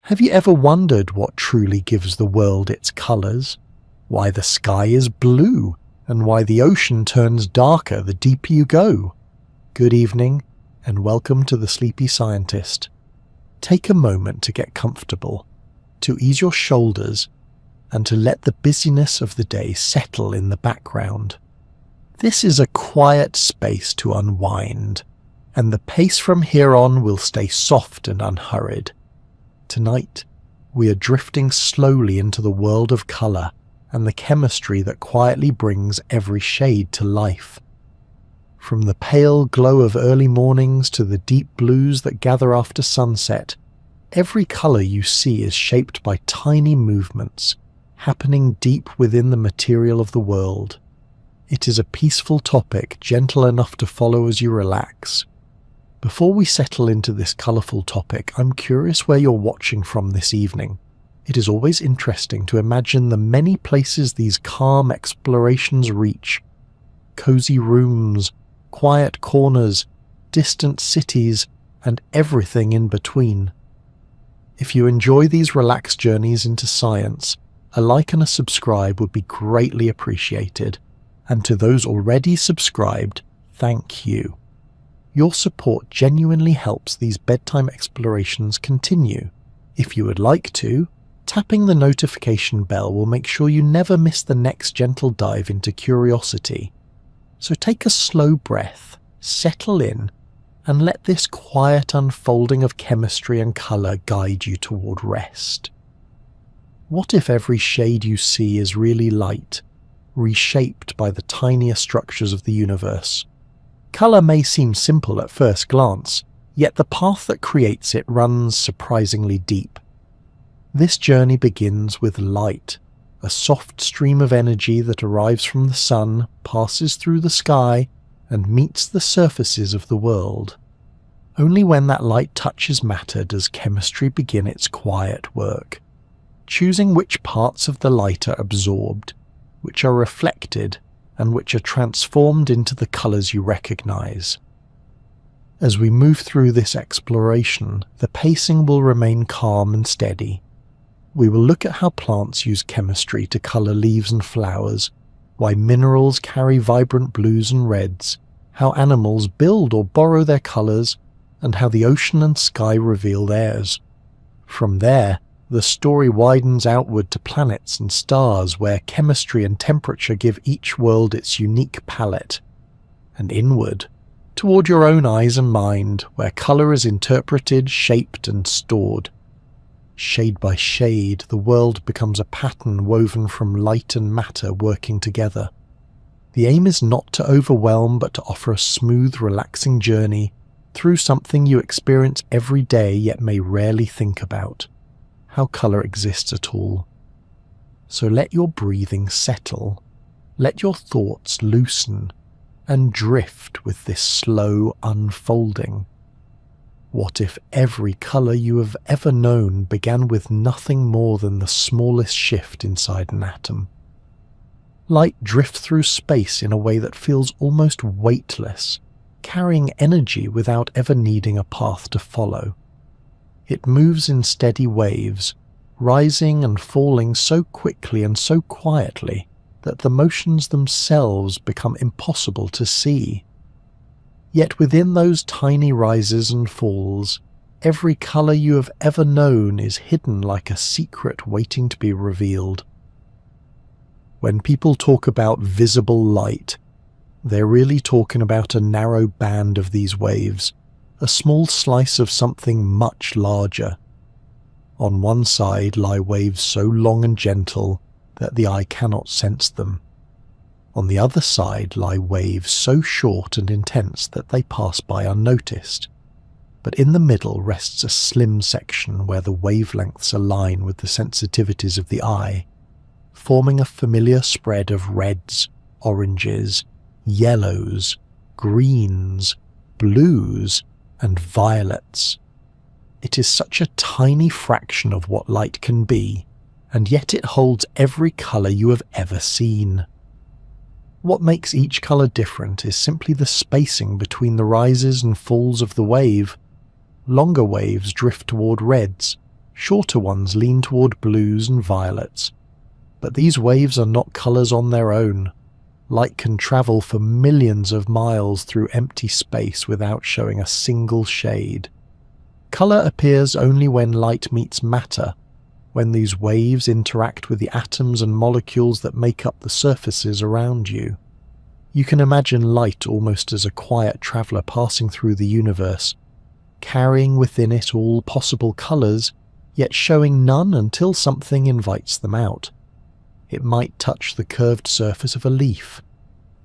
Have you ever wondered what truly gives the world its colours? Why the sky is blue, and why the ocean turns darker the deeper you go? Good evening, and welcome to The Sleepy Scientist. Take a moment to get comfortable, to ease your shoulders, and to let the busyness of the day settle in the background. This is a quiet space to unwind, and the pace from here on will stay soft and unhurried. Tonight, we are drifting slowly into the world of colour and the chemistry that quietly brings every shade to life. From the pale glow of early mornings to the deep blues that gather after sunset, every colour you see is shaped by tiny movements, happening deep within the material of the world. It is a peaceful topic, gentle enough to follow as you relax. Before we settle into this colourful topic, I'm curious where you're watching from this evening. It is always interesting to imagine the many places these calm explorations reach. Cosy rooms, quiet corners, distant cities, and everything in between. If you enjoy these relaxed journeys into science, a like and a subscribe would be greatly appreciated. And to those already subscribed, thank you. Your support genuinely helps these bedtime explorations continue. If you would like to, tapping the notification bell will make sure you never miss the next gentle dive into curiosity. So take a slow breath, settle in, and let this quiet unfolding of chemistry and colour guide you toward rest. What if every shade you see is really light, reshaped by the tinier structures of the universe? Colour may seem simple at first glance, yet the path that creates it runs surprisingly deep. This journey begins with light, a soft stream of energy that arrives from the sun, passes through the sky, and meets the surfaces of the world. Only when that light touches matter does chemistry begin its quiet work, choosing which parts of the light are absorbed, which are reflected, and which are transformed into the colours you recognise. As we move through this exploration, the pacing will remain calm and steady. We will look at how plants use chemistry to colour leaves and flowers, why minerals carry vibrant blues and reds, how animals build or borrow their colours, and how the ocean and sky reveal theirs. From there, the story widens outward to planets and stars where chemistry and temperature give each world its unique palette, and inward, toward your own eyes and mind, where colour is interpreted, shaped and stored. Shade by shade, the world becomes a pattern woven from light and matter working together. The aim is not to overwhelm, but to offer a smooth, relaxing journey through something you experience every day yet may rarely think about: how colour exists at all. So let your breathing settle, let your thoughts loosen, and drift with this slow unfolding. What if every colour you have ever known began with nothing more than the smallest shift inside an atom? Light drifts through space in a way that feels almost weightless, carrying energy without ever needing a path to follow. It moves in steady waves, rising and falling so quickly and so quietly that the motions themselves become impossible to see. Yet within those tiny rises and falls, every colour you have ever known is hidden like a secret waiting to be revealed. When people talk about visible light, they're really talking about a narrow band of these waves, a small slice of something much larger. On one side lie waves so long and gentle that the eye cannot sense them. On the other side lie waves so short and intense that they pass by unnoticed. But in the middle rests a slim section where the wavelengths align with the sensitivities of the eye, forming a familiar spread of reds, oranges, yellows, greens, blues, and violets. It is such a tiny fraction of what light can be, and yet it holds every colour you have ever seen. What makes each colour different is simply the spacing between the rises and falls of the wave. Longer waves drift toward reds, Shorter ones lean toward blues and violets. But these waves are not colours on their own. Light can travel for millions of miles through empty space without showing a single shade. Colour appears only when light meets matter, when these waves interact with the atoms and molecules that make up the surfaces around you. You can imagine light almost as a quiet traveller passing through the universe, carrying within it all possible colours, yet showing none until something invites them out. It might touch the curved surface of a leaf,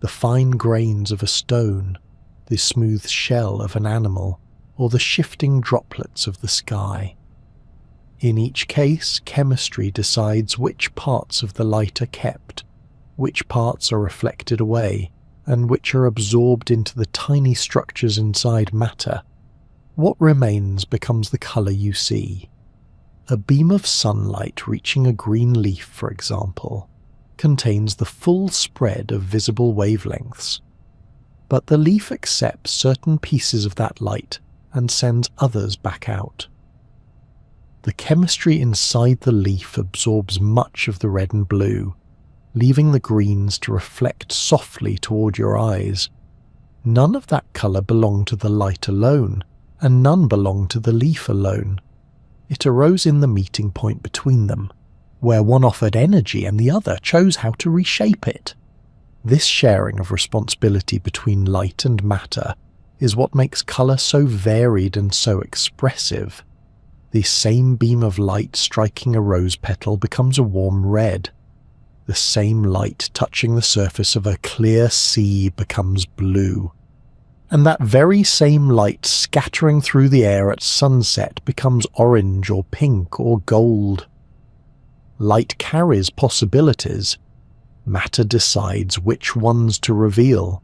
the fine grains of a stone, the smooth shell of an animal, or the shifting droplets of the sky. In each case, chemistry decides which parts of the light are kept, which parts are reflected away, and which are absorbed into the tiny structures inside matter. What remains becomes the colour you see. A beam of sunlight reaching a green leaf, for example, contains the full spread of visible wavelengths. But the leaf accepts certain pieces of that light and sends others back out. The chemistry inside the leaf absorbs much of the red and blue, leaving the greens to reflect softly toward your eyes. None of that colour belonged to the light alone, and none belonged to the leaf alone. It arose in the meeting point between them, where one offered energy and the other chose how to reshape it. This sharing of responsibility between light and matter is what makes colour so varied and so expressive. The same beam of light striking a rose petal becomes a warm red. The same light touching the surface of a clear sea becomes blue. And that very same light scattering through the air at sunset becomes orange or pink or gold. Light carries possibilities. Matter decides which ones to reveal.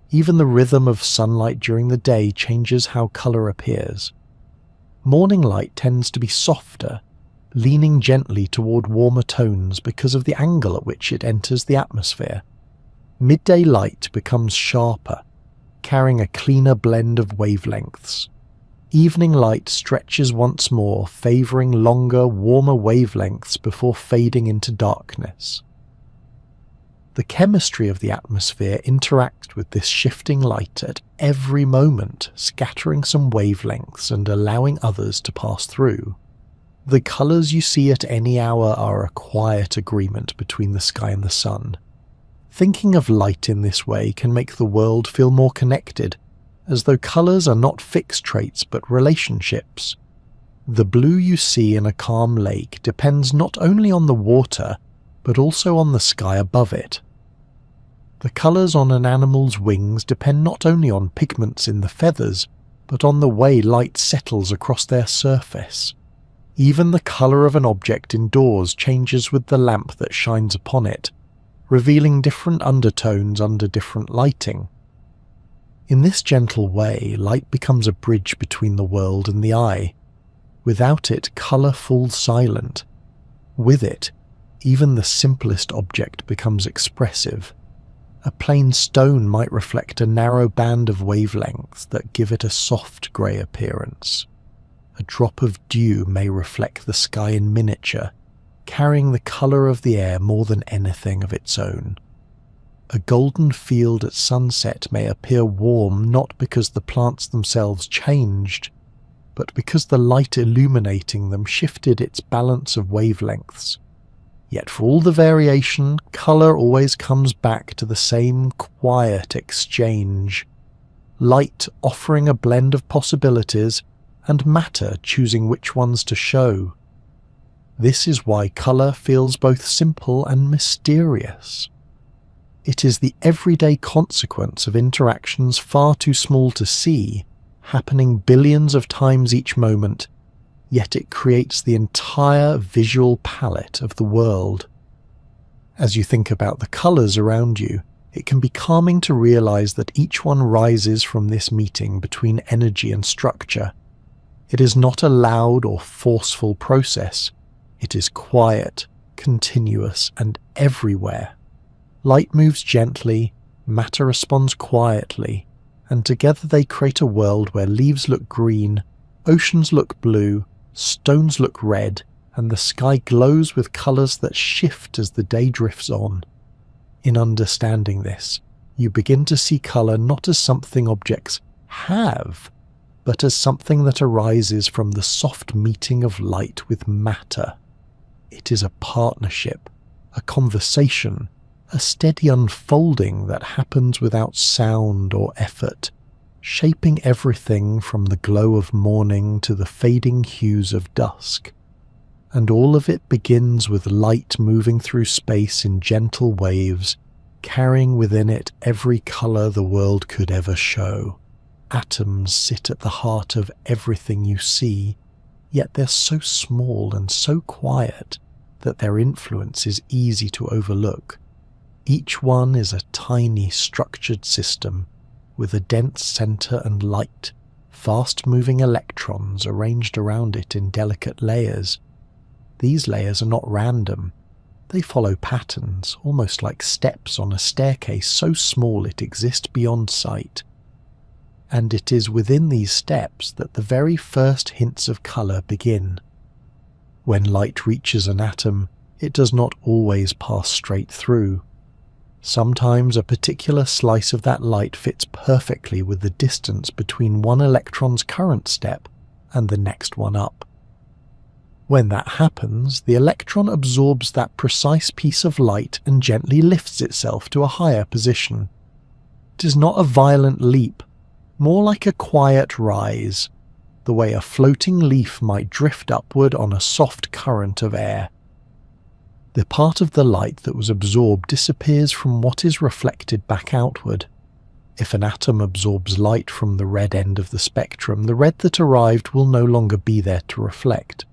Even the rhythm of sunlight during the day changes how colour appears. Morning light tends to be softer, leaning gently toward warmer tones because of the angle at which it enters the atmosphere. Midday light becomes sharper, carrying a cleaner blend of wavelengths. Evening light stretches once more, favouring longer, warmer wavelengths before fading into darkness. The chemistry of the atmosphere interacts with this shifting light at every moment, scattering some wavelengths and allowing others to pass through. The colours you see at any hour are a quiet agreement between the sky and the sun. Thinking of light in this way can make the world feel more connected, as though colours are not fixed traits but relationships. The blue you see in a calm lake depends not only on the water, but also on the sky above it. The colours on an animal's wings depend not only on pigments in the feathers, but on the way light settles across their surface. Even the colour of an object indoors changes with the lamp that shines upon it, revealing different undertones under different lighting. In this gentle way, light becomes a bridge between the world and the eye. Without it, colour falls silent. With it, even the simplest object becomes expressive. A plain stone might reflect a narrow band of wavelengths that give it a soft grey appearance. A drop of dew may reflect the sky in miniature, carrying the colour of the air more than anything of its own. A golden field at sunset may appear warm not because the plants themselves changed, but because the light illuminating them shifted its balance of wavelengths. Yet for all the variation, colour always comes back to the same quiet exchange. Light offering a blend of possibilities, and matter choosing which ones to show. This is why colour feels both simple and mysterious. It is the everyday consequence of interactions far too small to see, happening billions of times each moment, yet it creates the entire visual palette of the world. As you think about the colours around you, it can be calming to realise that each one rises from this meeting between energy and structure. It is not a loud or forceful process. It is quiet, continuous, and everywhere. Light moves gently, matter responds quietly, and together they create a world where leaves look green, oceans look blue, Stones look red, and the sky glows with colours that shift as the day drifts on. In understanding this, you begin to see colour not as something objects have, but as something that arises from the soft meeting of light with matter. It is a partnership, a conversation, a steady unfolding that happens without sound or effort, shaping everything from the glow of morning to the fading hues of dusk. And all of it begins with light moving through space in gentle waves, carrying within it every colour the world could ever show. Atoms sit at the heart of everything you see, yet they're so small and so quiet that their influence is easy to overlook. Each one is a tiny structured system with a dense centre and light, fast-moving electrons arranged around it in delicate layers. These layers are not random. They follow patterns, almost like steps on a staircase so small it exists beyond sight. And it is within these steps that the very first hints of colour begin. When light reaches an atom, it does not always pass straight through. Sometimes a particular slice of that light fits perfectly with the distance between one electron's current step and the next one up. When that happens, the electron absorbs that precise piece of light and gently lifts itself to a higher position. It is not a violent leap, more like a quiet rise, the way a floating leaf might drift upward on a soft current of air. The part of the light that was absorbed disappears from what is reflected back outward. If an atom absorbs light from the red end of the spectrum, the red that arrived will no longer be there to reflect.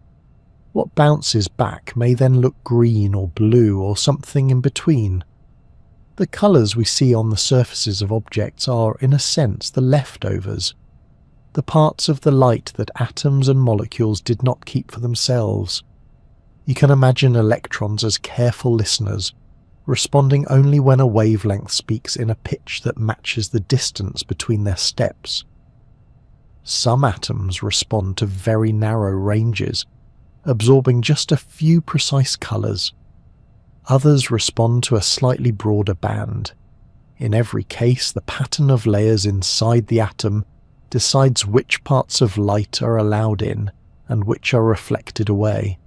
What bounces back may then look green or blue or something in between. The colours we see on the surfaces of objects are, in a sense, the leftovers, the parts of the light that atoms and molecules did not keep for themselves. You can imagine electrons as careful listeners, responding only when a wavelength speaks in a pitch that matches the distance between their steps. Some atoms respond to very narrow ranges, absorbing just a few precise colours. Others respond to a slightly broader band. In every case, the pattern of layers inside the atom decides which parts of light are allowed in and which are reflected away.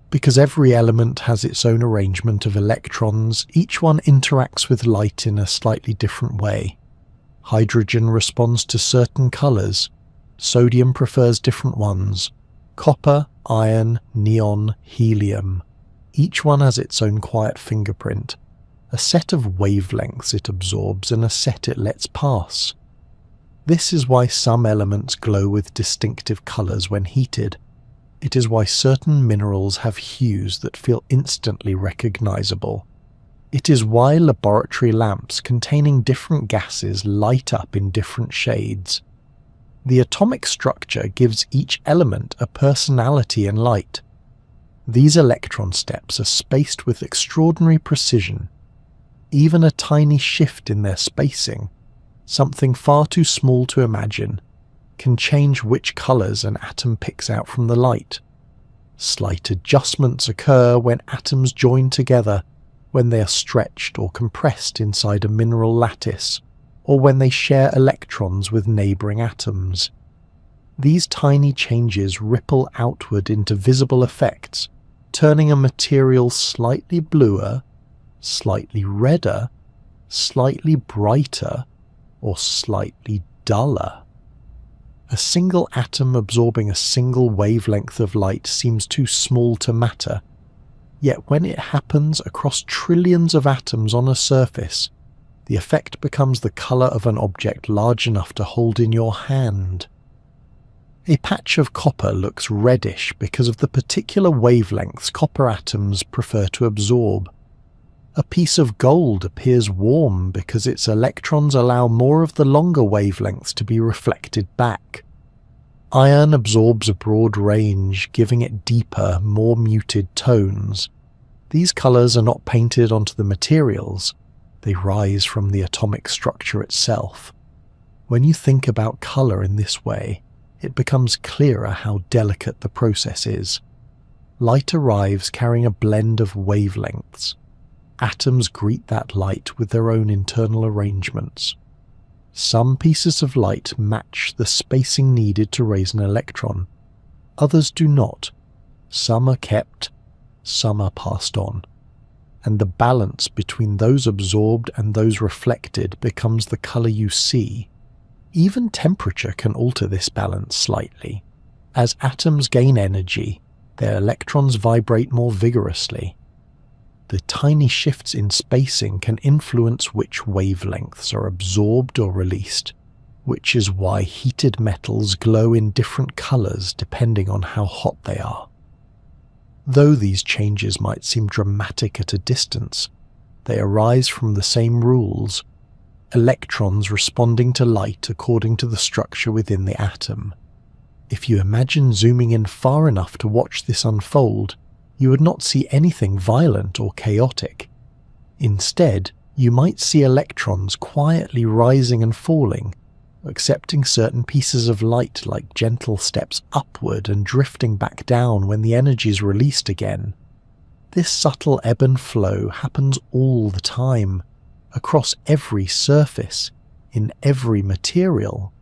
Because every element has its own arrangement of electrons, each one interacts with light in a slightly different way. Hydrogen responds to certain colours, sodium prefers different ones, copper, iron, neon, helium. Each one has its own quiet fingerprint, a set of wavelengths it absorbs and a set it lets pass. This is why some elements glow with distinctive colours when heated. It is why certain minerals have hues that feel instantly recognisable. It is why laboratory lamps containing different gases light up in different shades. The atomic structure gives each element a personality and light. These electron steps are spaced with extraordinary precision. Even a tiny shift in their spacing, something far too small to imagine, can change which colours an atom picks out from the light. Slight adjustments occur when atoms join together, when they are stretched or compressed inside a mineral lattice, or when they share electrons with neighbouring atoms. These tiny changes ripple outward into visible effects, turning a material slightly bluer, slightly redder, slightly brighter, or slightly duller. A single atom absorbing a single wavelength of light seems too small to matter, yet when it happens across trillions of atoms on a surface, the effect becomes the colour of an object large enough to hold in your hand. A patch of copper looks reddish because of the particular wavelengths copper atoms prefer to absorb. A piece of gold appears warm because its electrons allow more of the longer wavelengths to be reflected back. Iron absorbs a broad range, giving it deeper, more muted tones. These colours are not painted onto the materials, they rise from the atomic structure itself. When you think about colour in this way, it becomes clearer how delicate the process is. Light arrives carrying a blend of wavelengths. Atoms greet that light with their own internal arrangements. Some pieces of light match the spacing needed to raise an electron. Others do not. Some are kept, some are passed on. And the balance between those absorbed and those reflected becomes the color you see. Even temperature can alter this balance slightly. As atoms gain energy, their electrons vibrate more vigorously. The tiny shifts in spacing can influence which wavelengths are absorbed or released, which is why heated metals glow in different colors depending on how hot they are. Though these changes might seem dramatic at a distance, they arise from the same rules: electrons responding to light according to the structure within the atom. If you imagine zooming in far enough to watch this unfold, you would not see anything violent or chaotic. Instead, you might see electrons quietly rising and falling, accepting certain pieces of light like gentle steps upward and drifting back down when the energy is released again. This subtle ebb and flow happens all the time, across every surface, in every material.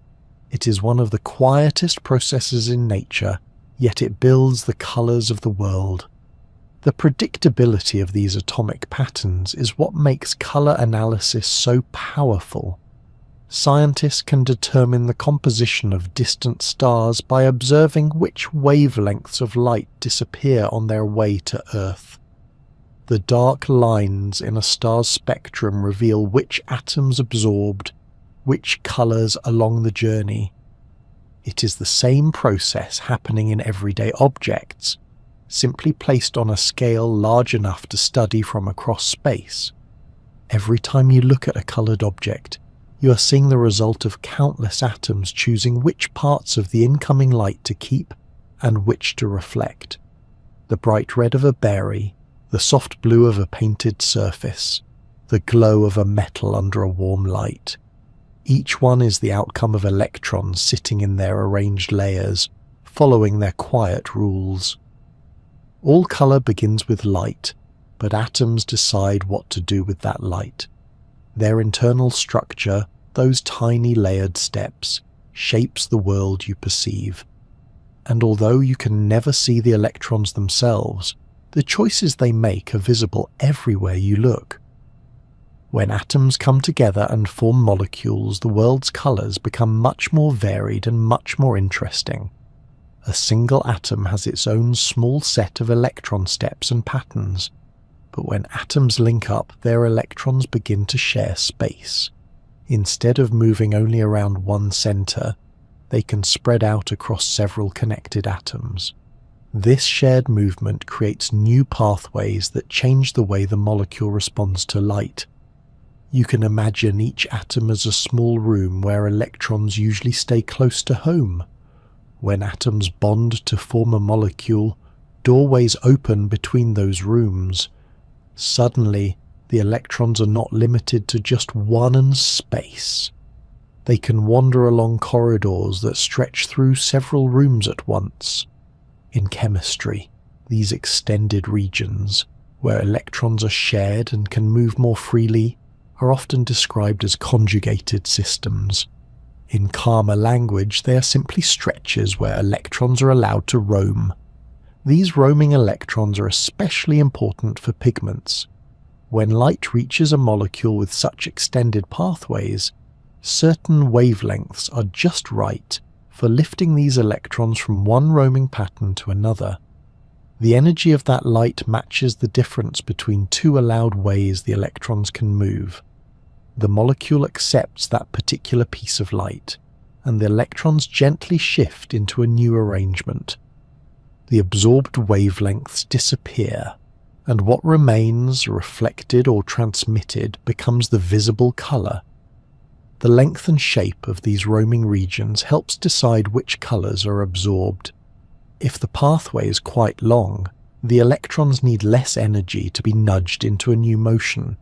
It is one of the quietest processes in nature, yet it builds the colors of the world. The predictability of these atomic patterns is what makes color analysis so powerful. Scientists can determine the composition of distant stars by observing which wavelengths of light disappear on their way to Earth. The dark lines in a star's spectrum reveal which atoms absorbed, which colors along the journey. It is the same process happening in everyday objects, simply placed on a scale large enough to study from across space. Every time you look at a colored object, you are seeing the result of countless atoms choosing which parts of the incoming light to keep and which to reflect. The bright red of a berry, the soft blue of a painted surface, the glow of a metal under a warm light. Each one is the outcome of electrons sitting in their arranged layers, following their quiet rules. All color begins with light, but atoms decide what to do with that light. Their internal structure, those tiny layered steps, shapes the world you perceive. And although you can never see the electrons themselves, the choices they make are visible everywhere you look. When atoms come together and form molecules, the world's colors become much more varied and much more interesting. A single atom has its own small set of electron steps and patterns, but when atoms link up, their electrons begin to share space. Instead of moving only around one center, they can spread out across several connected atoms. This shared movement creates new pathways that change the way the molecule responds to light. You can imagine each atom as a small room where electrons usually stay close to home. When atoms bond to form a molecule, doorways open between those rooms. Suddenly, the electrons are not limited to just one space. They can wander along corridors that stretch through several rooms at once. In chemistry, these extended regions, where electrons are shared and can move more freely, are often described as conjugated systems. In calmer language, they are simply stretches where electrons are allowed to roam. These roaming electrons are especially important for pigments. When light reaches a molecule with such extended pathways, certain wavelengths are just right for lifting these electrons from one roaming pattern to another. The energy of that light matches the difference between two allowed ways the electrons can move. The molecule accepts that particular piece of light, and the electrons gently shift into a new arrangement. The absorbed wavelengths disappear, and what remains, reflected or transmitted, becomes the visible color. The length and shape of these roaming regions helps decide which colors are absorbed. If the pathway is quite long, the electrons need less energy to be nudged into a new motion,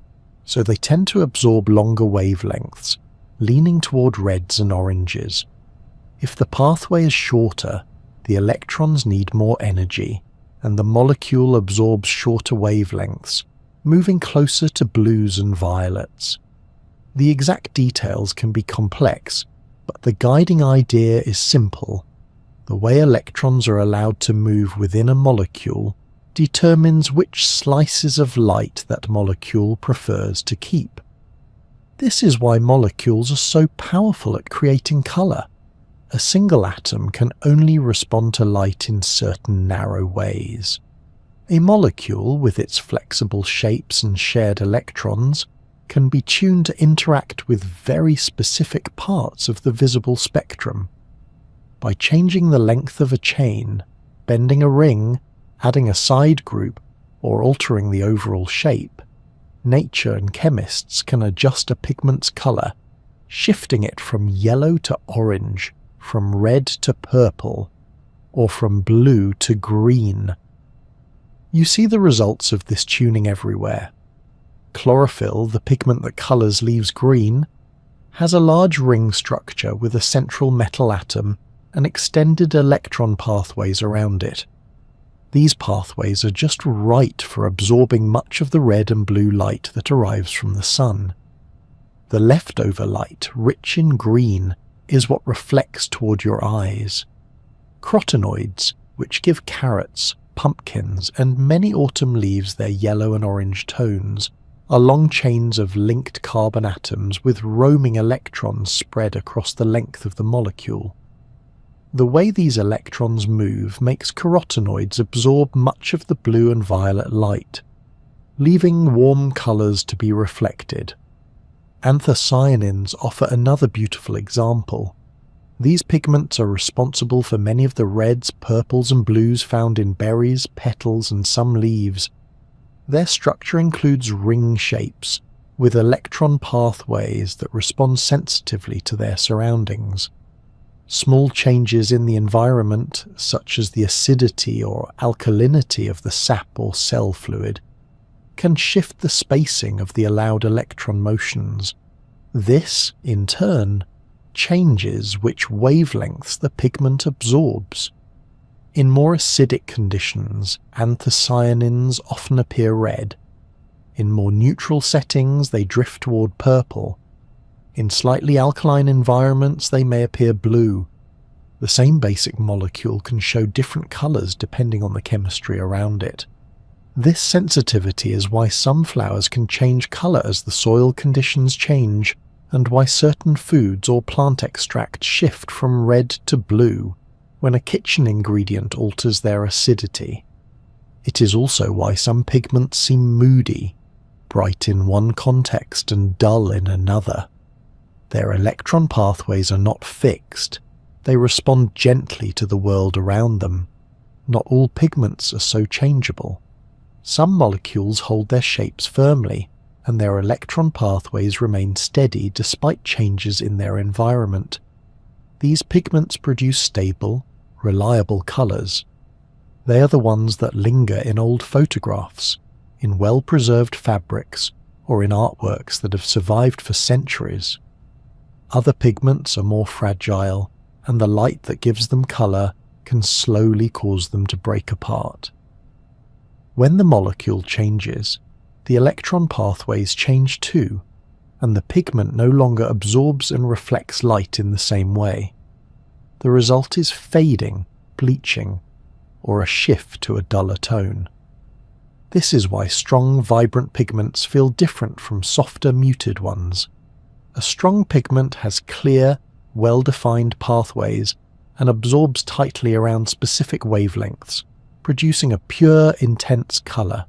so they tend to absorb longer wavelengths, leaning toward reds and oranges. If the pathway is shorter, the electrons need more energy, and the molecule absorbs shorter wavelengths, moving closer to blues and violets. The exact details can be complex, but the guiding idea is simple. The way electrons are allowed to move within a molecule determines which slices of light that molecule prefers to keep. This is why molecules are so powerful at creating colour. A single atom can only respond to light in certain narrow ways. A molecule, with its flexible shapes and shared electrons, can be tuned to interact with very specific parts of the visible spectrum. By changing the length of a chain, bending a ring, adding a side group, or altering the overall shape, nature and chemists can adjust a pigment's colour, shifting it from yellow to orange, from red to purple, or from blue to green. You see the results of this tuning everywhere. Chlorophyll, the pigment that colours leaves green, has a large ring structure with a central metal atom and extended electron pathways around it. These pathways are just right for absorbing much of the red and blue light that arrives from the sun. The leftover light, rich in green, is what reflects toward your eyes. Carotenoids, which give carrots, pumpkins, and many autumn leaves their yellow and orange tones, are long chains of linked carbon atoms with roaming electrons spread across the length of the molecule. The way these electrons move makes carotenoids absorb much of the blue and violet light, leaving warm colours to be reflected. Anthocyanins offer another beautiful example. These pigments are responsible for many of the reds, purples and blues found in berries, petals and some leaves. Their structure includes ring shapes, with electron pathways that respond sensitively to their surroundings. Small changes in the environment, such as the acidity or alkalinity of the sap or cell fluid, can shift the spacing of the allowed electron motions. This, in turn, changes which wavelengths the pigment absorbs. In more acidic conditions, anthocyanins often appear red. In more neutral settings, they drift toward purple. In slightly alkaline environments, they may appear blue. The same basic molecule can show different colours depending on the chemistry around it. This sensitivity is why some flowers can change colour as the soil conditions change, and why certain foods or plant extracts shift from red to blue when a kitchen ingredient alters their acidity. It is also why some pigments seem moody, bright in one context and dull in another. Their electron pathways are not fixed, they respond gently to the world around them. Not all pigments are so changeable. Some molecules hold their shapes firmly, and their electron pathways remain steady despite changes in their environment. These pigments produce stable, reliable colours. They are the ones that linger in old photographs, in well-preserved fabrics, or in artworks that have survived for centuries. Other pigments are more fragile, and the light that gives them colour can slowly cause them to break apart. When the molecule changes, the electron pathways change too, and the pigment no longer absorbs and reflects light in the same way. The result is fading, bleaching, or a shift to a duller tone. This is why strong, vibrant pigments feel different from softer, muted ones. A strong pigment has clear, well-defined pathways and absorbs tightly around specific wavelengths, producing a pure, intense colour.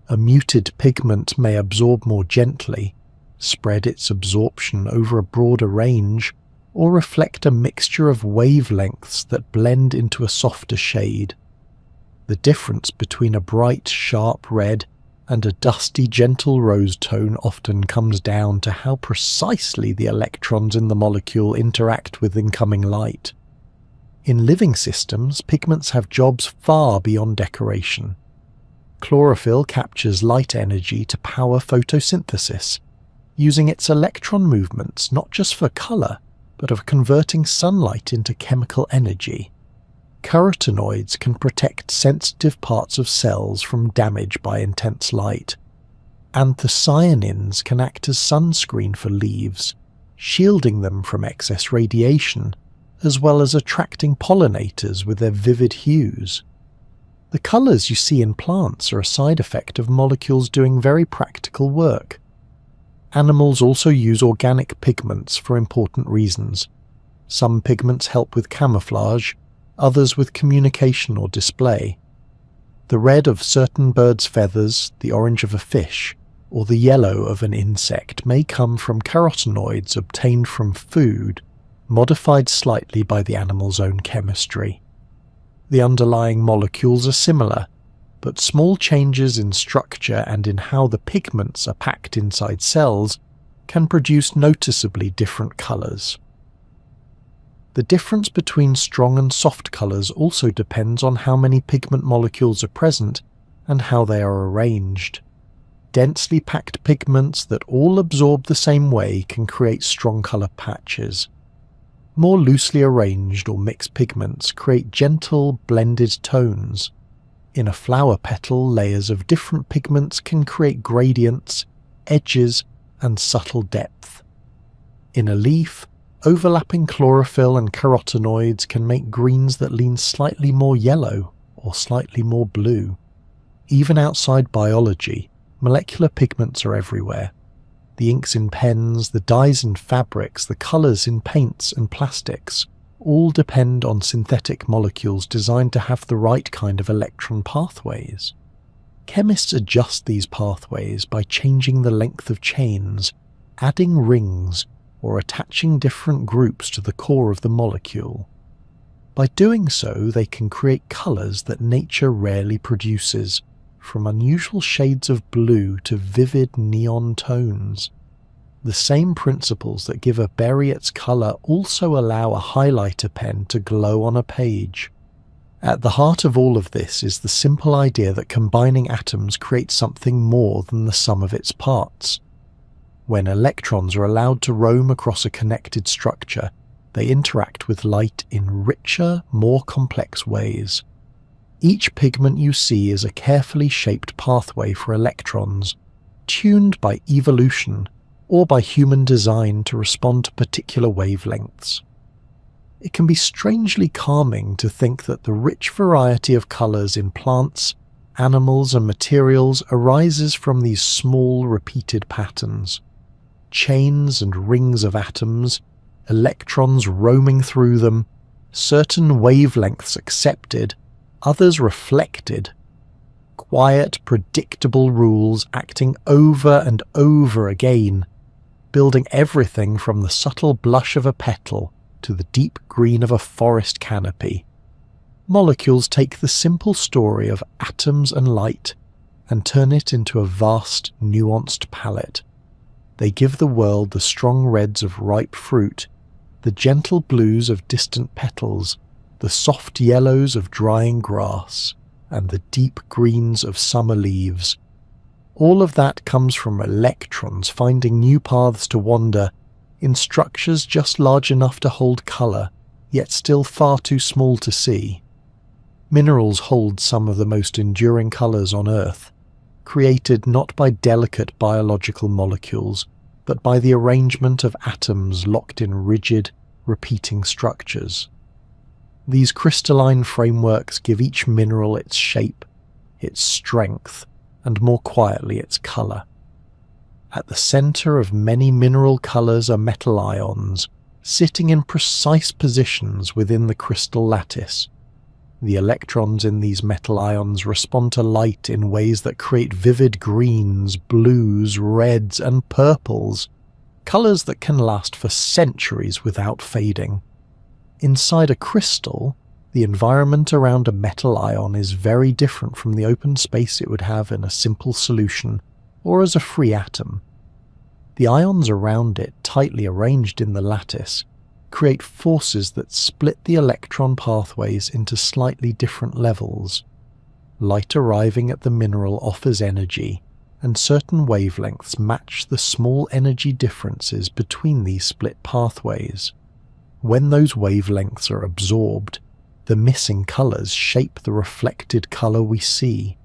A muted pigment may absorb more gently, spread its absorption over a broader range, or reflect a mixture of wavelengths that blend into a softer shade. The difference between a bright, sharp red and a dusty, gentle rose tone often comes down to how precisely the electrons in the molecule interact with incoming light. In living systems, pigments have jobs far beyond decoration. Chlorophyll captures light energy to power photosynthesis, using its electron movements not just for colour, but of converting sunlight into chemical energy. Carotenoids can protect sensitive parts of cells from damage by intense light. Anthocyanins can act as sunscreen for leaves, shielding them from excess radiation, as well as attracting pollinators with their vivid hues. The colours you see in plants are a side effect of molecules doing very practical work. Animals also use organic pigments for important reasons. Some pigments help with camouflage, others with communication or display. The red of certain birds' feathers, the orange of a fish, or the yellow of an insect may come from carotenoids obtained from food, modified slightly by the animal's own chemistry. The underlying molecules are similar, but small changes in structure and in how the pigments are packed inside cells can produce noticeably different colours. The difference between strong and soft colours also depends on how many pigment molecules are present and how they are arranged. Densely packed pigments that all absorb the same way can create strong colour patches. More loosely arranged or mixed pigments create gentle, blended tones. In a flower petal, layers of different pigments can create gradients, edges, and subtle depth. In a leaf, overlapping chlorophyll and carotenoids can make greens that lean slightly more yellow or slightly more blue. Even outside biology, molecular pigments are everywhere. The inks in pens, the dyes in fabrics, the colours in paints and plastics all depend on synthetic molecules designed to have the right kind of electron pathways. Chemists adjust these pathways by changing the length of chains, adding rings, or attaching different groups to the core of the molecule. By doing so, they can create colours that nature rarely produces, from unusual shades of blue to vivid neon tones. The same principles that give a berry its colour also allow a highlighter pen to glow on a page. At the heart of all of this is the simple idea that combining atoms creates something more than the sum of its parts. When electrons are allowed to roam across a connected structure, they interact with light in richer, more complex ways. Each pigment you see is a carefully shaped pathway for electrons, tuned by evolution or by human design to respond to particular wavelengths. It can be strangely calming to think that the rich variety of colours in plants, animals and materials arises from these small repeated patterns. Chains and rings of atoms, electrons roaming through them, certain wavelengths accepted, others reflected. Quiet, predictable rules acting over and over again, building everything from the subtle blush of a petal to the deep green of a forest canopy. Molecules take the simple story of atoms and light and turn it into a vast, nuanced palette. They give the world the strong reds of ripe fruit, the gentle blues of distant petals, the soft yellows of drying grass, and the deep greens of summer leaves. All of that comes from electrons finding new paths to wander in structures just large enough to hold colour, yet still far too small to see. Minerals hold some of the most enduring colours on Earth, created not by delicate biological molecules, but by the arrangement of atoms locked in rigid, repeating structures. These crystalline frameworks give each mineral its shape, its strength, and more quietly its colour. At the centre of many mineral colours are metal ions, sitting in precise positions within the crystal lattice. The electrons in these metal ions respond to light in ways that create vivid greens, blues, reds, and purples, colours that can last for centuries without fading. Inside a crystal, the environment around a metal ion is very different from the open space it would have in a simple solution or as a free atom. The ions around it, tightly arranged in the lattice, create forces that split the electron pathways into slightly different levels. Light arriving at the mineral offers energy, and certain wavelengths match the small energy differences between these split pathways. When those wavelengths are absorbed, the missing colors shape the reflected color we see.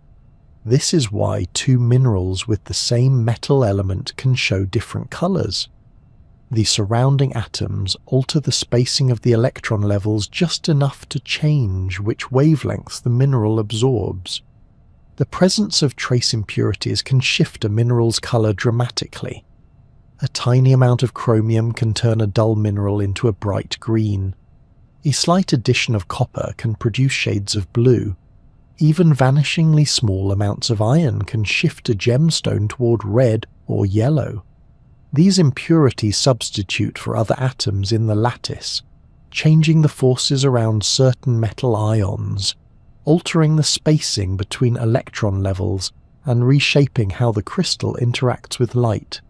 This is why two minerals with the same metal element can show different colors. The surrounding atoms alter the spacing of the electron levels just enough to change which wavelengths the mineral absorbs. The presence of trace impurities can shift a mineral's color dramatically. A tiny amount of chromium can turn a dull mineral into a bright green. A slight addition of copper can produce shades of blue. Even vanishingly small amounts of iron can shift a gemstone toward red or yellow. These impurities substitute for other atoms in the lattice, changing the forces around certain metal ions, altering the spacing between electron levels and reshaping how the crystal interacts with light.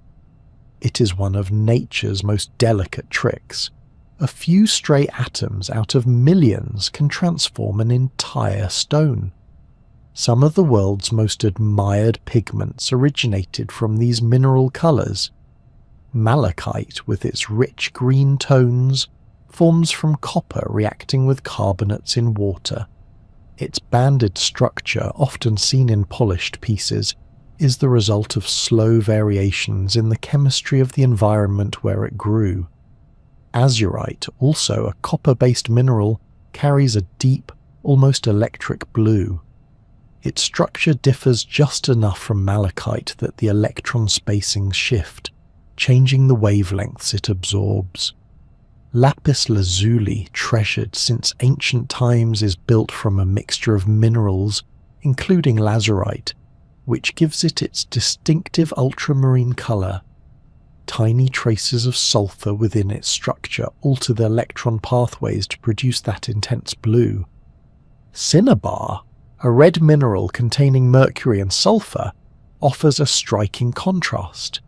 It is one of nature's most delicate tricks. A few stray atoms out of millions can transform an entire stone. Some of the world's most admired pigments originated from these mineral colors. Malachite, with its rich green tones, forms from copper reacting with carbonates in water. Its banded structure, often seen in polished pieces, is the result of slow variations in the chemistry of the environment where it grew. Azurite, also a copper-based mineral, carries a deep, almost electric blue. Its structure differs just enough from malachite that the electron spacings shift, changing the wavelengths it absorbs. Lapis lazuli, treasured since ancient times, is built from a mixture of minerals, including lazurite, which gives it its distinctive ultramarine color. Tiny traces of sulfur within its structure alter the electron pathways to produce that intense blue. Cinnabar, a red mineral containing mercury and sulfur, offers a striking contrast,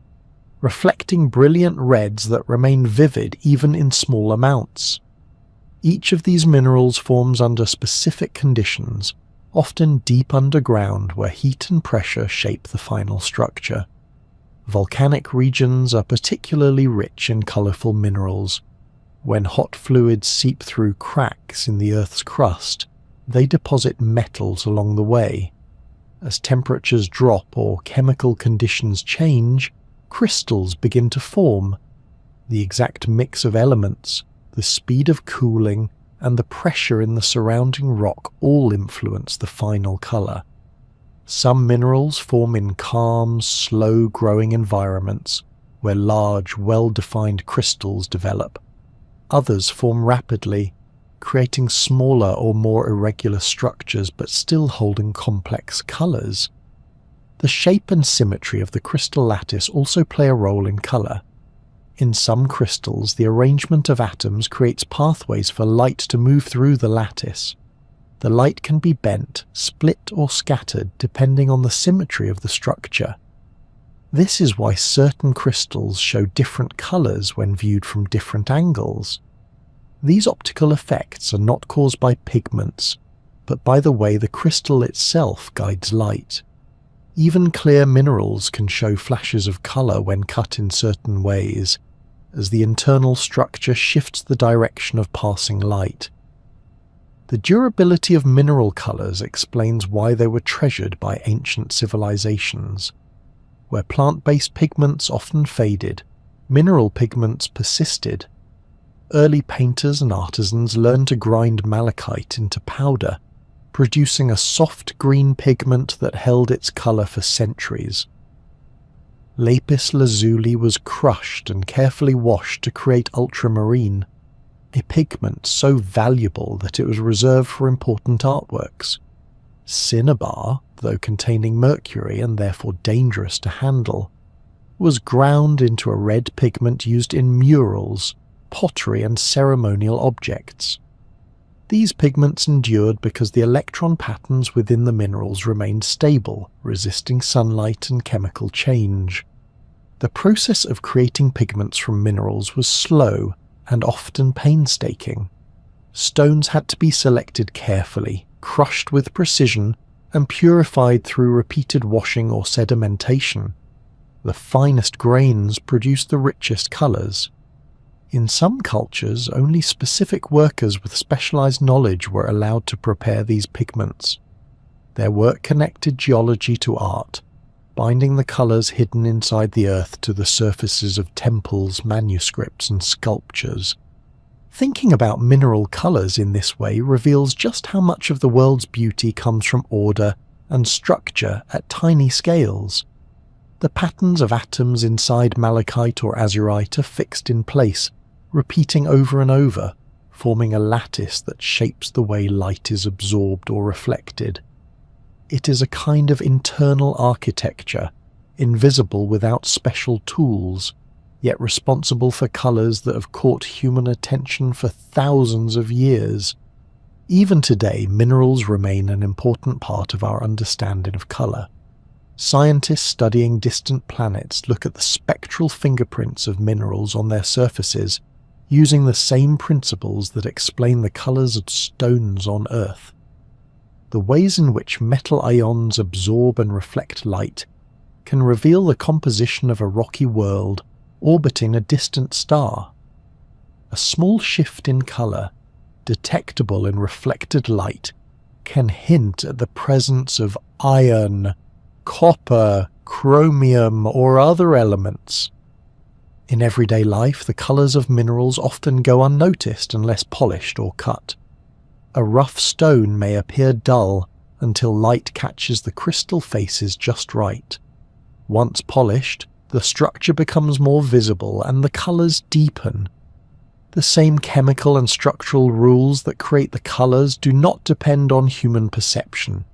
reflecting brilliant reds that remain vivid even in small amounts. Each of these minerals forms under specific conditions, often deep underground where heat and pressure shape the final structure. Volcanic regions are particularly rich in colorful minerals. When hot fluids seep through cracks in the Earth's crust, they deposit metals along the way. As temperatures drop or chemical conditions change, crystals begin to form. The exact mix of elements, the speed of cooling, and the pressure in the surrounding rock all influence the final color. Some minerals form in calm, slow-growing environments where large, well-defined crystals develop. Others form rapidly, creating smaller or more irregular structures but still holding complex colors. The shape and symmetry of the crystal lattice also play a role in color. In some crystals, the arrangement of atoms creates pathways for light to move through the lattice. The light can be bent, split, or scattered depending on the symmetry of the structure. This is why certain crystals show different colors when viewed from different angles. These optical effects are not caused by pigments, but by the way the crystal itself guides light. Even clear minerals can show flashes of color when cut in certain ways, as the internal structure shifts the direction of passing light. The durability of mineral colors explains why they were treasured by ancient civilizations. Where plant-based pigments often faded, mineral pigments persisted. Early painters and artisans learned to grind malachite into powder, producing a soft green pigment that held its color for centuries. Lapis lazuli was crushed and carefully washed to create ultramarine, a pigment so valuable that it was reserved for important artworks. Cinnabar, though containing mercury and therefore dangerous to handle, was ground into a red pigment used in murals, pottery, and ceremonial objects. These pigments endured because the electron patterns within the minerals remained stable, resisting sunlight and chemical change. The process of creating pigments from minerals was slow and often painstaking. Stones had to be selected carefully, crushed with precision, and purified through repeated washing or sedimentation. The finest grains produced the richest colors. In some cultures, only specific workers with specialized knowledge were allowed to prepare these pigments. Their work connected geology to art, binding the colors hidden inside the earth to the surfaces of temples, manuscripts, and sculptures. Thinking about mineral colors in this way reveals just how much of the world's beauty comes from order and structure at tiny scales. The patterns of atoms inside malachite or azurite are fixed in place, repeating over and over, forming a lattice that shapes the way light is absorbed or reflected. It is a kind of internal architecture, invisible without special tools, yet responsible for colors that have caught human attention for thousands of years. Even today, minerals remain an important part of our understanding of color. Scientists studying distant planets look at the spectral fingerprints of minerals on their surfaces, using the same principles that explain the colors of stones on Earth. The ways in which metal ions absorb and reflect light can reveal the composition of a rocky world orbiting a distant star. A small shift in color, detectable in reflected light, can hint at the presence of iron, copper, chromium, or other elements. In everyday life, the colors of minerals often go unnoticed unless polished or cut. A rough stone may appear dull until light catches the crystal faces just right. Once polished, the structure becomes more visible and the colors deepen. The same chemical and structural rules that create the colors do not depend on human perception.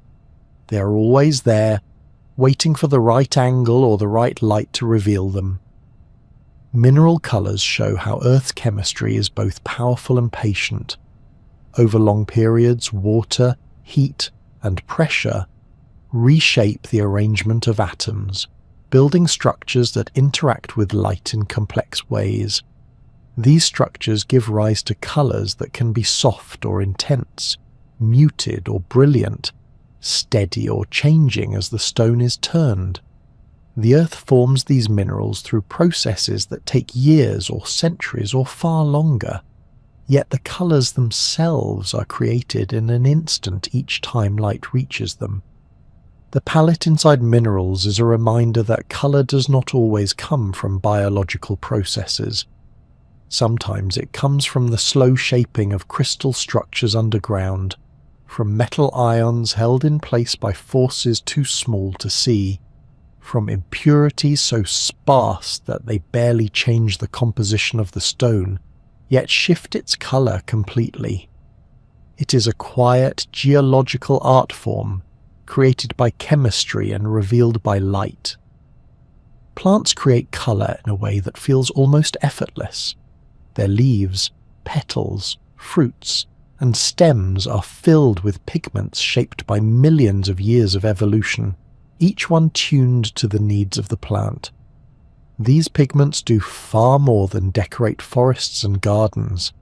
They are always there, waiting for the right angle or the right light to reveal them. Mineral colors show how Earth's chemistry is both powerful and patient. Over long periods, water, heat, and pressure reshape the arrangement of atoms, building structures that interact with light in complex ways. These structures give rise to colors that can be soft or intense, muted or brilliant, steady or changing as the stone is turned. The Earth forms these minerals through processes that take years or centuries or far longer, yet the colors themselves are created in an instant each time light reaches them. The palette inside minerals is a reminder that color does not always come from biological processes. Sometimes it comes from the slow shaping of crystal structures underground, from metal ions held in place by forces too small to see, from impurities so sparse that they barely change the composition of the stone, yet shift its color completely. It is a quiet geological art form, created by chemistry and revealed by light. Plants create color in a way that feels almost effortless. Their leaves, petals, fruits, and stems are filled with pigments shaped by millions of years of evolution, each one tuned to the needs of the plant. These pigments do far more than decorate forests and gardens.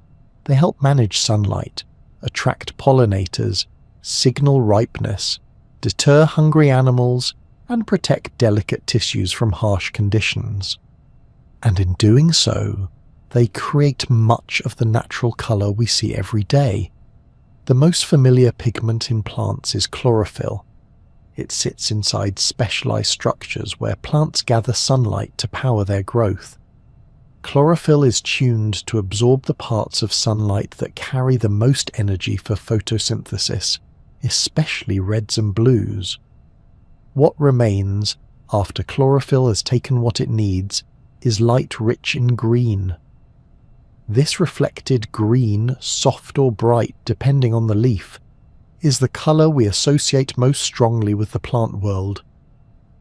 They help manage sunlight, attract pollinators, signal ripeness, deter hungry animals, and protect delicate tissues from harsh conditions. And in doing so, they create much of the natural color we see every day. The most familiar pigment in plants is chlorophyll. It sits inside specialized structures where plants gather sunlight to power their growth. Chlorophyll is tuned to absorb the parts of sunlight that carry the most energy for photosynthesis, especially reds and blues. What remains, after chlorophyll has taken what it needs, is light rich in green. This reflected green, soft or bright depending on the leaf, is the color we associate most strongly with the plant world.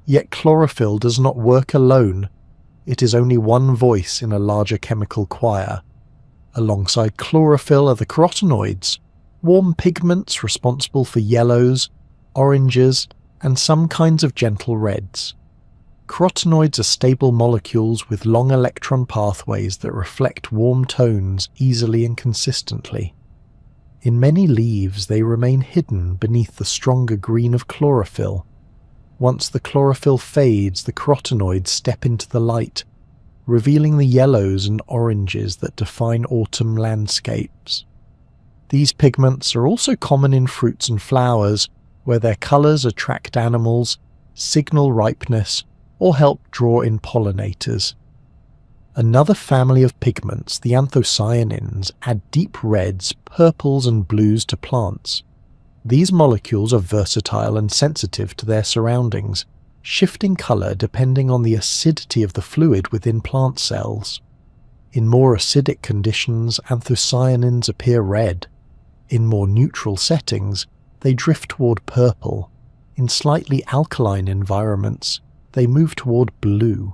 Yet chlorophyll does not work alone. It is only one voice in a larger chemical choir. Alongside chlorophyll are the carotenoids, warm pigments responsible for yellows, oranges, and some kinds of gentle reds. Carotenoids are stable molecules with long electron pathways that reflect warm tones easily and consistently. In many leaves, they remain hidden beneath the stronger green of chlorophyll. Once the chlorophyll fades, the carotenoids step into the light, revealing the yellows and oranges that define autumn landscapes. These pigments are also common in fruits and flowers, where their colours attract animals, signal ripeness, or help draw in pollinators. Another family of pigments, the anthocyanins, add deep reds, purples and blues to plants. These molecules are versatile and sensitive to their surroundings, shifting colour depending on the acidity of the fluid within plant cells. In more acidic conditions, anthocyanins appear red. In more neutral settings, they drift toward purple. In slightly alkaline environments, they move toward blue.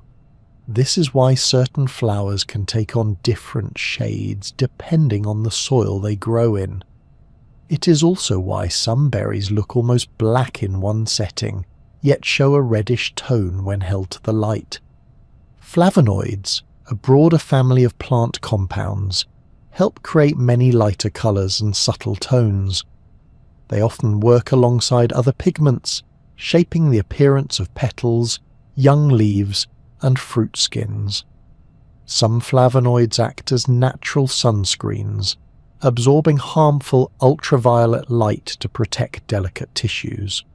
This is why certain flowers can take on different shades depending on the soil they grow in. It is also why some berries look almost black in one setting, yet show a reddish tone when held to the light. Flavonoids, a broader family of plant compounds, help create many lighter colours and subtle tones. They often work alongside other pigments, shaping the appearance of petals, young leaves, and fruit skins. Some flavonoids act as natural sunscreens, absorbing harmful ultraviolet light to protect delicate tissues.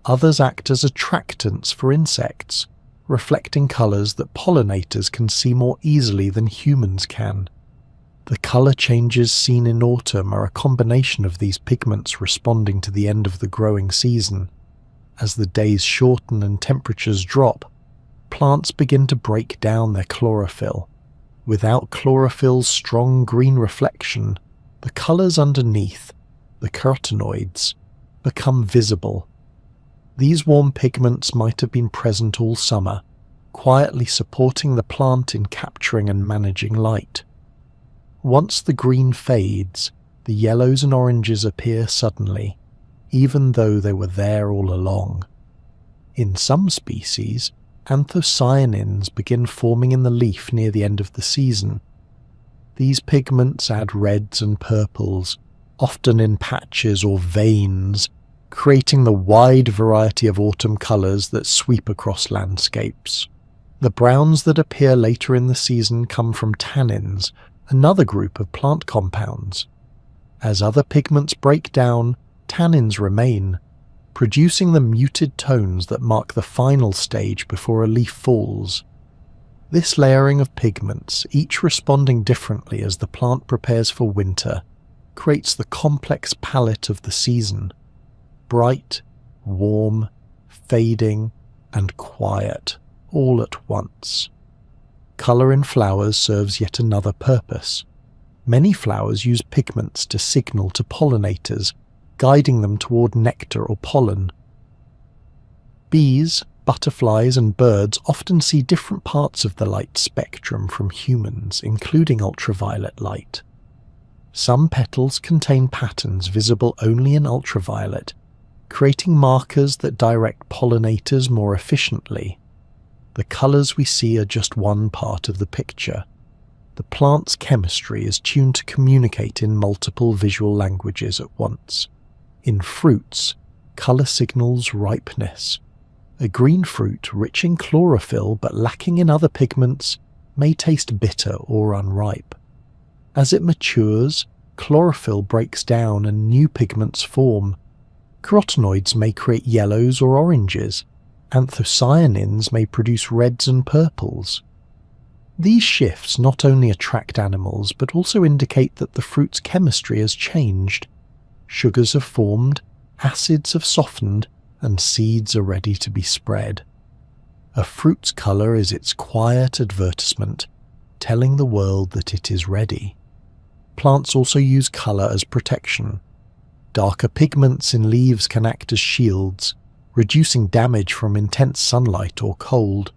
Others act as attractants for insects, reflecting colours that pollinators can see more easily than humans can. The colour changes seen in autumn are a combination of these pigments responding to the end of the growing season. As the days shorten and temperatures drop, plants begin to break down their chlorophyll. Without chlorophyll's strong green reflection, the colours underneath, the carotenoids, become visible. These warm pigments might have been present all summer, quietly supporting the plant in capturing and managing light. Once the green fades, the yellows and oranges appear suddenly, even though they were there all along. In some species, anthocyanins begin forming in the leaf near the end of the season. These pigments add reds and purples, often in patches or veins, creating the wide variety of autumn colours that sweep across landscapes. The browns that appear later in the season come from tannins, another group of plant compounds. As other pigments break down, tannins remain, producing the muted tones that mark the final stage before a leaf falls. This layering of pigments, each responding differently as the plant prepares for winter, creates the complex palette of the season: bright, warm, fading, and quiet, all at once. Colour in flowers serves yet another purpose. Many flowers use pigments to signal to pollinators, guiding them toward nectar or pollen. Bees, butterflies, and birds often see different parts of the light spectrum from humans, including ultraviolet light. Some petals contain patterns visible only in ultraviolet, creating markers that direct pollinators more efficiently. The colours we see are just one part of the picture. The plant's chemistry is tuned to communicate in multiple visual languages at once. In fruits, colour signals ripeness. A green fruit rich in chlorophyll but lacking in other pigments may taste bitter or unripe. As it matures, chlorophyll breaks down and new pigments form. Carotenoids may create yellows or oranges. Anthocyanins may produce reds and purples. These shifts not only attract animals but also indicate that the fruit's chemistry has changed. Sugars have formed, acids have softened, and seeds are ready to be spread. A fruit's colour is its quiet advertisement, telling the world that it is ready. Plants also use colour as protection. Darker pigments in leaves can act as shields, reducing damage from intense sunlight or cold.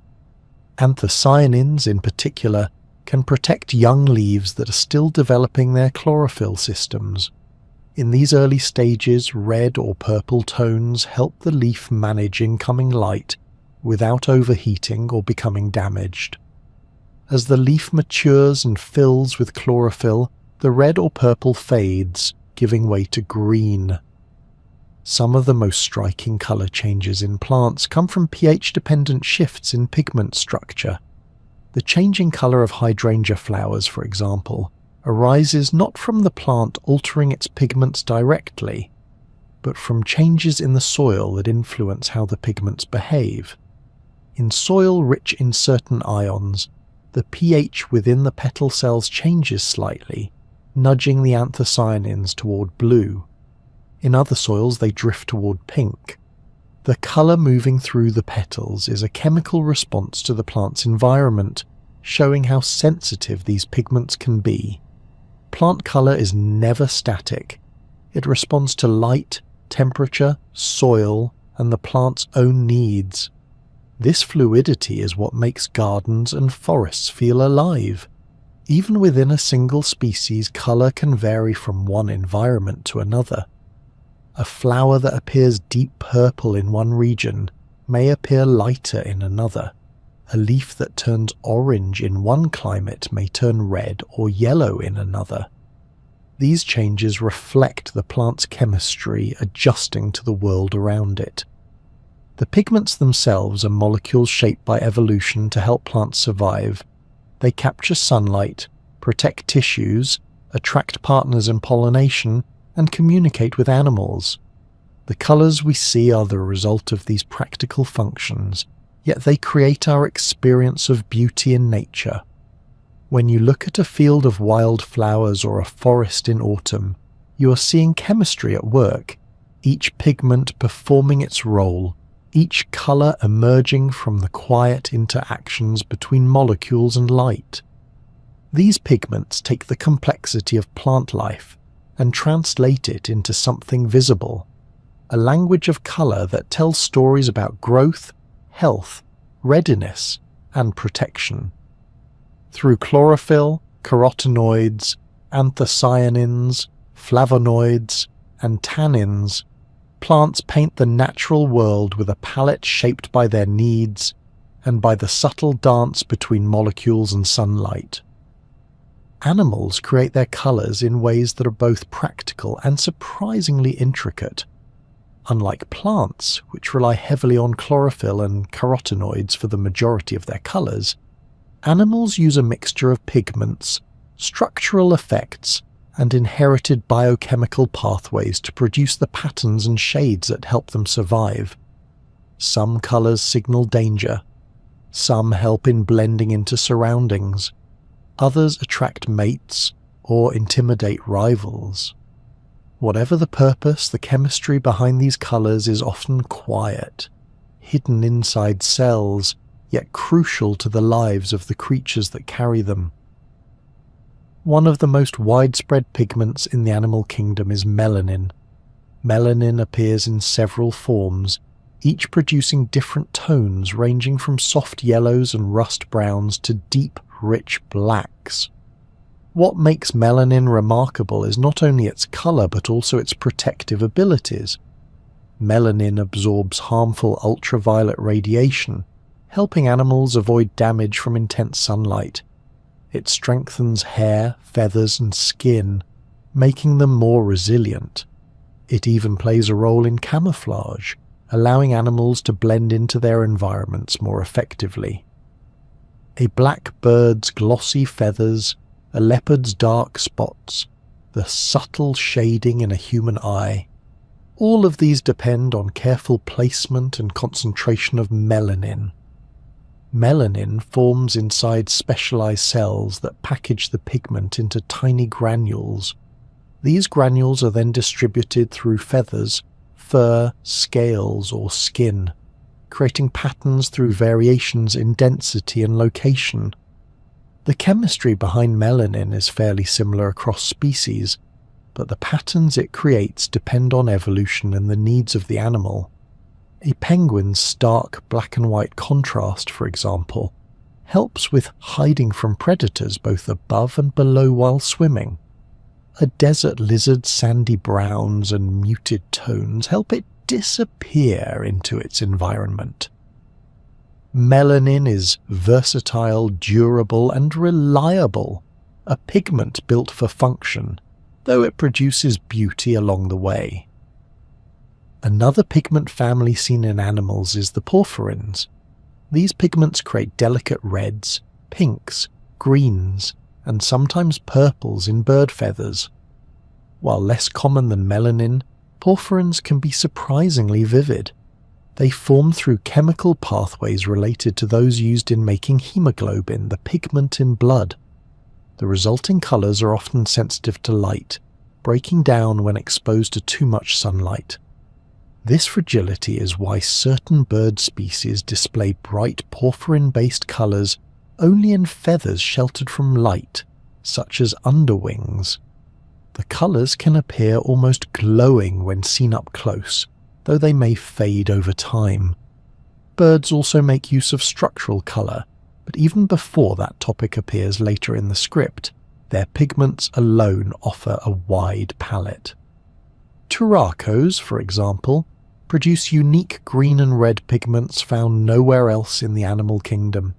Anthocyanins, in particular, can protect young leaves that are still developing their chlorophyll systems. In these early stages, red or purple tones help the leaf manage incoming light without overheating or becoming damaged. As the leaf matures and fills with chlorophyll, the red or purple fades, giving way to green. Some of the most striking colour changes in plants come from pH-dependent shifts in pigment structure. The changing colour of hydrangea flowers, for example, arises not from the plant altering its pigments directly, but from changes in the soil that influence how the pigments behave. In soil rich in certain ions, the pH within the petal cells changes slightly, nudging the anthocyanins toward blue. In other soils they drift toward pink. The colour moving through the petals is a chemical response to the plant's environment, showing how sensitive these pigments can be. Plant colour is never static. It responds to light, temperature, soil, and the plant's own needs. This fluidity is what makes gardens and forests feel alive. Even within a single species, colour can vary from one environment to another. A flower that appears deep purple in one region may appear lighter in another. A leaf that turns orange in one climate may turn red or yellow in another. These changes reflect the plant's chemistry adjusting to the world around it. The pigments themselves are molecules shaped by evolution to help plants survive. They capture sunlight, protect tissues, attract partners in pollination, and communicate with animals. The colours we see are the result of these practical functions, yet they create our experience of beauty in nature. When you look at a field of wild flowers or a forest in autumn, you are seeing chemistry at work, each pigment performing its role, each colour emerging from the quiet interactions between molecules and light. These pigments take the complexity of plant life and translate it into something visible, a language of colour that tells stories about growth, health, readiness, and protection. Through chlorophyll, carotenoids, anthocyanins, flavonoids, and tannins, plants paint the natural world with a palette shaped by their needs and by the subtle dance between molecules and sunlight. Animals create their colours in ways that are both practical and surprisingly intricate. Unlike plants, which rely heavily on chlorophyll and carotenoids for the majority of their colours, animals use a mixture of pigments, structural effects, and inherited biochemical pathways to produce the patterns and shades that help them survive. Some colours signal danger, some help in blending into surroundings, others attract mates or intimidate rivals. Whatever the purpose, the chemistry behind these colours is often quiet, hidden inside cells, yet crucial to the lives of the creatures that carry them. One of the most widespread pigments in the animal kingdom is melanin. Melanin appears in several forms, each producing different tones ranging from soft yellows and rust browns to deep, rich blacks. What makes melanin remarkable is not only its colour but also its protective abilities. Melanin absorbs harmful ultraviolet radiation, helping animals avoid damage from intense sunlight. It strengthens hair, feathers, and skin, making them more resilient. It even plays a role in camouflage, allowing animals to blend into their environments more effectively. A black bird's glossy feathers, a leopard's dark spots, the subtle shading in a human eye, all of these depend on careful placement and concentration of melanin. Melanin forms inside specialized cells that package the pigment into tiny granules. These granules are then distributed through feathers, fur, scales, or skin, creating patterns through variations in density and location. The chemistry behind melanin is fairly similar across species, but the patterns it creates depend on evolution and the needs of the animal. A penguin's stark black and white contrast, for example, helps with hiding from predators both above and below while swimming. A desert lizard's sandy browns and muted tones help it disappear into its environment. Melanin is versatile, durable, and reliable, a pigment built for function, though it produces beauty along the way. Another pigment family seen in animals is the porphyrins. These pigments create delicate reds, pinks, greens, and sometimes purples in bird feathers. While less common than melanin, porphyrins can be surprisingly vivid. They form through chemical pathways related to those used in making hemoglobin, the pigment in blood. The resulting colours are often sensitive to light, breaking down when exposed to too much sunlight. This fragility is why certain bird species display bright porphyrin-based colours only in feathers sheltered from light, such as underwings. The colours can appear almost glowing when seen up close, though they may fade over time. Birds also make use of structural colour, but even before that topic appears later in the script, their pigments alone offer a wide palette. Turacos, for example, produce unique green and red pigments found nowhere else in the animal kingdom.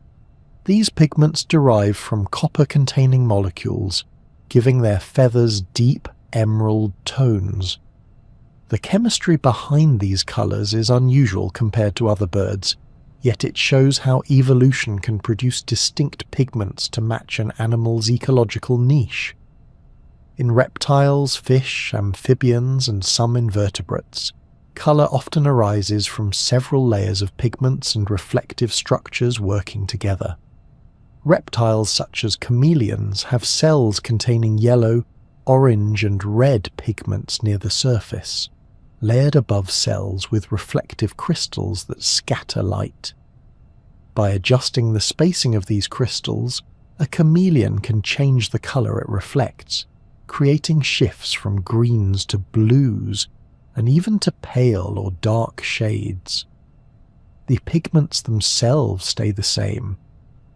These pigments derive from copper-containing molecules, giving their feathers deep emerald tones. The chemistry behind these colours is unusual compared to other birds, yet it shows how evolution can produce distinct pigments to match an animal's ecological niche. In reptiles, fish, amphibians, and some invertebrates, colour often arises from several layers of pigments and reflective structures working together. Reptiles such as chameleons have cells containing yellow, orange, and red pigments near the surface, layered above cells with reflective crystals that scatter light. By adjusting the spacing of these crystals, a chameleon can change the colour it reflects, creating shifts from greens to blues, and even to pale or dark shades. The pigments themselves stay the same.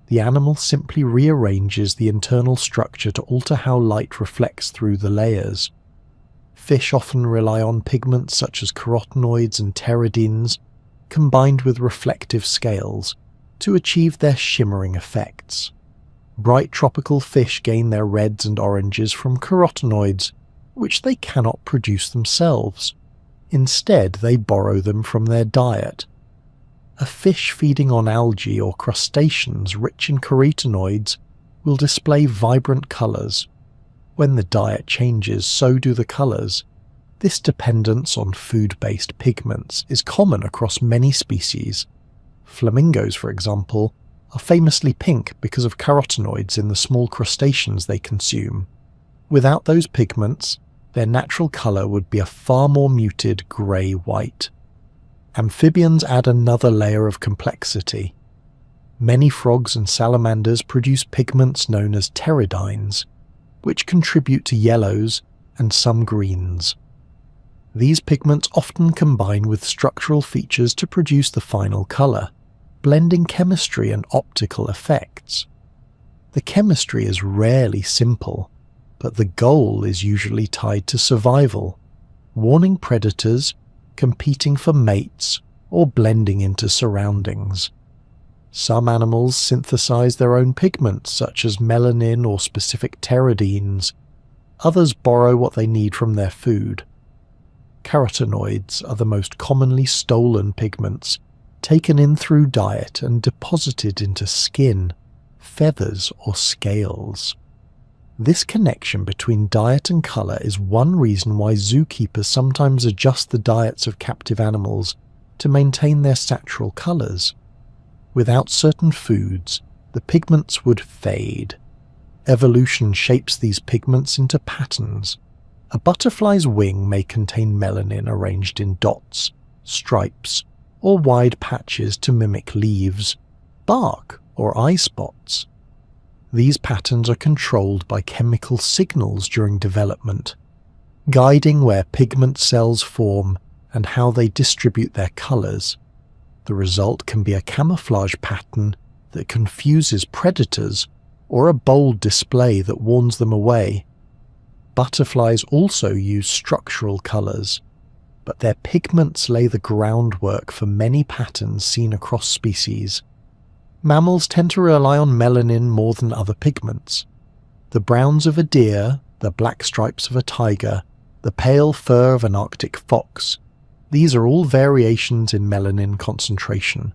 The animal simply rearranges the internal structure to alter how light reflects through the layers. Fish often rely on pigments such as carotenoids and pteridines, combined with reflective scales, to achieve their shimmering effects. Bright tropical fish gain their reds and oranges from carotenoids, which they cannot produce themselves. Instead, they borrow them from their diet. A fish feeding on algae or crustaceans rich in carotenoids will display vibrant colours. When the diet changes, so do the colours. This dependence on food-based pigments is common across many species. Flamingos, for example, are famously pink because of carotenoids in the small crustaceans they consume. Without those pigments, their natural colour would be a far more muted grey-white. Amphibians add another layer of complexity. Many frogs and salamanders produce pigments known as pteridines, which contribute to yellows and some greens. These pigments often combine with structural features to produce the final colour, blending chemistry and optical effects. The chemistry is rarely simple, but the goal is usually tied to survival, warning predators, competing for mates, or blending into surroundings. Some animals synthesize their own pigments, such as melanin or specific pteridines. Others borrow what they need from their food. Carotenoids are the most commonly stolen pigments, taken in through diet and deposited into skin, feathers, or scales. This connection between diet and colour is one reason why zookeepers sometimes adjust the diets of captive animals to maintain their natural colours. Without certain foods, the pigments would fade. Evolution shapes these pigments into patterns. A butterfly's wing may contain melanin arranged in dots, stripes, or wide patches to mimic leaves, bark, or eye spots. These patterns are controlled by chemical signals during development, guiding where pigment cells form and how they distribute their colours. The result can be a camouflage pattern that confuses predators or a bold display that warns them away. Butterflies also use structural colours, but their pigments lay the groundwork for many patterns seen across species. Mammals tend to rely on melanin more than other pigments. The browns of a deer, the black stripes of a tiger, the pale fur of an Arctic fox, these are all variations in melanin concentration.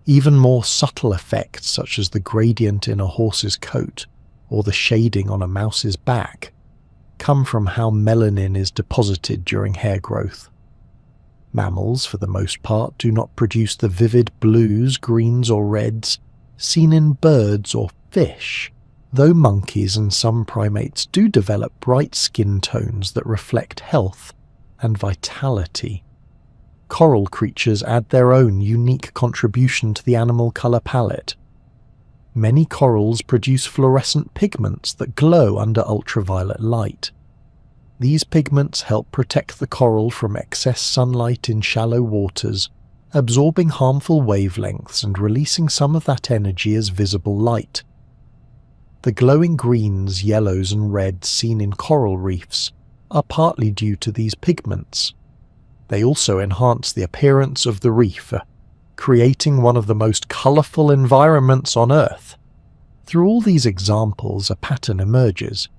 Even more subtle effects, such as the gradient in a horse's coat or the shading on a mouse's back, come from how melanin is deposited during hair growth. Mammals, for the most part, do not produce the vivid blues, greens or reds seen in birds or fish, though monkeys and some primates do develop bright skin tones that reflect health and vitality. Coral creatures add their own unique contribution to the animal colour palette. Many corals produce fluorescent pigments that glow under ultraviolet light. These pigments help protect the coral from excess sunlight in shallow waters, absorbing harmful wavelengths and releasing some of that energy as visible light. The glowing greens, yellows and reds seen in coral reefs are partly due to these pigments. They also enhance the appearance of the reef, creating one of the most colourful environments on Earth. Through all these examples, a pattern emerges.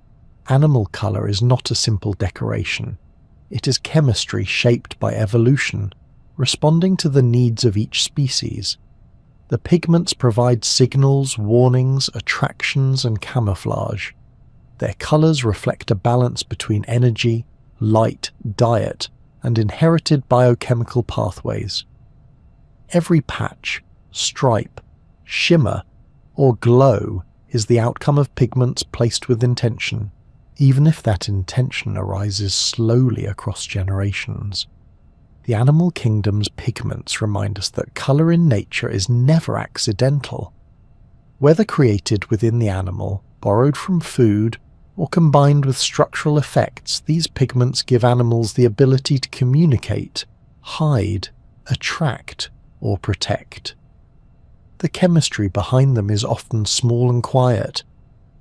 Animal colour is not a simple decoration. It is chemistry shaped by evolution, responding to the needs of each species. The pigments provide signals, warnings, attractions and camouflage. Their colours reflect a balance between energy, light, diet, and inherited biochemical pathways. Every patch, stripe, shimmer, or glow is the outcome of pigments placed with intention, even if that intention arises slowly across generations. The animal kingdom's pigments remind us that colour in nature is never accidental. Whether created within the animal, borrowed from food, or combined with structural effects, these pigments give animals the ability to communicate, hide, attract, or protect. The chemistry behind them is often small and quiet,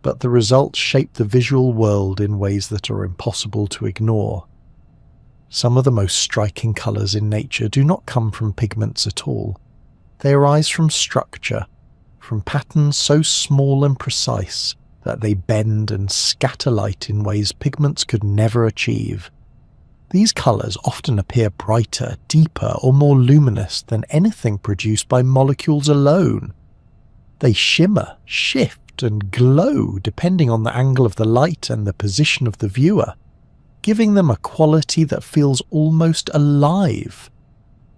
but the results shape the visual world in ways that are impossible to ignore. Some of the most striking colours in nature do not come from pigments at all. They arise from structure, from patterns so small and precise that they bend and scatter light in ways pigments could never achieve. These colours often appear brighter, deeper, or more luminous than anything produced by molecules alone. They shimmer, shift, and glow depending on the angle of the light and the position of the viewer, giving them a quality that feels almost alive.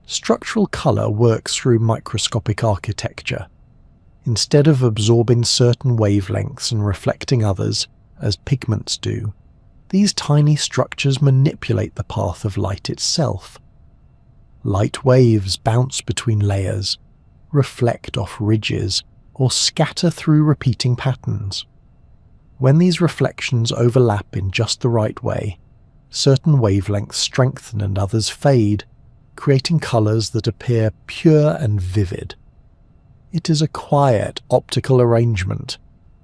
Structural colour works through microscopic architecture. Instead of absorbing certain wavelengths and reflecting others, as pigments do, these tiny structures manipulate the path of light itself. Light waves bounce between layers, reflect off ridges, or scatter through repeating patterns. When these reflections overlap in just the right way, certain wavelengths strengthen and others fade, creating colours that appear pure and vivid. It is a quiet optical arrangement,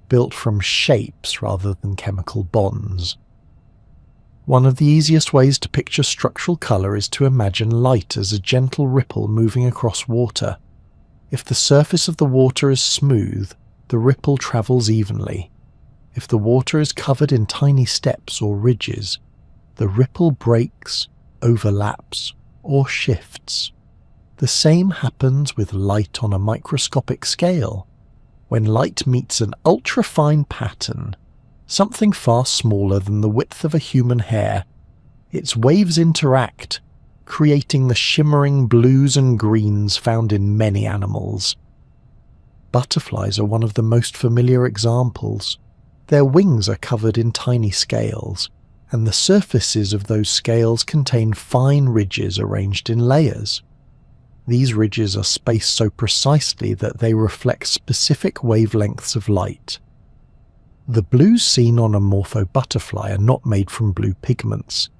built from shapes rather than chemical bonds. One of the easiest ways to picture structural colour is to imagine light as a gentle ripple moving across water. If the surface of the water is smooth, the ripple travels evenly. If the water is covered in tiny steps or ridges, the ripple breaks, overlaps, or shifts. The same happens with light on a microscopic scale. When light meets an ultra-fine pattern, something far smaller than the width of a human hair, its waves interact, creating the shimmering blues and greens found in many animals. Butterflies are one of the most familiar examples. Their wings are covered in tiny scales, and the surfaces of those scales contain fine ridges arranged in layers. These ridges are spaced so precisely that they reflect specific wavelengths of light. The blues seen on a morpho butterfly are not made from blue pigments.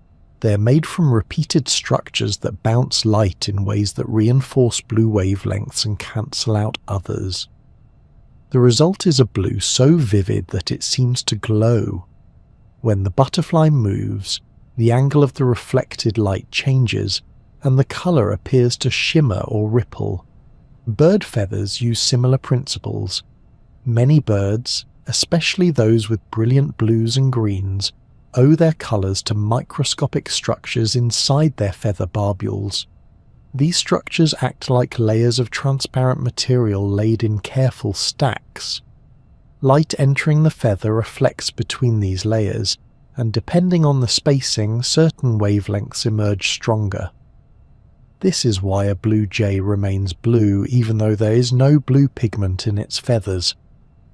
They are made from repeated structures that bounce light in ways that reinforce blue wavelengths and cancel out others. The result is a blue so vivid that it seems to glow. When the butterfly moves, the angle of the reflected light changes, and the colour appears to shimmer or ripple. Bird feathers use similar principles. Many birds, especially those with brilliant blues and greens, owe their colours to microscopic structures inside their feather barbules. These structures act like layers of transparent material laid in careful stacks. Light entering the feather reflects between these layers, and depending on the spacing, certain wavelengths emerge stronger. This is why a blue jay remains blue even though there is no blue pigment in its feathers.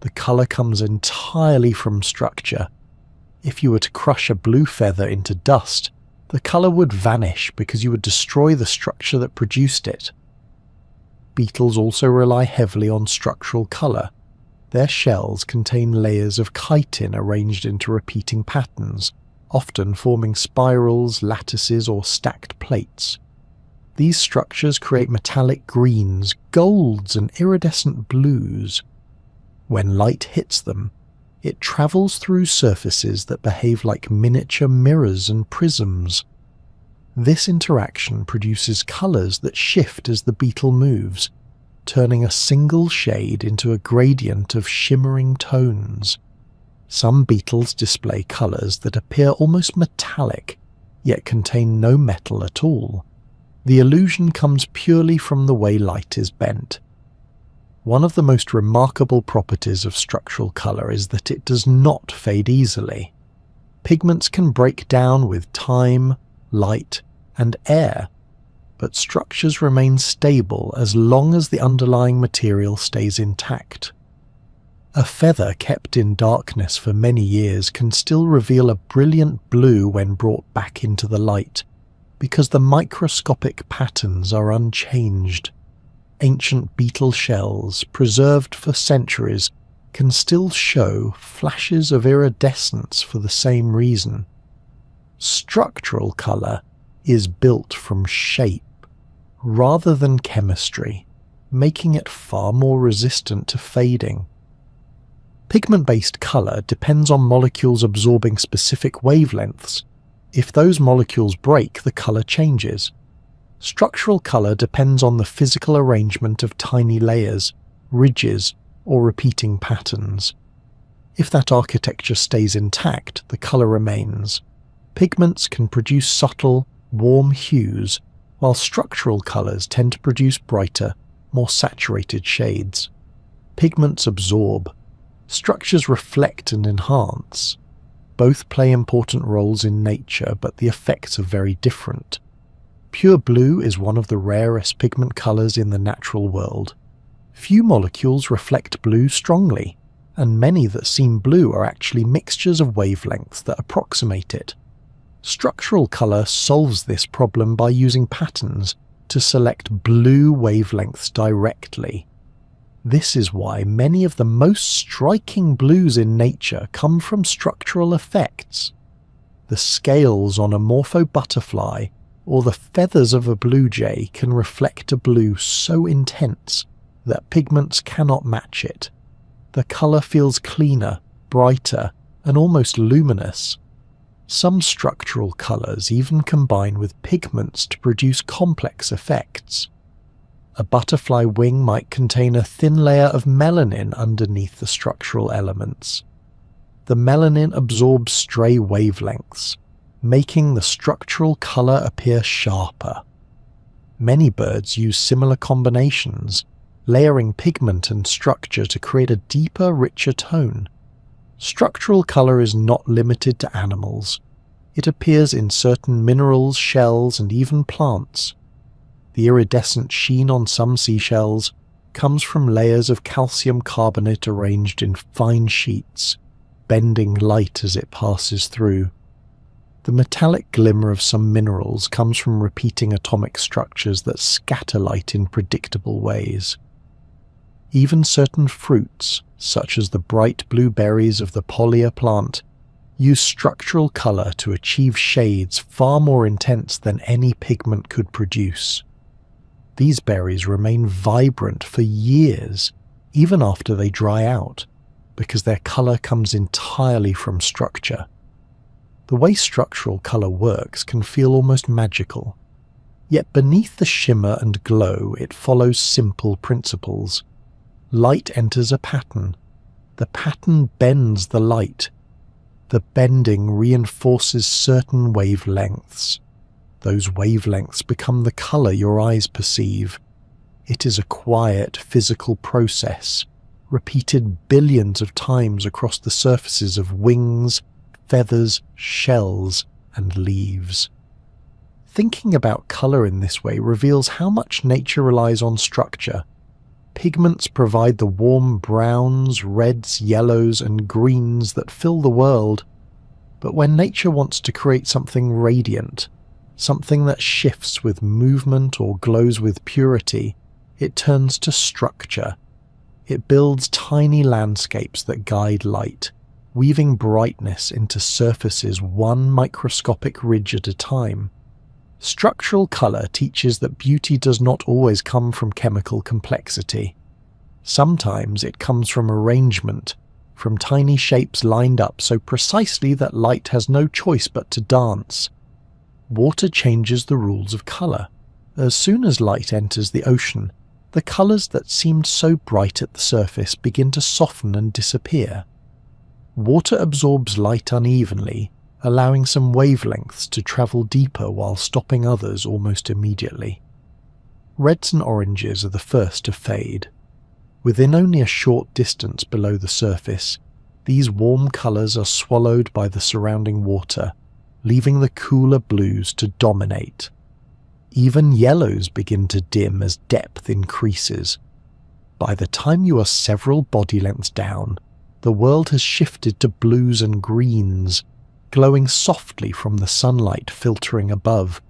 The colour comes entirely from structure. If you were to crush a blue feather into dust, the colour would vanish because you would destroy the structure that produced it. Beetles also rely heavily on structural colour. Their shells contain layers of chitin arranged into repeating patterns, often forming spirals, lattices, or stacked plates. These structures create metallic greens, golds, and iridescent blues. When light hits them, it travels through surfaces that behave like miniature mirrors and prisms. This interaction produces colours that shift as the beetle moves, turning a single shade into a gradient of shimmering tones. Some beetles display colours that appear almost metallic, yet contain no metal at all. The illusion comes purely from the way light is bent. One of the most remarkable properties of structural colour is that it does not fade easily. Pigments can break down with time, light, and air, but structures remain stable as long as the underlying material stays intact. A feather kept in darkness for many years can still reveal a brilliant blue when brought back into the light, because the microscopic patterns are unchanged. Ancient beetle shells, preserved for centuries, can still show flashes of iridescence for the same reason. Structural colour is built from shape rather than chemistry, making it far more resistant to fading. Pigment-based colour depends on molecules absorbing specific wavelengths. If those molecules break, the colour changes. Structural colour depends on the physical arrangement of tiny layers, ridges, or repeating patterns. If that architecture stays intact, the colour remains. Pigments can produce subtle, warm hues, while structural colours tend to produce brighter, more saturated shades. Pigments absorb. Structures reflect and enhance. Both play important roles in nature, but the effects are very different. Pure blue is one of the rarest pigment colours in the natural world. Few molecules reflect blue strongly, and many that seem blue are actually mixtures of wavelengths that approximate it. Structural colour solves this problem by using patterns to select blue wavelengths directly. This is why many of the most striking blues in nature come from structural effects. The scales on a morpho butterfly or the feathers of a blue jay can reflect a blue so intense that pigments cannot match it. The colour feels cleaner, brighter, and almost luminous. Some structural colours even combine with pigments to produce complex effects. A butterfly wing might contain a thin layer of melanin underneath the structural elements. The melanin absorbs stray wavelengths, making the structural colour appear sharper. Many birds use similar combinations, layering pigment and structure to create a deeper, richer tone. Structural colour is not limited to animals. It appears in certain minerals, shells, and even plants. The iridescent sheen on some seashells comes from layers of calcium carbonate arranged in fine sheets, bending light as it passes through. The metallic glimmer of some minerals comes from repeating atomic structures that scatter light in predictable ways. Even certain fruits, such as the bright blue berries of the pollia plant, use structural colour to achieve shades far more intense than any pigment could produce. These berries remain vibrant for years, even after they dry out, because their colour comes entirely from structure. The way structural colour works can feel almost magical. Yet beneath the shimmer and glow it follows simple principles. Light enters a pattern. The pattern bends the light. The bending reinforces certain wavelengths. Those wavelengths become the color your eyes perceive. It is a quiet physical process, repeated billions of times across the surfaces of wings, feathers, shells, and leaves. Thinking about color in this way reveals how much nature relies on structure. Pigments provide the warm browns, reds, yellows, and greens that fill the world. But when nature wants to create something radiant, something that shifts with movement or glows with purity, it turns to structure. It builds tiny landscapes that guide light, weaving brightness into surfaces one microscopic ridge at a time. Structural color teaches that beauty does not always come from chemical complexity. Sometimes it comes from arrangement, from tiny shapes lined up so precisely that light has no choice but to dance. Water changes the rules of color. As soon as light enters the ocean, the colors that seemed so bright at the surface begin to soften and disappear. Water absorbs light unevenly, allowing some wavelengths to travel deeper while stopping others almost immediately. Reds and oranges are the first to fade. Within only a short distance below the surface, these warm colours are swallowed by the surrounding water, leaving the cooler blues to dominate. Even yellows begin to dim as depth increases. By the time you are several body lengths down, the world has shifted to blues and greens, glowing softly from the sunlight filtering above.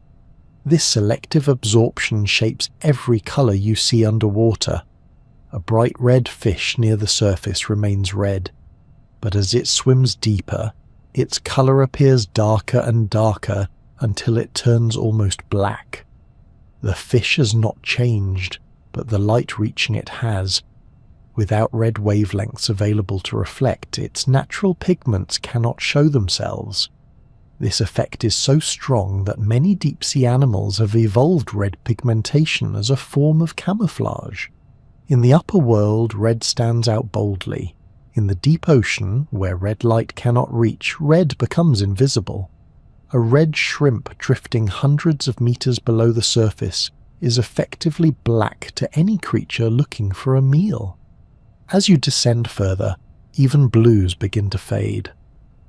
This selective absorption shapes every colour you see underwater. A bright red fish near the surface remains red, but as it swims deeper, its colour appears darker and darker until it turns almost black. The fish has not changed, but the light reaching it has. Without red wavelengths available to reflect, its natural pigments cannot show themselves. This effect is so strong that many deep-sea animals have evolved red pigmentation as a form of camouflage. In the upper world, red stands out boldly. In the deep ocean, where red light cannot reach, red becomes invisible. A red shrimp drifting hundreds of meters below the surface is effectively black to any creature looking for a meal. As you descend further, even blues begin to fade.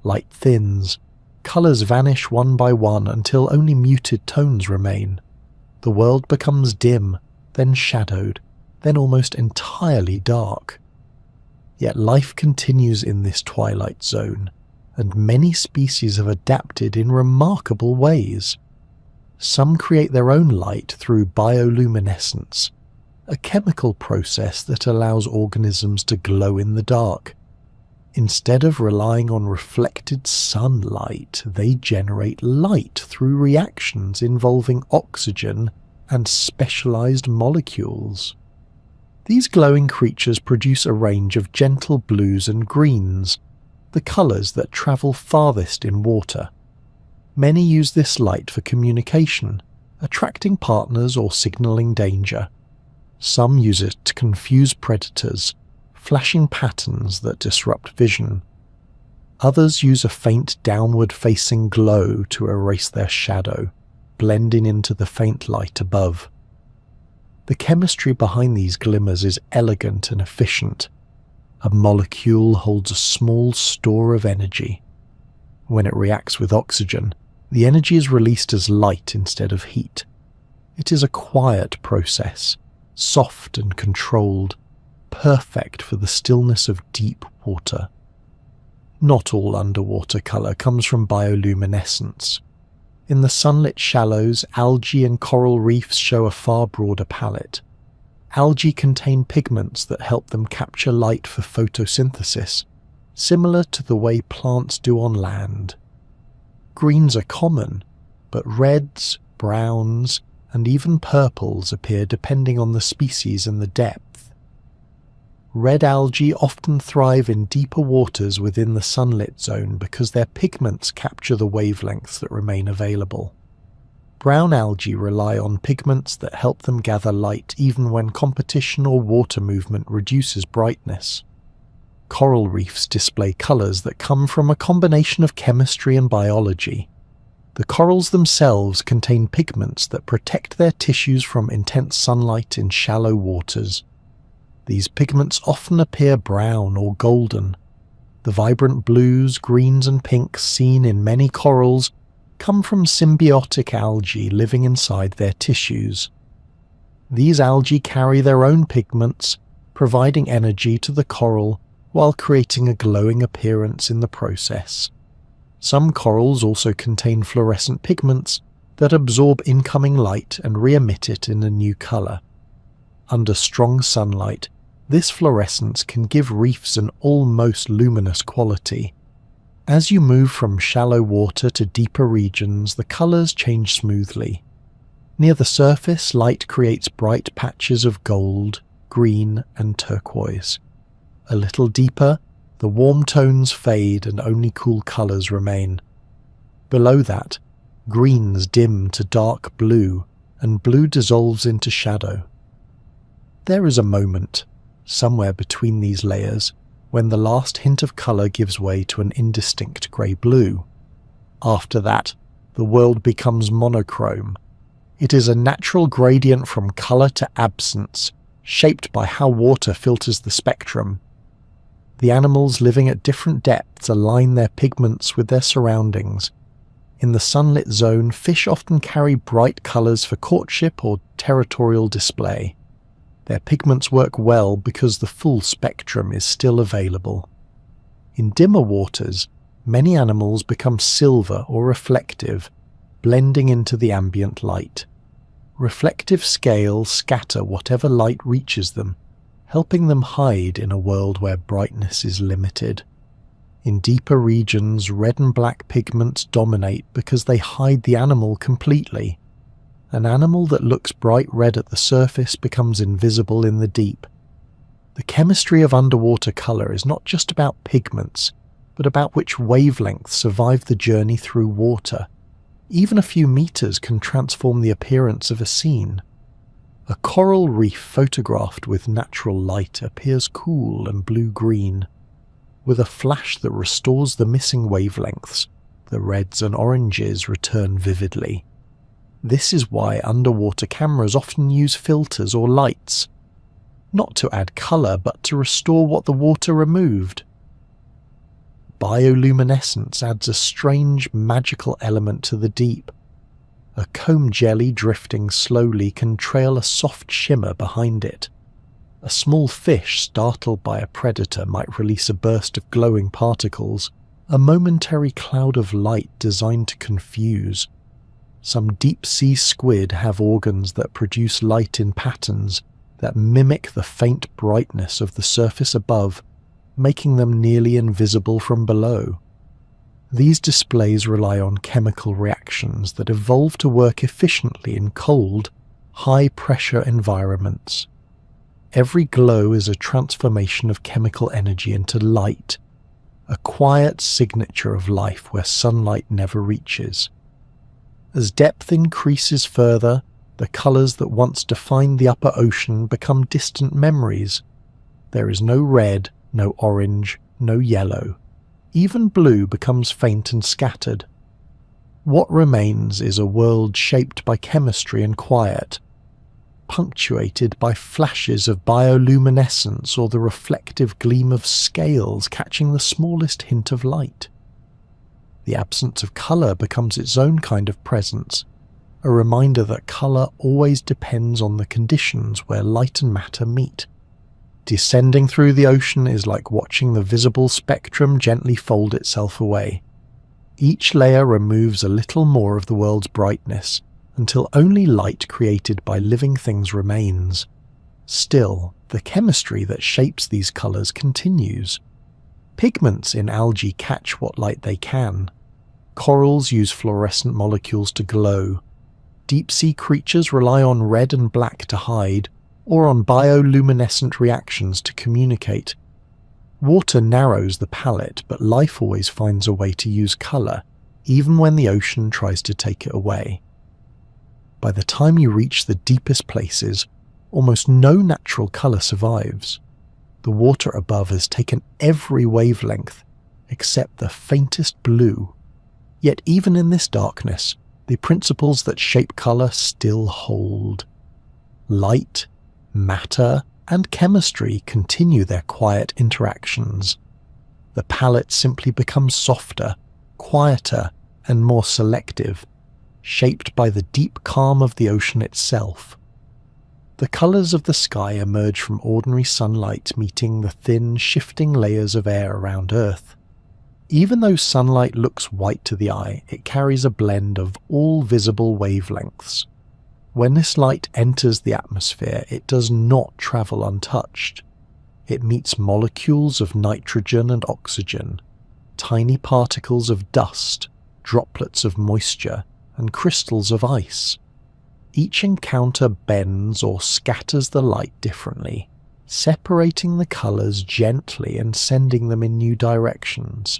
Light thins. Colours vanish one by one until only muted tones remain. The world becomes dim, then shadowed, then almost entirely dark. Yet life continues in this twilight zone, and many species have adapted in remarkable ways. Some create their own light through bioluminescence, a chemical process that allows organisms to glow in the dark. Instead of relying on reflected sunlight, they generate light through reactions involving oxygen and specialized molecules. These glowing creatures produce a range of gentle blues and greens, the colors that travel farthest in water. Many use this light for communication, attracting partners or signaling danger. Some use it to confuse predators, flashing patterns that disrupt vision. Others use a faint downward-facing glow to erase their shadow, blending into the faint light above. The chemistry behind these glimmers is elegant and efficient. A molecule holds a small store of energy. When it reacts with oxygen, the energy is released as light instead of heat. It is a quiet process, soft and controlled, perfect for the stillness of deep water. Not all underwater colour comes from bioluminescence. In the sunlit shallows, algae and coral reefs show a far broader palette. Algae contain pigments that help them capture light for photosynthesis, similar to the way plants do on land. Greens are common, but reds, browns, and even purples appear depending on the species and the depth. Red algae often thrive in deeper waters within the sunlit zone because their pigments capture the wavelengths that remain available. Brown algae rely on pigments that help them gather light even when competition or water movement reduces brightness. Coral reefs display colours that come from a combination of chemistry and biology. The corals themselves contain pigments that protect their tissues from intense sunlight in shallow waters. These pigments often appear brown or golden. The vibrant blues, greens and pinks seen in many corals come from symbiotic algae living inside their tissues. These algae carry their own pigments, providing energy to the coral while creating a glowing appearance in the process. Some corals also contain fluorescent pigments that absorb incoming light and re-emit it in a new color. Under strong sunlight, this fluorescence can give reefs an almost luminous quality. As you move from shallow water to deeper regions, the colors change smoothly. Near the surface, light creates bright patches of gold, green, and turquoise. A little deeper, the warm tones fade and only cool colors remain. Below that, greens dim to dark blue, and blue dissolves into shadow. There is a moment, somewhere between these layers, when the last hint of color gives way to an indistinct grey-blue. After that, the world becomes monochrome. It is a natural gradient from color to absence, shaped by how water filters the spectrum. The animals living at different depths align their pigments with their surroundings. In the sunlit zone, fish often carry bright colors for courtship or territorial display. Their pigments work well because the full spectrum is still available. In dimmer waters, many animals become silver or reflective, blending into the ambient light. Reflective scales scatter whatever light reaches them, helping them hide in a world where brightness is limited. In deeper regions, red and black pigments dominate because they hide the animal completely. An animal that looks bright red at the surface becomes invisible in the deep. The chemistry of underwater color is not just about pigments, but about which wavelengths survive the journey through water. Even a few meters can transform the appearance of a scene. A coral reef photographed with natural light appears cool and blue-green. With a flash that restores the missing wavelengths, the reds and oranges return vividly. This is why underwater cameras often use filters or lights, not to add color but to restore what the water removed. Bioluminescence adds a strange, magical element to the deep. A comb jelly drifting slowly can trail a soft shimmer behind it. A small fish startled by a predator might release a burst of glowing particles, a momentary cloud of light designed to confuse. Some deep-sea squid have organs that produce light in patterns that mimic the faint brightness of the surface above, making them nearly invisible from below. These displays rely on chemical reactions that evolve to work efficiently in cold, high-pressure environments. Every glow is a transformation of chemical energy into light, a quiet signature of life where sunlight never reaches. As depth increases further, the colors that once defined the upper ocean become distant memories. There is no red, no orange, no yellow. Even blue becomes faint and scattered. What remains is a world shaped by chemistry and quiet, punctuated by flashes of bioluminescence or the reflective gleam of scales catching the smallest hint of light. The absence of color becomes its own kind of presence, a reminder that color always depends on the conditions where light and matter meet. Descending through the ocean is like watching the visible spectrum gently fold itself away. Each layer removes a little more of the world's brightness, until only light created by living things remains. Still, the chemistry that shapes these colors continues. Pigments in algae catch what light they can. Corals use fluorescent molecules to glow. Deep-sea creatures rely on red and black to hide, or on bioluminescent reactions to communicate. Water narrows the palette, but life always finds a way to use color, even when the ocean tries to take it away. By the time you reach the deepest places, almost no natural color survives. The water above has taken every wavelength except the faintest blue. Yet even in this darkness, the principles that shape colour still hold. Light, matter, and chemistry continue their quiet interactions. The palette simply becomes softer, quieter, and more selective, shaped by the deep calm of the ocean itself. The colours of the sky emerge from ordinary sunlight meeting the thin, shifting layers of air around Earth. Even though sunlight looks white to the eye, it carries a blend of all visible wavelengths. When this light enters the atmosphere, it does not travel untouched. It meets molecules of nitrogen and oxygen, tiny particles of dust, droplets of moisture, and crystals of ice. Each encounter bends or scatters the light differently, separating the colours gently and sending them in new directions.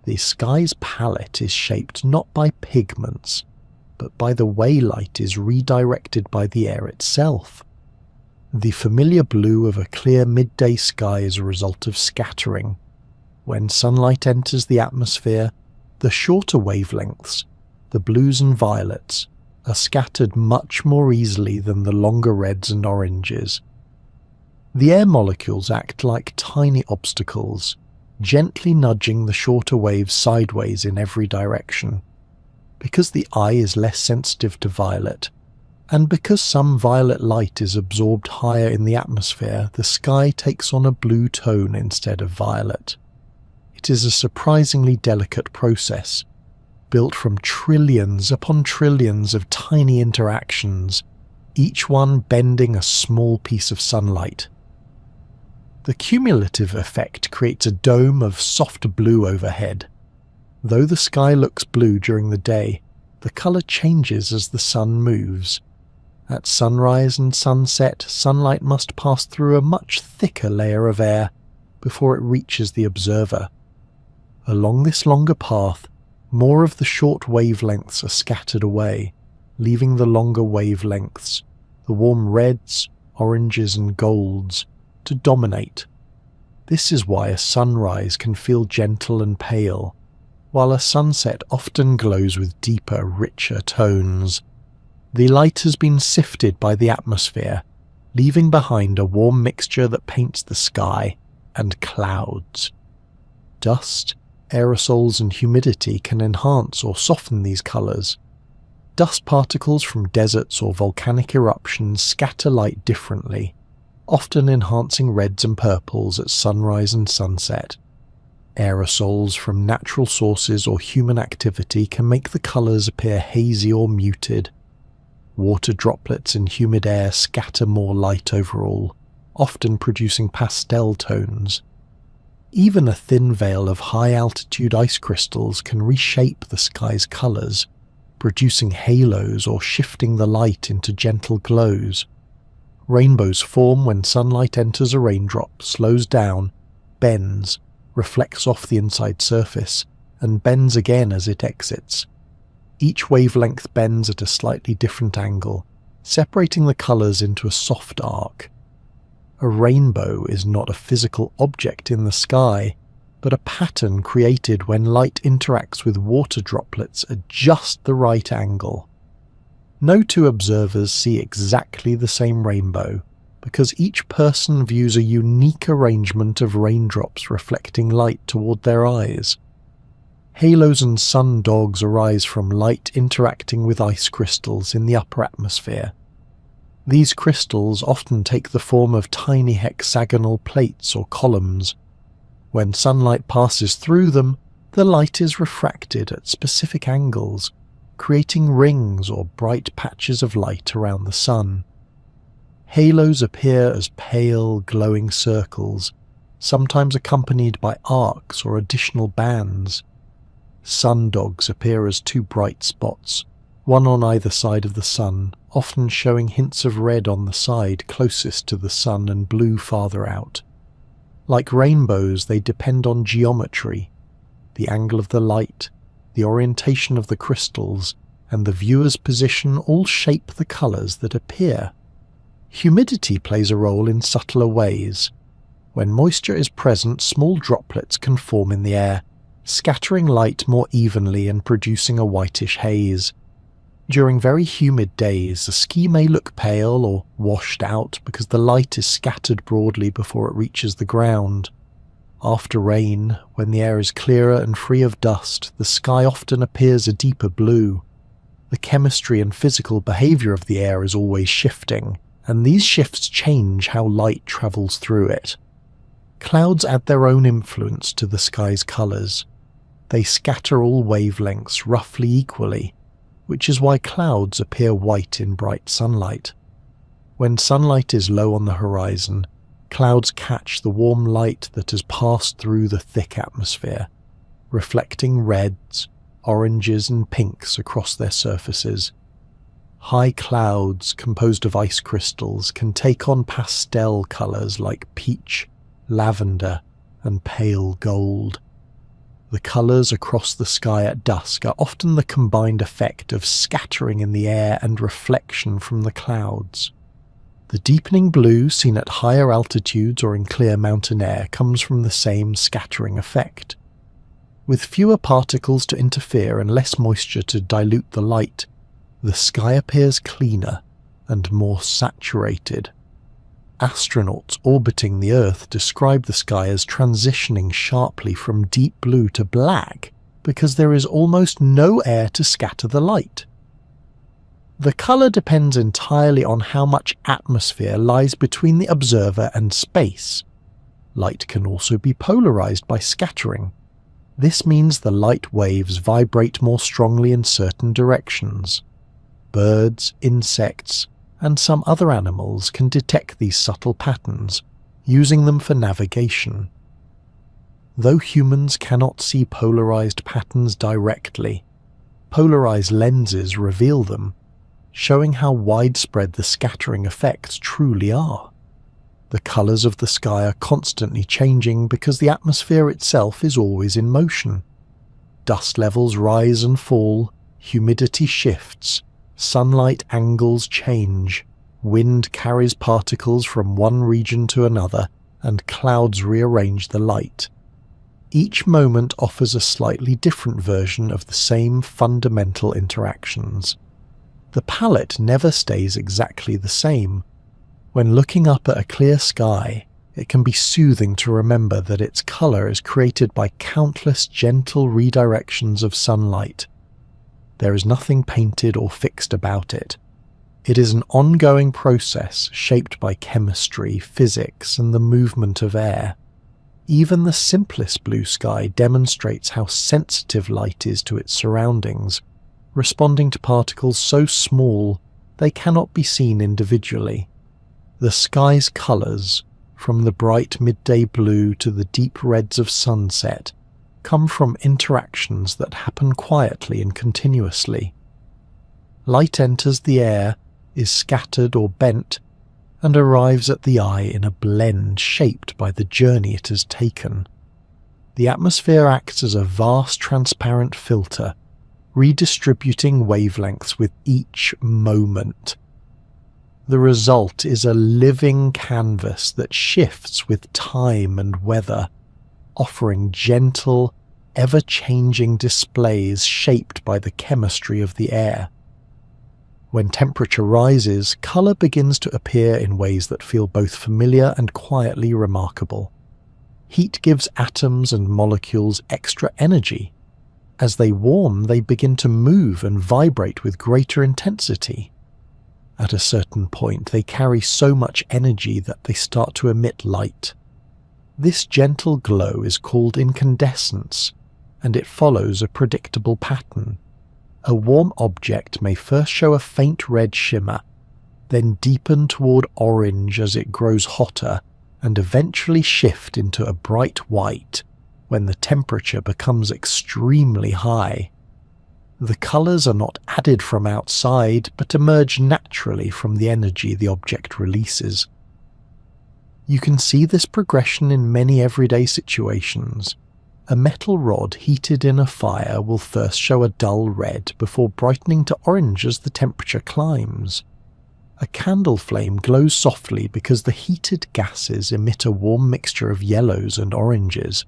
The sky's palette is shaped not by pigments, but by the way light is redirected by the air itself. The familiar blue of a clear midday sky is a result of scattering. When sunlight enters the atmosphere, the shorter wavelengths, the blues and violets, are scattered much more easily than the longer reds and oranges. The air molecules act like tiny obstacles, gently nudging the shorter waves sideways in every direction. Because the eye is less sensitive to violet, and because some violet light is absorbed higher in the atmosphere, the sky takes on a blue tone instead of violet. It is a surprisingly delicate process, built from trillions upon trillions of tiny interactions, each one bending a small piece of sunlight. The cumulative effect creates a dome of soft blue overhead. Though the sky looks blue during the day, the colour changes as the sun moves. At sunrise and sunset, sunlight must pass through a much thicker layer of air before it reaches the observer. Along this longer path, more of the short wavelengths are scattered away, leaving the longer wavelengths, the warm reds, oranges and golds, to dominate. This is why a sunrise can feel gentle and pale, while a sunset often glows with deeper, richer tones. The light has been sifted by the atmosphere, leaving behind a warm mixture that paints the sky and clouds. Dust, aerosols and humidity can enhance or soften these colours. Dust particles from deserts or volcanic eruptions scatter light differently, often enhancing reds and purples at sunrise and sunset. Aerosols from natural sources or human activity can make the colours appear hazy or muted. Water droplets in humid air scatter more light overall, often producing pastel tones. Even a thin veil of high-altitude ice crystals can reshape the sky's colours, producing halos or shifting the light into gentle glows. Rainbows form when sunlight enters a raindrop, slows down, bends, reflects off the inside surface, and bends again as it exits. Each wavelength bends at a slightly different angle, separating the colours into a soft arc. A rainbow is not a physical object in the sky, but a pattern created when light interacts with water droplets at just the right angle. No two observers see exactly the same rainbow, because each person views a unique arrangement of raindrops reflecting light toward their eyes. Halos and sun dogs arise from light interacting with ice crystals in the upper atmosphere. These crystals often take the form of tiny hexagonal plates or columns. When sunlight passes through them, the light is refracted at specific angles, creating rings or bright patches of light around the sun. Halos appear as pale, glowing circles, sometimes accompanied by arcs or additional bands. Sundogs appear as two bright spots, one on either side of the sun, often showing hints of red on the side closest to the sun and blue farther out. Like rainbows, they depend on geometry, the angle of the light, the orientation of the crystals, and the viewer's position all shape the colours that appear. Humidity plays a role in subtler ways. When moisture is present, small droplets can form in the air, scattering light more evenly and producing a whitish haze. During very humid days, the ski may look pale or washed out because the light is scattered broadly before it reaches the ground. After rain, when the air is clearer and free of dust, the sky often appears a deeper blue. The chemistry and physical behavior of the air is always shifting, and these shifts change how light travels through it. Clouds add their own influence to the sky's colors. They scatter all wavelengths roughly equally, which is why clouds appear white in bright sunlight. When sunlight is low on the horizon, clouds catch the warm light that has passed through the thick atmosphere, reflecting reds, oranges and pinks across their surfaces. High clouds composed of ice crystals can take on pastel colors like peach, lavender, and pale gold. The colors across the sky at dusk are often the combined effect of scattering in the air and reflection from the clouds. The deepening blue seen at higher altitudes or in clear mountain air comes from the same scattering effect. With fewer particles to interfere and less moisture to dilute the light, the sky appears cleaner and more saturated. Astronauts orbiting the Earth describe the sky as transitioning sharply from deep blue to black because there is almost no air to scatter the light. The color depends entirely on how much atmosphere lies between the observer and space. Light can also be polarized by scattering. This means the light waves vibrate more strongly in certain directions. Birds, insects, and some other animals can detect these subtle patterns, using them for navigation. Though humans cannot see polarized patterns directly, polarized lenses reveal them, showing how widespread the scattering effects truly are. The colors of the sky are constantly changing because the atmosphere itself is always in motion. Dust levels rise and fall, humidity shifts, sunlight angles change, wind carries particles from one region to another, and clouds rearrange the light. Each moment offers a slightly different version of the same fundamental interactions. The palette never stays exactly the same. When looking up at a clear sky, it can be soothing to remember that its color is created by countless gentle redirections of sunlight. There is nothing painted or fixed about it. It is an ongoing process shaped by chemistry, physics, and the movement of air. Even the simplest blue sky demonstrates how sensitive light is to its surroundings, responding to particles so small they cannot be seen individually. The sky's colors, from the bright midday blue to the deep reds of sunset, come from interactions that happen quietly and continuously. Light enters the air, is scattered or bent, and arrives at the eye in a blend shaped by the journey it has taken. The atmosphere acts as a vast transparent filter, redistributing wavelengths with each moment. The result is a living canvas that shifts with time and weather, offering gentle, ever-changing displays shaped by the chemistry of the air. When temperature rises, colour begins to appear in ways that feel both familiar and quietly remarkable. Heat gives atoms and molecules extra energy. As they warm, they begin to move and vibrate with greater intensity. At a certain point, they carry so much energy that they start to emit light. This gentle glow is called incandescence, and it follows a predictable pattern. A warm object may first show a faint red shimmer, then deepen toward orange as it grows hotter, and eventually shift into a bright white when the temperature becomes extremely high. The colors are not added from outside, but emerge naturally from the energy the object releases. You can see this progression in many everyday situations. A metal rod heated in a fire will first show a dull red before brightening to orange as the temperature climbs. A candle flame glows softly because the heated gases emit a warm mixture of yellows and oranges.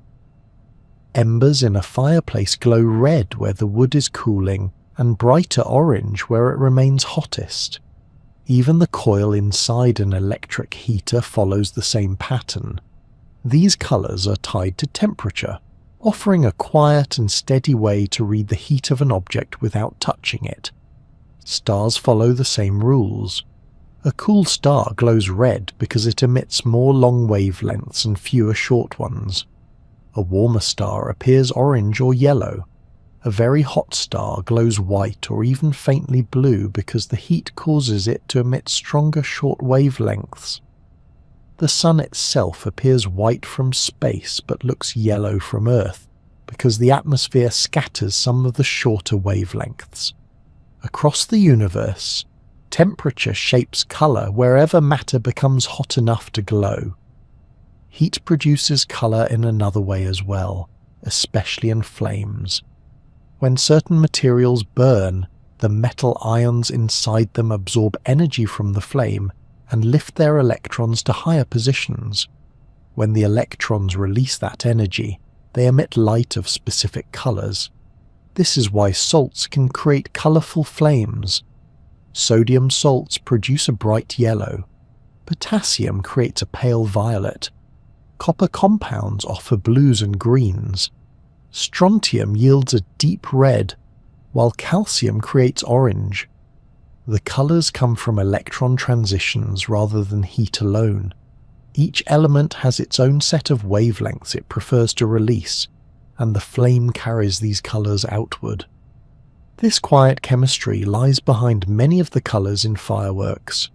Embers in a fireplace glow red where the wood is cooling and brighter orange where it remains hottest. Even the coil inside an electric heater follows the same pattern. These colours are tied to temperature, offering a quiet and steady way to read the heat of an object without touching it. Stars follow the same rules. A cool star glows red because it emits more long wavelengths and fewer short ones. A warmer star appears orange or yellow. A very hot star glows white or even faintly blue because the heat causes it to emit stronger short wavelengths. The Sun itself appears white from space but looks yellow from Earth because the atmosphere scatters some of the shorter wavelengths. Across the universe, temperature shapes colour wherever matter becomes hot enough to glow. Heat produces colour in another way as well, especially in flames. When certain materials burn, the metal ions inside them absorb energy from the flame and lift their electrons to higher positions. When the electrons release that energy, they emit light of specific colours. This is why salts can create colourful flames. Sodium salts produce a bright yellow. Potassium creates a pale violet. Copper compounds offer blues and greens. Strontium yields a deep red, while calcium creates orange. The colours come from electron transitions rather than heat alone. Each element has its own set of wavelengths it prefers to release, and the flame carries these colours outward. This quiet chemistry lies behind many of the colours in fireworks.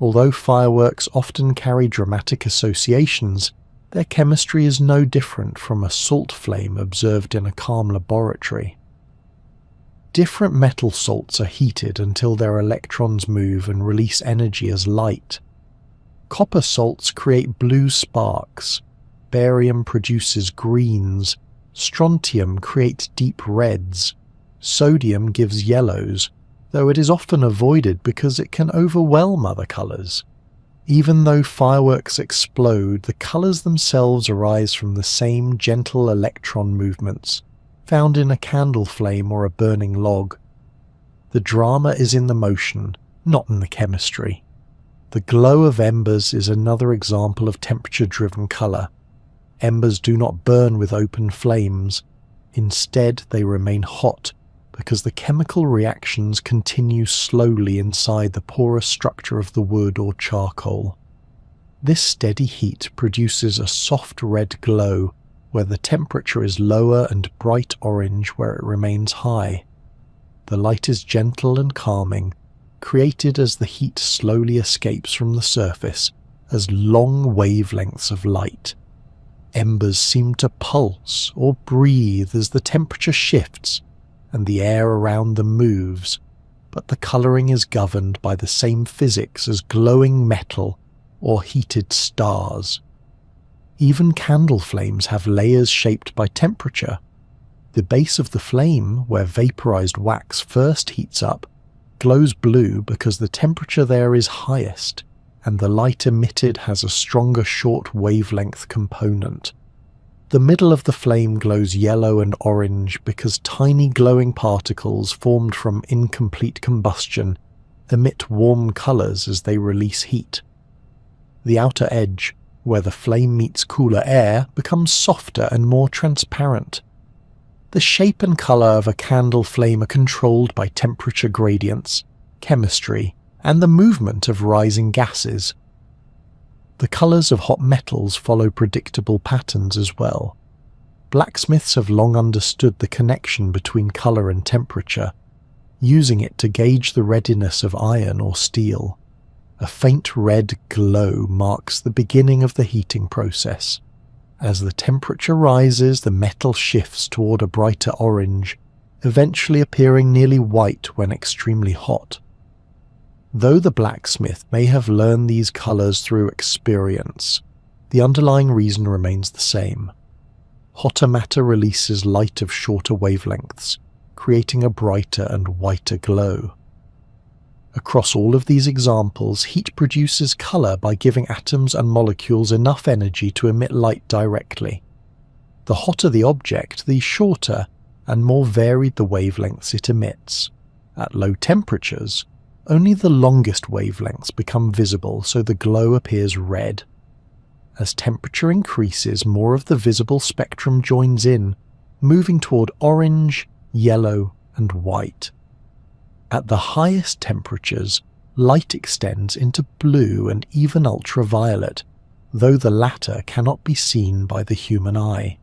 Although fireworks often carry dramatic associations, their chemistry is no different from a salt flame observed in a calm laboratory. Different metal salts are heated until their electrons move and release energy as light. Copper salts create blue sparks, barium produces greens, strontium creates deep reds, sodium gives yellows, though it is often avoided because it can overwhelm other colours. Even though fireworks explode, the colours themselves arise from the same gentle electron movements found in a candle flame or a burning log. The drama is in the motion, not in the chemistry. The glow of embers is another example of temperature-driven colour. Embers do not burn with open flames. Instead, they remain hot because the chemical reactions continue slowly inside the porous structure of the wood or charcoal. This steady heat produces a soft red glow where the temperature is lower and bright orange where it remains high. The light is gentle and calming, created as the heat slowly escapes from the surface as long wavelengths of light. Embers seem to pulse or breathe as the temperature shifts and the air around them moves, but the colouring is governed by the same physics as glowing metal or heated stars. Even candle flames have layers shaped by temperature. The base of the flame, where vaporized wax first heats up, glows blue because the temperature there is highest, and the light emitted has a stronger short wavelength component. The middle of the flame glows yellow and orange because tiny glowing particles formed from incomplete combustion emit warm colours as they release heat. The outer edge, where the flame meets cooler air, becomes softer and more transparent. The shape and colour of a candle flame are controlled by temperature gradients, chemistry, and the movement of rising gases. The colours of hot metals follow predictable patterns as well. Blacksmiths have long understood the connection between colour and temperature, using it to gauge the readiness of iron or steel. A faint red glow marks the beginning of the heating process. As the temperature rises, the metal shifts toward a brighter orange, eventually appearing nearly white when extremely hot. Though the blacksmith may have learned these colours through experience, the underlying reason remains the same. Hotter matter releases light of shorter wavelengths, creating a brighter and whiter glow. Across all of these examples, heat produces colour by giving atoms and molecules enough energy to emit light directly. The hotter the object, the shorter and more varied the wavelengths it emits. At low temperatures, only the longest wavelengths become visible, so the glow appears red. As temperature increases, more of the visible spectrum joins in, moving toward orange, yellow, and white. At the highest temperatures, light extends into blue and even ultraviolet, though the latter cannot be seen by the human eye.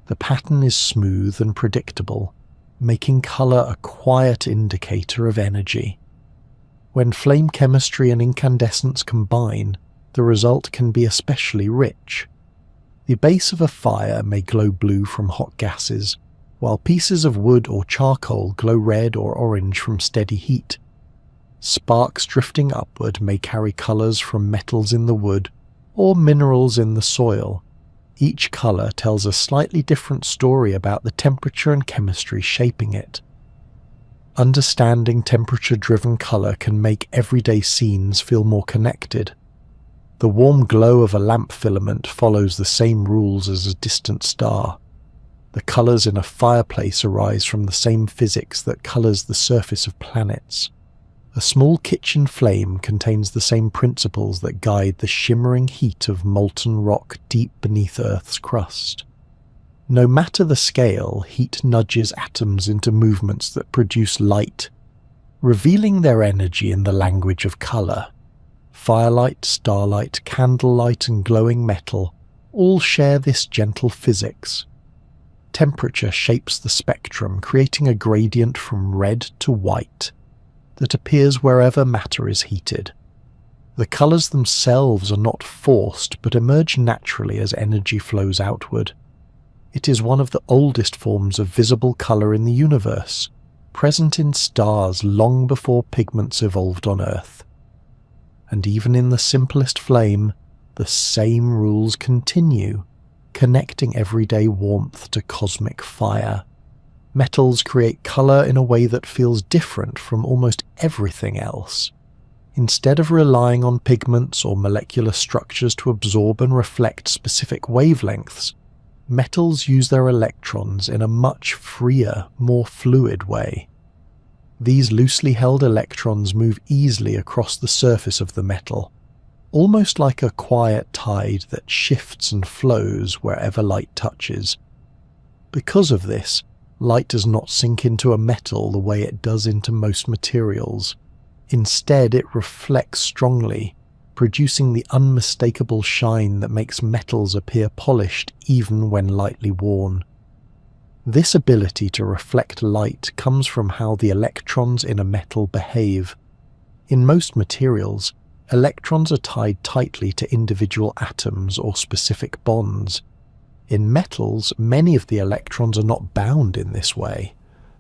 The pattern is smooth and predictable, making colour a quiet indicator of energy. When flame chemistry and incandescence combine, the result can be especially rich. The base of a fire may glow blue from hot gases, while pieces of wood or charcoal glow red or orange from steady heat. Sparks drifting upward may carry colours from metals in the wood or minerals in the soil. Each colour tells a slightly different story about the temperature and chemistry shaping it. Understanding temperature-driven colour can make everyday scenes feel more connected. The warm glow of a lamp filament follows the same rules as a distant star. The colours in a fireplace arise from the same physics that colours the surface of planets. A small kitchen flame contains the same principles that guide the shimmering heat of molten rock deep beneath Earth's crust. No matter the scale, heat nudges atoms into movements that produce light, revealing their energy in the language of colour. Firelight, starlight, candlelight, and glowing metal all share this gentle physics. Temperature shapes the spectrum, creating a gradient from red to white that appears wherever matter is heated. The colours themselves are not forced but emerge naturally as energy flows outward. It is one of the oldest forms of visible colour in the universe, present in stars long before pigments evolved on Earth. And even in the simplest flame, the same rules continue, connecting everyday warmth to cosmic fire. Metals create colour in a way that feels different from almost everything else. Instead of relying on pigments or molecular structures to absorb and reflect specific wavelengths, metals use their electrons in a much freer, more fluid way. These loosely held electrons move easily across the surface of the metal, almost like a quiet tide that shifts and flows wherever light touches. Because of this, light does not sink into a metal the way it does into most materials. Instead, it reflects strongly, producing the unmistakable shine that makes metals appear polished even when lightly worn. This ability to reflect light comes from how the electrons in a metal behave. In most materials, electrons are tied tightly to individual atoms or specific bonds. In metals, many of the electrons are not bound in this way.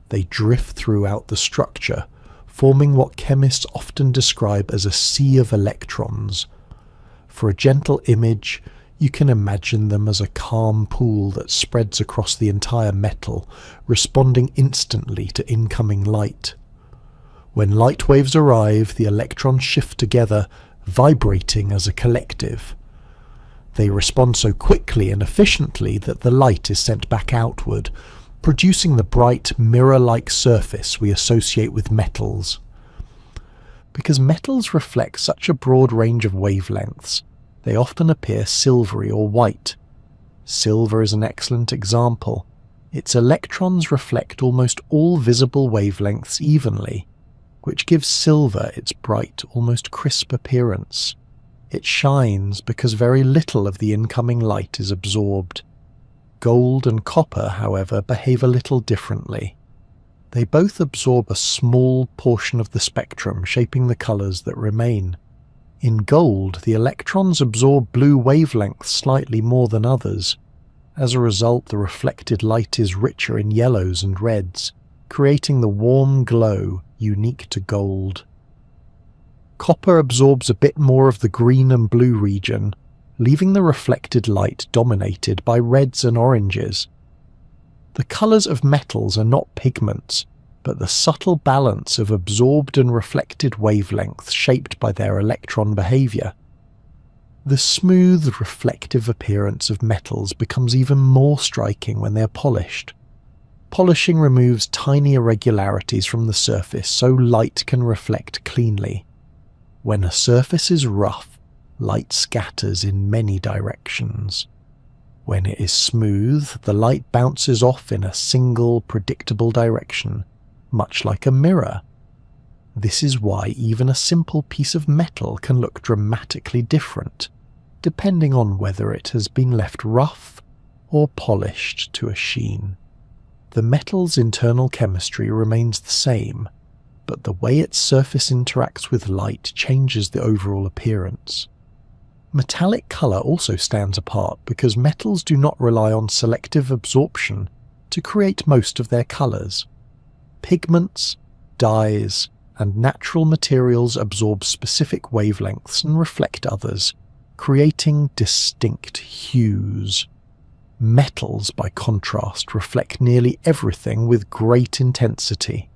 They drift throughout the structure, forming what chemists often describe as a sea of electrons. For a gentle image, you can imagine them as a calm pool that spreads across the entire metal, responding instantly to incoming light. When light waves arrive, the electrons shift together, vibrating as a collective. They respond so quickly and efficiently that the light is sent back outward, producing the bright mirror-like surface we associate with metals. Because metals reflect such a broad range of wavelengths, they often appear silvery or white. Silver is an excellent example. Its electrons reflect almost all visible wavelengths evenly, which gives silver its bright, almost crisp appearance. It shines because very little of the incoming light is absorbed. Gold and copper, however, behave a little differently. They both absorb a small portion of the spectrum, shaping the colours that remain. In gold, the electrons absorb blue wavelengths slightly more than others. As a result, the reflected light is richer in yellows and reds, creating the warm glow unique to gold. Copper absorbs a bit more of the green and blue region, leaving the reflected light dominated by reds and oranges. The colours of metals are not pigments, but the subtle balance of absorbed and reflected wavelengths shaped by their electron behaviour. The smooth, reflective appearance of metals becomes even more striking when they are polished. Polishing removes tiny irregularities from the surface so light can reflect cleanly. When a surface is rough, light scatters in many directions. When it is smooth, the light bounces off in a single, predictable direction, much like a mirror. This is why even a simple piece of metal can look dramatically different, depending on whether it has been left rough or polished to a sheen. The metal's internal chemistry remains the same, but the way its surface interacts with light changes the overall appearance. Metallic color also stands apart because metals do not rely on selective absorption to create most of their colors. Pigments, dyes, and natural materials absorb specific wavelengths and reflect others, creating distinct hues. Metals, by contrast, reflect nearly everything with great intensity.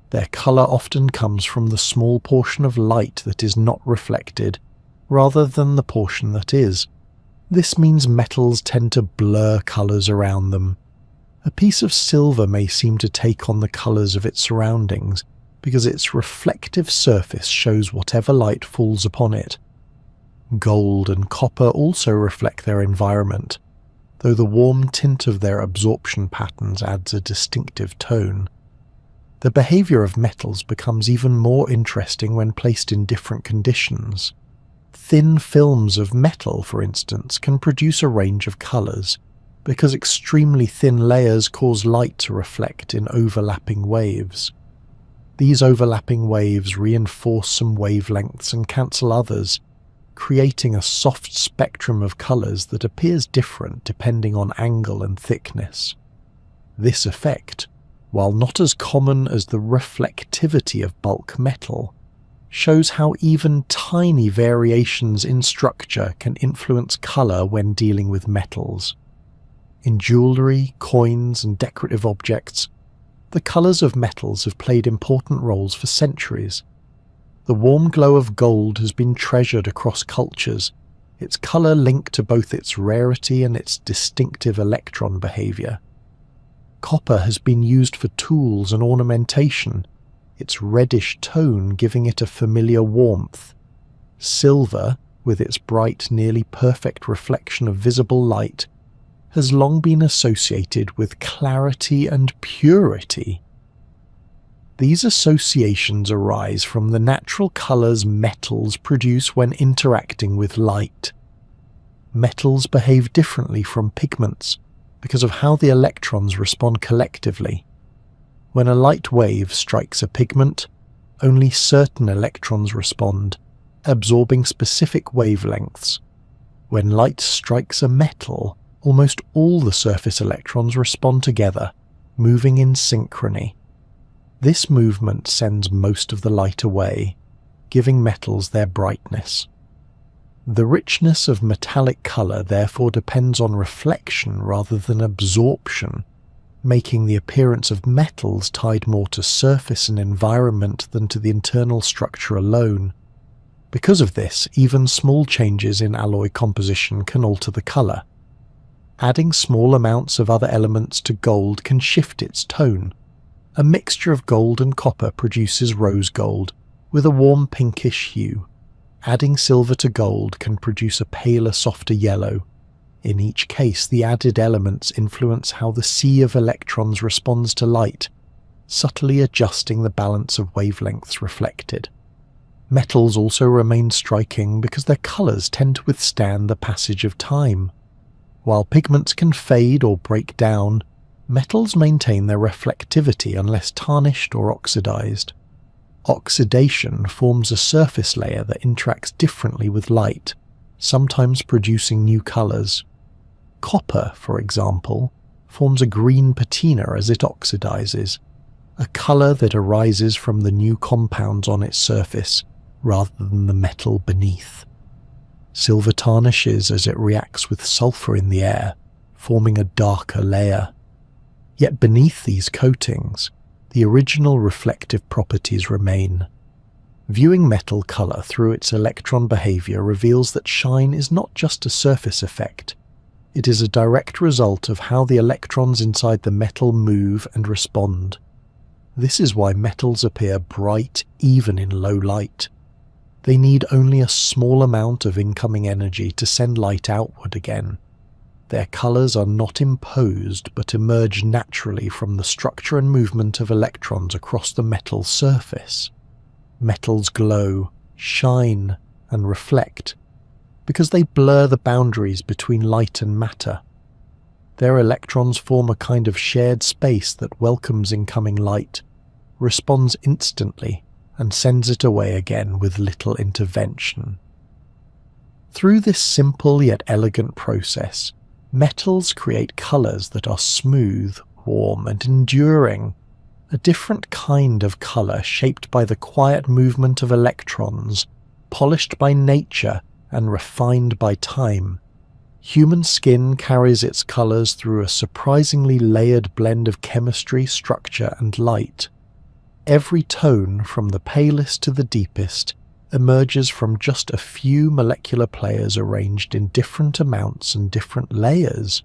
Their color often comes from the small portion of light that is not reflected, rather than the portion that is. This means metals tend to blur colors around them. A piece of silver may seem to take on the colors of its surroundings because its reflective surface shows whatever light falls upon it. Gold and copper also reflect their environment, though the warm tint of their absorption patterns adds a distinctive tone. The behavior of metals becomes even more interesting when placed in different conditions. Thin films of metal, for instance, can produce a range of colors, because extremely thin layers cause light to reflect in overlapping waves. These overlapping waves reinforce some wavelengths and cancel others, creating a soft spectrum of colors that appears different depending on angle and thickness. This effect, while not as common as the reflectivity of bulk metal, shows how even tiny variations in structure can influence color when dealing with metals. In jewelry, coins, and decorative objects, the colors of metals have played important roles for centuries. The warm glow of gold has been treasured across cultures, its color linked to both its rarity and its distinctive electron behavior. Copper has been used for tools and ornamentation, its reddish tone giving it a familiar warmth. Silver, with its bright, nearly perfect reflection of visible light, has long been associated with clarity and purity. These associations arise from the natural colors metals produce when interacting with light. Metals behave differently from pigments because of how the electrons respond collectively. When a light wave strikes a pigment, only certain electrons respond, absorbing specific wavelengths. When light strikes a metal, almost all the surface electrons respond together, moving in synchrony. This movement sends most of the light away, giving metals their brightness. The richness of metallic color therefore depends on reflection rather than absorption, making the appearance of metals tied more to surface and environment than to the internal structure alone. Because of this, even small changes in alloy composition can alter the color. Adding small amounts of other elements to gold can shift its tone. A mixture of gold and copper produces rose gold, with a warm pinkish hue. Adding silver to gold can produce a paler, softer yellow. In each case, the added elements influence how the sea of electrons responds to light, subtly adjusting the balance of wavelengths reflected. Metals also remain striking because their colors tend to withstand the passage of time. While pigments can fade or break down, metals maintain their reflectivity unless tarnished or oxidized. Oxidation forms a surface layer that interacts differently with light, sometimes producing new colors. Copper, for example, forms a green patina as it oxidizes, a color that arises from the new compounds on its surface rather than the metal beneath. Silver tarnishes as it reacts with sulfur in the air, forming a darker layer. Yet beneath these coatings, the original reflective properties remain. Viewing metal color through its electron behavior reveals that shine is not just a surface effect. It is a direct result of how the electrons inside the metal move and respond. This is why metals appear bright even in low light. They need only a small amount of incoming energy to send light outward again. Their colors are not imposed but emerge naturally from the structure and movement of electrons across the metal surface. Metals glow, shine, and reflect because they blur the boundaries between light and matter. Their electrons form a kind of shared space that welcomes incoming light, responds instantly, and sends it away again with little intervention. Through this simple yet elegant process, metals create colors that are smooth, warm, and enduring, a different kind of color shaped by the quiet movement of electrons, polished by nature and refined by time. Human skin carries its colors through a surprisingly layered blend of chemistry, structure, and light. Every tone, from the palest to the deepest, emerges from just a few molecular players arranged in different amounts and different layers.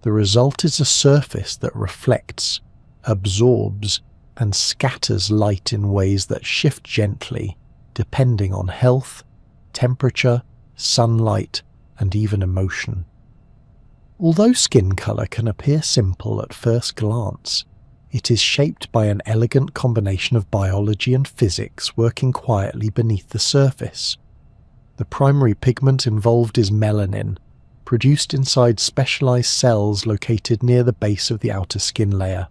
The result is a surface that reflects, absorbs, and scatters light in ways that shift gently, depending on health, temperature, sunlight, and even emotion. Although skin color can appear simple at first glance, it is shaped by an elegant combination of biology and physics working quietly beneath the surface. The primary pigment involved is melanin, produced inside specialized cells located near the base of the outer skin layer.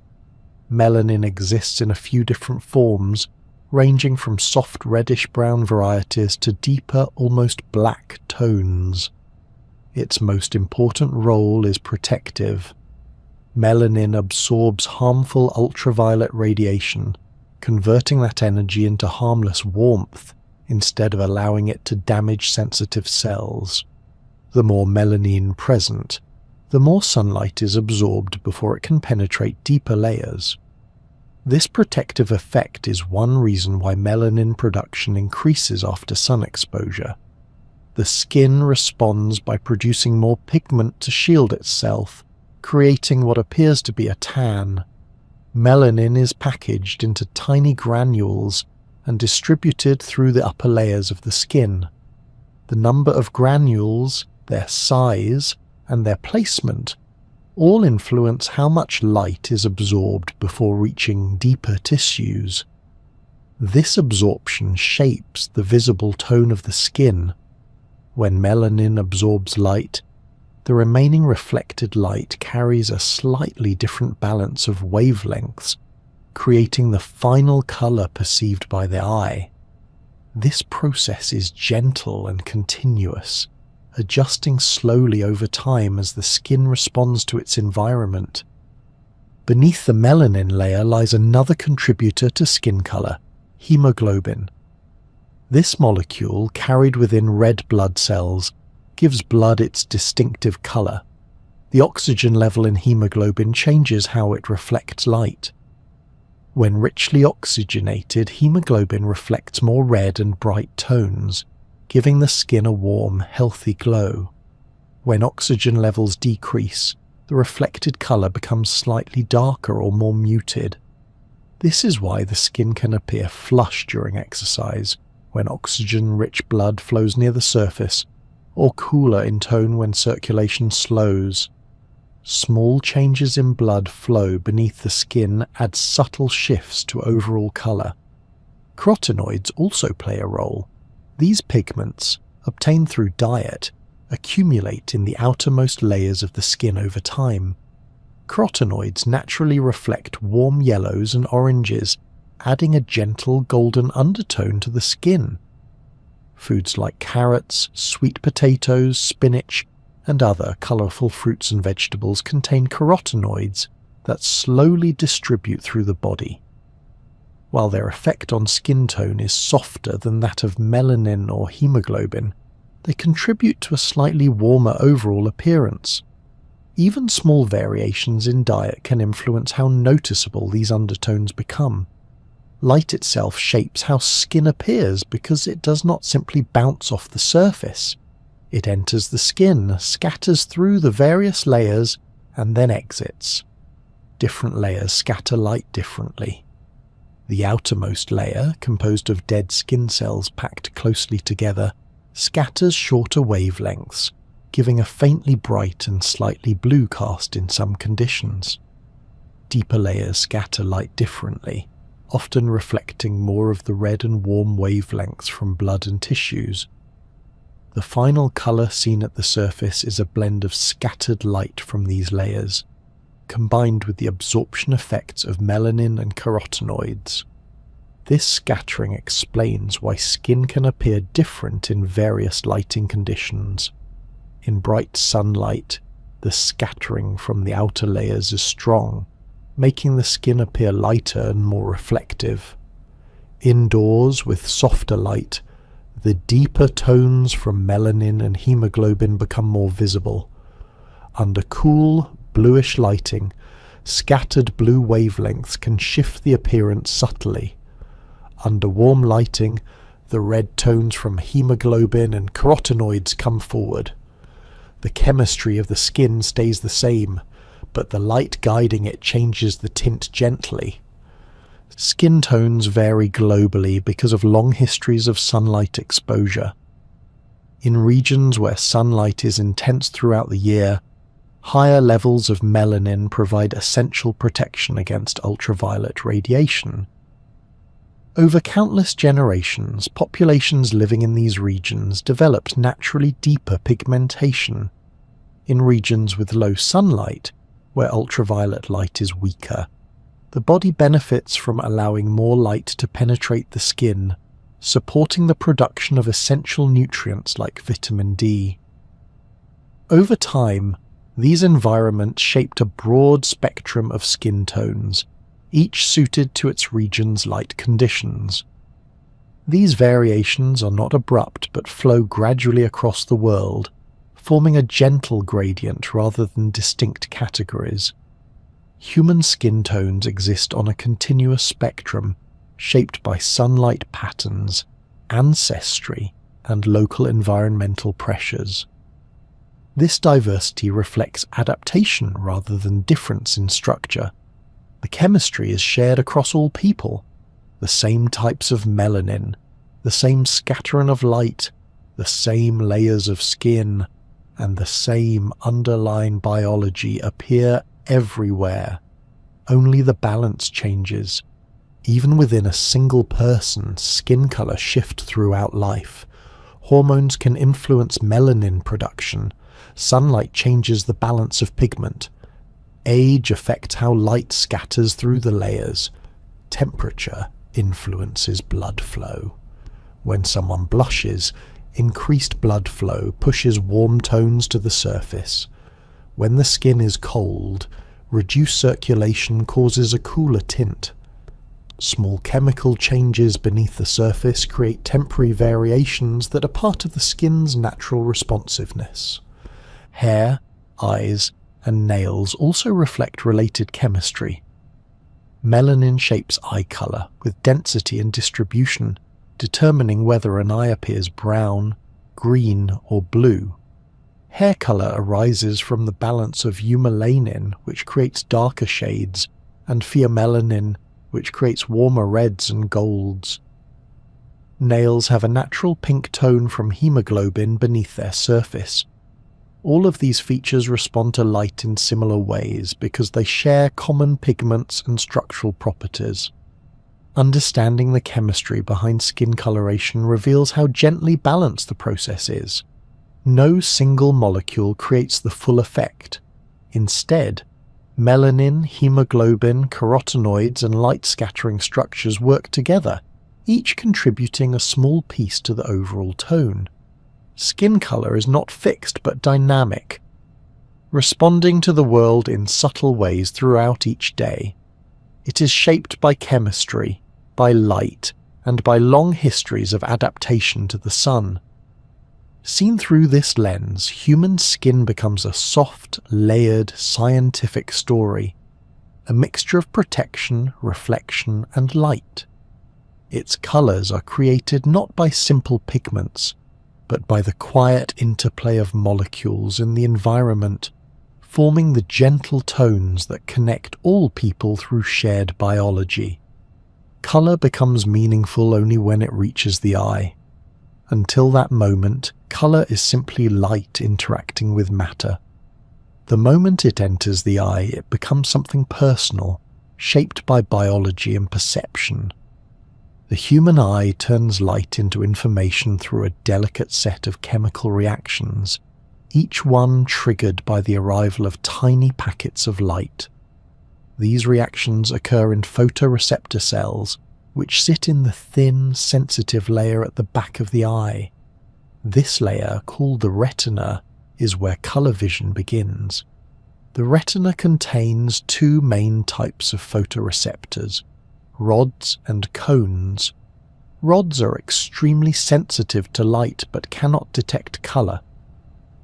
Melanin exists in a few different forms, ranging from soft reddish-brown varieties to deeper, almost black tones. Its most important role is protective. Melanin absorbs harmful ultraviolet radiation, converting that energy into harmless warmth instead of allowing it to damage sensitive cells. The more melanin present, the more sunlight is absorbed before it can penetrate deeper layers. This protective effect is one reason why melanin production increases after sun exposure. The skin responds by producing more pigment to shield itself, creating what appears to be a tan. Melanin is packaged into tiny granules and distributed through the upper layers of the skin. The number of granules, their size, and their placement all influence how much light is absorbed before reaching deeper tissues. This absorption shapes the visible tone of the skin. When melanin absorbs light, the remaining reflected light carries a slightly different balance of wavelengths, creating the final color perceived by the eye. This process is gentle and continuous, adjusting slowly over time as the skin responds to its environment. Beneath the melanin layer lies another contributor to skin color, hemoglobin. This molecule, carried within red blood cells, gives blood its distinctive color. The oxygen level in hemoglobin changes how it reflects light. When richly oxygenated, hemoglobin reflects more red and bright tones, giving the skin a warm, healthy glow. When oxygen levels decrease, the reflected color becomes slightly darker or more muted. This is why the skin can appear flushed during exercise, when oxygen-rich blood flows near the surface, or cooler in tone when circulation slows. Small changes in blood flow beneath the skin add subtle shifts to overall color. Carotenoids also play a role. These pigments, obtained through diet, accumulate in the outermost layers of the skin over time. Carotenoids naturally reflect warm yellows and oranges, adding a gentle golden undertone to the skin. Foods like carrots, sweet potatoes, spinach, and other colorful fruits and vegetables contain carotenoids that slowly distribute through the body. While their effect on skin tone is softer than that of melanin or hemoglobin, they contribute to a slightly warmer overall appearance. Even small variations in diet can influence how noticeable these undertones become. Light itself shapes how skin appears because it does not simply bounce off the surface. It enters the skin, scatters through the various layers, and then exits. Different layers scatter light differently. The outermost layer, composed of dead skin cells packed closely together, scatters shorter wavelengths, giving a faintly bright and slightly blue cast in some conditions. Deeper layers scatter light differently, often reflecting more of the red and warm wavelengths from blood and tissues. The final colour seen at the surface is a blend of scattered light from these layers, combined with the absorption effects of melanin and carotenoids. This scattering explains why skin can appear different in various lighting conditions. In bright sunlight, the scattering from the outer layers is strong, making the skin appear lighter and more reflective. Indoors, with softer light, the deeper tones from melanin and hemoglobin become more visible. Under cool, bluish lighting, scattered blue wavelengths can shift the appearance subtly. Under warm lighting, the red tones from hemoglobin and carotenoids come forward. The chemistry of the skin stays the same, but the light guiding it changes the tint gently. Skin tones vary globally because of long histories of sunlight exposure. In regions where sunlight is intense throughout the year, higher levels of melanin provide essential protection against ultraviolet radiation. Over countless generations, populations living in these regions developed naturally deeper pigmentation. In regions with low sunlight, where ultraviolet light is weaker, the body benefits from allowing more light to penetrate the skin, supporting the production of essential nutrients like vitamin D. Over time, these environments shaped a broad spectrum of skin tones, each suited to its region's light conditions. These variations are not abrupt but flow gradually across the world, forming a gentle gradient rather than distinct categories. Human skin tones exist on a continuous spectrum, shaped by sunlight patterns, ancestry, and local environmental pressures. This diversity reflects adaptation rather than difference in structure. The chemistry is shared across all people. The same types of melanin, the same scattering of light, the same layers of skin, and the same underlying biology appear everywhere. Only the balance changes. Even within a single person, skin color shifts throughout life. Hormones can influence melanin production. Sunlight changes the balance of pigment. Age affects how light scatters through the layers. Temperature influences blood flow. When someone blushes, increased blood flow pushes warm tones to the surface. When the skin is cold, reduced circulation causes a cooler tint. Small chemical changes beneath the surface create temporary variations that are part of the skin's natural responsiveness. Hair, eyes, and nails also reflect related chemistry. Melanin shapes eye color with density and distribution, determining whether an eye appears brown, green, or blue. Hair color arises from the balance of eumelanin, which creates darker shades, and pheomelanin, which creates warmer reds and golds. Nails have a natural pink tone from hemoglobin beneath their surface. All of these features respond to light in similar ways because they share common pigments and structural properties. Understanding the chemistry behind skin coloration reveals how gently balanced the process is. No single molecule creates the full effect. Instead, melanin, hemoglobin, carotenoids, and light-scattering structures work together, each contributing a small piece to the overall tone. Skin color is not fixed but dynamic, responding to the world in subtle ways throughout each day. It is shaped by chemistry, by light, and by long histories of adaptation to the sun. Seen through this lens, human skin becomes a soft, layered, scientific story, a mixture of protection, reflection, and light. Its colours are created not by simple pigments, but by the quiet interplay of molecules in the environment, forming the gentle tones that connect all people through shared biology. Colour becomes meaningful only when it reaches the eye. Until that moment, colour is simply light interacting with matter. The moment it enters the eye, it becomes something personal, shaped by biology and perception. The human eye turns light into information through a delicate set of chemical reactions, each one triggered by the arrival of tiny packets of light. These reactions occur in photoreceptor cells, which sit in the thin, sensitive layer at the back of the eye. This layer, called the retina, is where colour vision begins. The retina contains two main types of photoreceptors, rods and cones. Rods are extremely sensitive to light but cannot detect colour.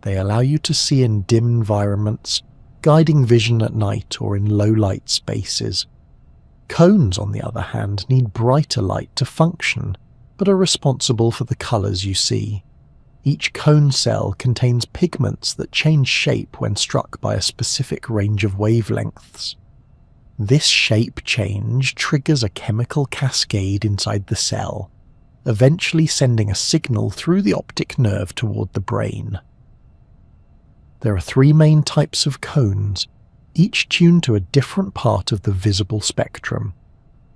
They allow you to see in dim environments, guiding vision at night or in low-light spaces. Cones, on the other hand, need brighter light to function, but are responsible for the colours you see. Each cone cell contains pigments that change shape when struck by a specific range of wavelengths. This shape change triggers a chemical cascade inside the cell, eventually sending a signal through the optic nerve toward the brain. There are three main types of cones, each tuned to a different part of the visible spectrum.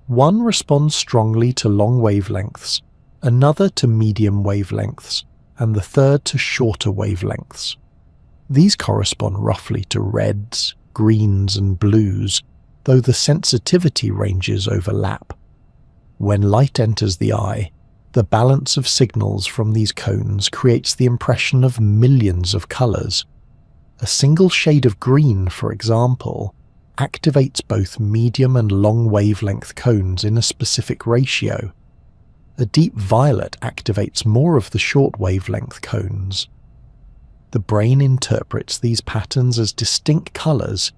One responds strongly to long wavelengths, another to medium wavelengths, and the third to shorter wavelengths. These correspond roughly to reds, greens, and blues, though the sensitivity ranges overlap. When light enters the eye, the balance of signals from these cones creates the impression of millions of colours. A single shade of green, for example, activates both medium and long wavelength cones in a specific ratio. A deep violet activates more of the short wavelength cones. The brain interprets these patterns as distinct colours,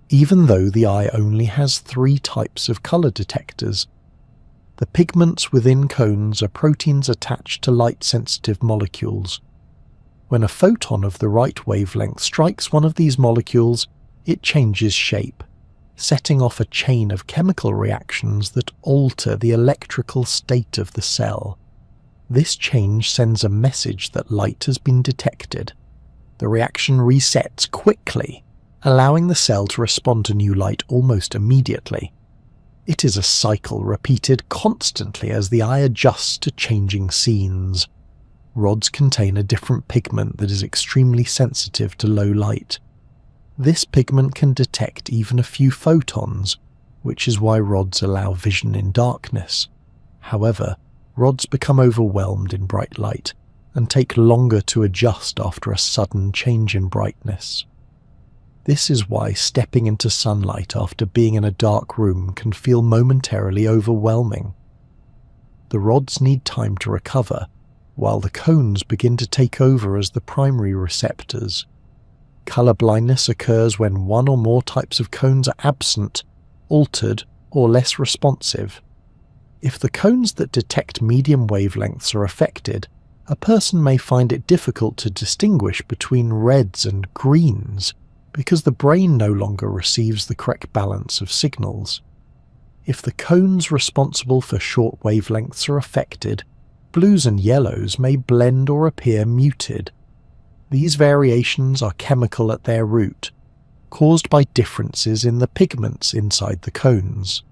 even though the eye only has three types of colour detectors. The pigments within cones are proteins attached to light-sensitive molecules. When a photon of the right wavelength strikes one of these molecules, it changes shape, setting off a chain of chemical reactions that alter the electrical state of the cell. This change sends a message that light has been detected. The reaction resets quickly, allowing the cell to respond to new light almost immediately. It is a cycle repeated constantly as the eye adjusts to changing scenes. Rods contain a different pigment that is extremely sensitive to low light. This pigment can detect even a few photons, which is why rods allow vision in darkness. However, rods become overwhelmed in bright light and take longer to adjust after a sudden change in brightness. This is why stepping into sunlight after being in a dark room can feel momentarily overwhelming. The rods need time to recover, while the cones begin to take over as the primary receptors. Colour blindness occurs when one or more types of cones are absent, altered, or less responsive. If the cones that detect medium wavelengths are affected, a person may find it difficult to distinguish between reds and greens because the brain no longer receives the correct balance of signals. If the cones responsible for short wavelengths are affected, blues and yellows may blend or appear muted. These variations are chemical at their root, caused by differences in the pigments inside the cones.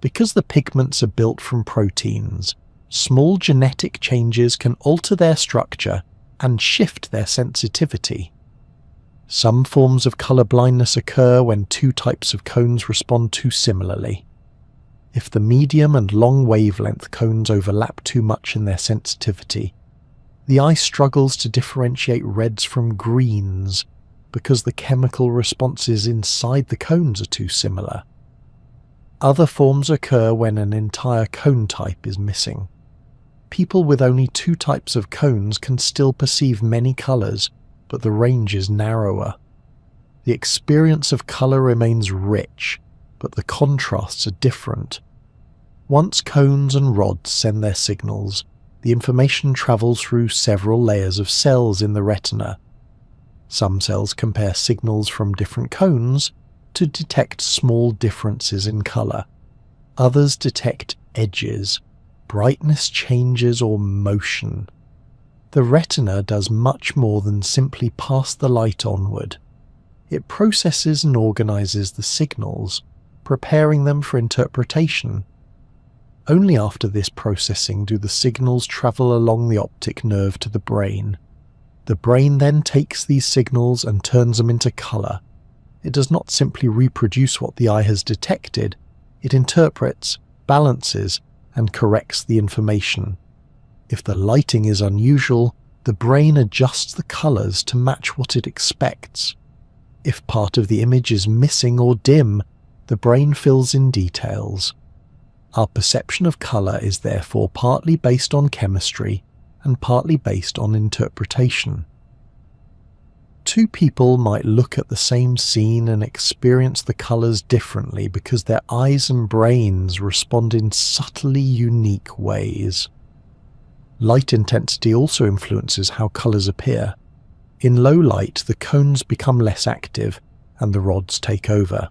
Because the pigments are built from proteins, small genetic changes can alter their structure and shift their sensitivity. Some forms of colour blindness occur when two types of cones respond too similarly. If the medium and long wavelength cones overlap too much in their sensitivity, the eye struggles to differentiate reds from greens because the chemical responses inside the cones are too similar. Other forms occur when an entire cone type is missing. People with only two types of cones can still perceive many colours, but the range is narrower. The experience of colour remains rich, but the contrasts are different. Once cones and rods send their signals, the information travels through several layers of cells in the retina. Some cells compare signals from different cones to detect small differences in color. Others detect edges, brightness changes, or motion. The retina does much more than simply pass the light onward. It processes and organizes the signals, preparing them for interpretation. Only after this processing do the signals travel along the optic nerve to the brain. The brain then takes these signals and turns them into color. It does not simply reproduce what the eye has detected, it interprets, balances, and corrects the information. If the lighting is unusual, the brain adjusts the colors to match what it expects. If part of the image is missing or dim, the brain fills in details. Our perception of color is therefore partly based on chemistry and partly based on interpretation. Two people might look at the same scene and experience the colors differently because their eyes and brains respond in subtly unique ways. Light intensity also influences how colors appear. In low light, the cones become less active and the rods take over.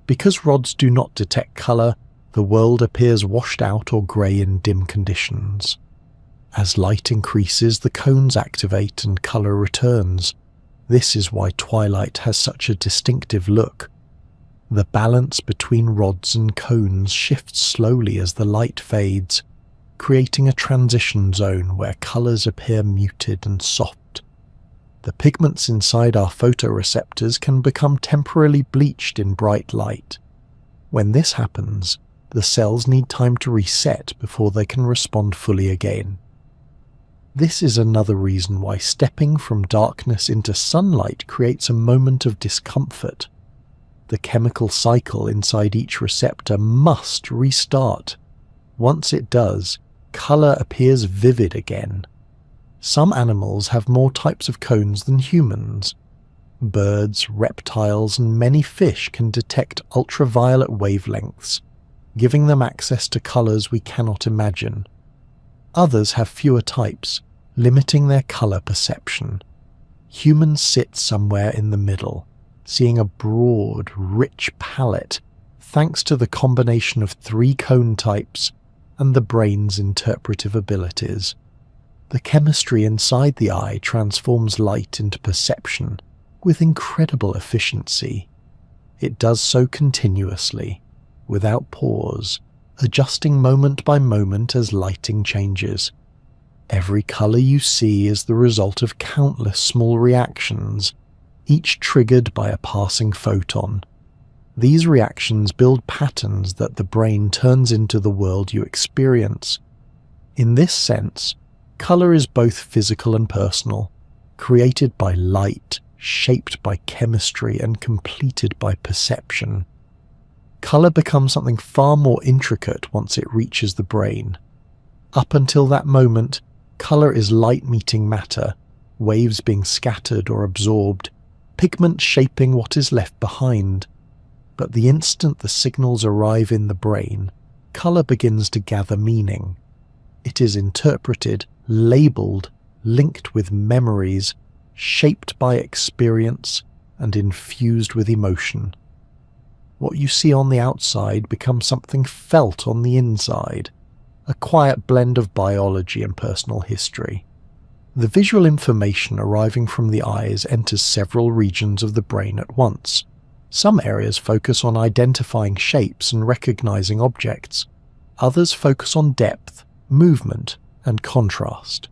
Because rods do not detect color, the world appears washed out or grey in dim conditions. As light increases, the cones activate and color returns. This is why twilight has such a distinctive look. The balance between rods and cones shifts slowly as the light fades, creating a transition zone where colors appear muted and soft. The pigments inside our photoreceptors can become temporarily bleached in bright light. When this happens, the cells need time to reset before they can respond fully again. This is another reason why stepping from darkness into sunlight creates a moment of discomfort. The chemical cycle inside each receptor must restart. Once it does, color appears vivid again. Some animals have more types of cones than humans. Birds, reptiles, and many fish can detect ultraviolet wavelengths, giving them access to colors we cannot imagine. Others have fewer types, limiting their color perception. Humans sit somewhere in the middle, seeing a broad, rich palette thanks to the combination of 3 cone types and the brain's interpretive abilities. The chemistry inside the eye transforms light into perception with incredible efficiency. It does so continuously, without pause, adjusting moment by moment as lighting changes. Every color you see is the result of countless small reactions, each triggered by a passing photon. These reactions build patterns that the brain turns into the world you experience. In this sense, color is both physical and personal, created by light, shaped by chemistry, and completed by perception. Color becomes something far more intricate once it reaches the brain. Up until that moment, color is light meeting matter, waves being scattered or absorbed, pigment shaping what is left behind. But the instant the signals arrive in the brain, color begins to gather meaning. It is interpreted, labeled, linked with memories, shaped by experience, and infused with emotion. What you see on the outside becomes something felt on the inside, a quiet blend of biology and personal history. The visual information arriving from the eyes enters several regions of the brain at once. Some areas focus on identifying shapes and recognizing objects. Others focus on depth, movement, and contrast.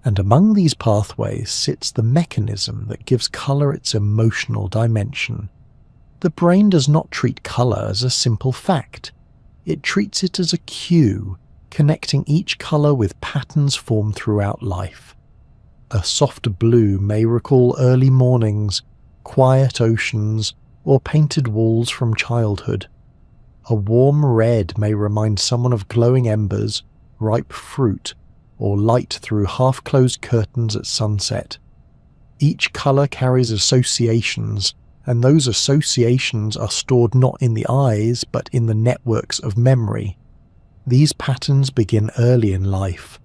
And among these pathways sits the mechanism that gives color its emotional dimension. The brain does not treat color as a simple fact. It treats it as a cue, connecting each color with patterns formed throughout life. A soft blue may recall early mornings, quiet oceans, or painted walls from childhood. A warm red may remind someone of glowing embers, ripe fruit, or light through half-closed curtains at sunset. Each color carries associations, and those associations are stored not in the eyes but in the networks of memory. These patterns begin early in life.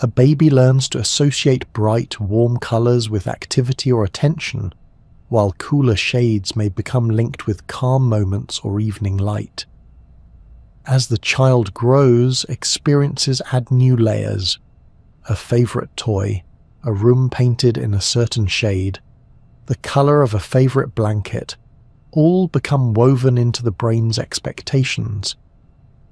A baby learns to associate bright, warm colors with activity or attention, while cooler shades may become linked with calm moments or evening light. As the child grows, experiences add new layers. A favorite toy, a room painted in a certain shade, the color of a favorite blanket, all become woven into the brain's expectations.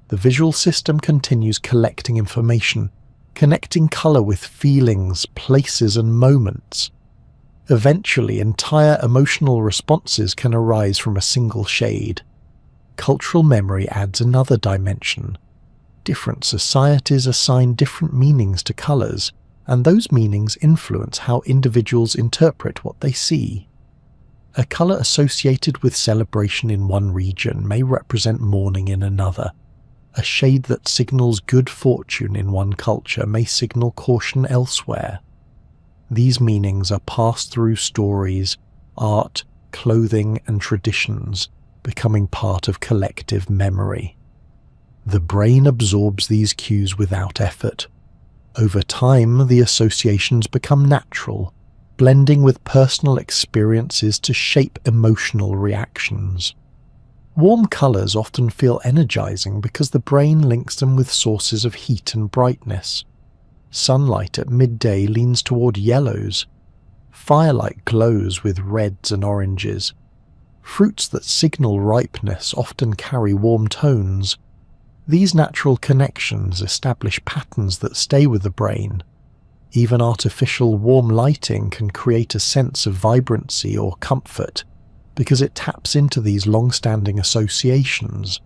The visual system continues collecting information, connecting color with feelings, places, and moments. Eventually, entire emotional responses can arise from a single shade. Cultural memory adds another dimension. Different societies assign different meanings to colors, and those meanings influence how individuals interpret what they see. A color associated with celebration in one region may represent mourning in another. A shade that signals good fortune in one culture may signal caution elsewhere. These meanings are passed through stories, art, clothing, and traditions, becoming part of collective memory. The brain absorbs these cues without effort. Over time, the associations become natural, blending with personal experiences to shape emotional reactions. Warm colors often feel energizing because the brain links them with sources of heat and brightness. Sunlight at midday leans toward yellows. Firelight glows with reds and oranges. Fruits that signal ripeness often carry warm tones. These natural connections establish patterns that stay with the brain. Even artificial warm lighting can create a sense of vibrancy or comfort, because it taps into these long-standing associations.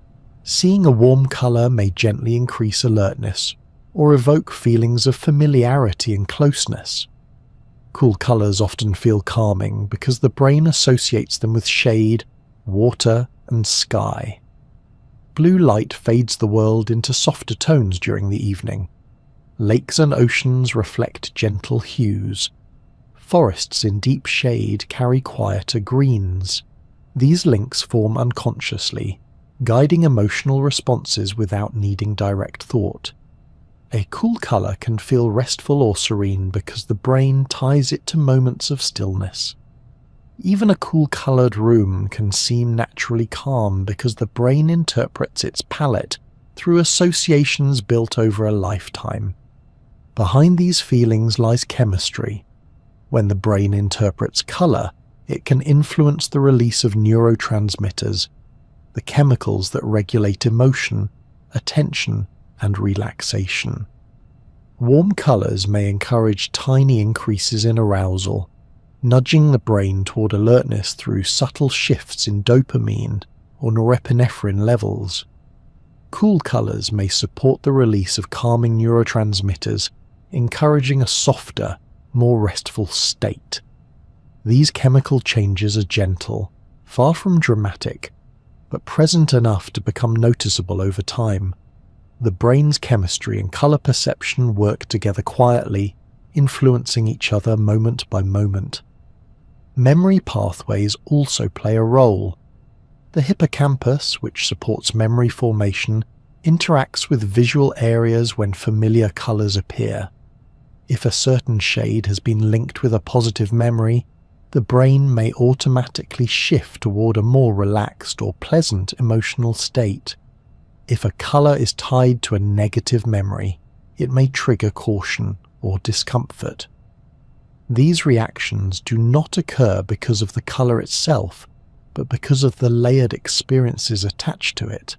Seeing a warm color may gently increase alertness or evoke feelings of familiarity and closeness. Cool colors often feel calming because the brain associates them with shade, water, and sky. Blue light fades the world into softer tones during the evening. Lakes and oceans reflect gentle hues. Forests in deep shade carry quieter greens. These links form unconsciously, guiding emotional responses without needing direct thought. A cool color can feel restful or serene because the brain ties it to moments of stillness. Even a cool-colored room can seem naturally calm because the brain interprets its palette through associations built over a lifetime. Behind these feelings lies chemistry. When the brain interprets color, it can influence the release of neurotransmitters, the chemicals that regulate emotion, attention, and relaxation. Warm colors may encourage tiny increases in arousal, nudging the brain toward alertness through subtle shifts in dopamine or norepinephrine levels. Cool colors may support the release of calming neurotransmitters, encouraging a softer, more restful state. These chemical changes are gentle, far from dramatic, but present enough to become noticeable over time. The brain's chemistry and color perception work together quietly, influencing each other moment by moment. Memory pathways also play a role. The hippocampus, which supports memory formation, interacts with visual areas when familiar colors appear. If a certain shade has been linked with a positive memory, the brain may automatically shift toward a more relaxed or pleasant emotional state. If a color is tied to a negative memory, it may trigger caution or discomfort. These reactions do not occur because of the color itself, but because of the layered experiences attached to it.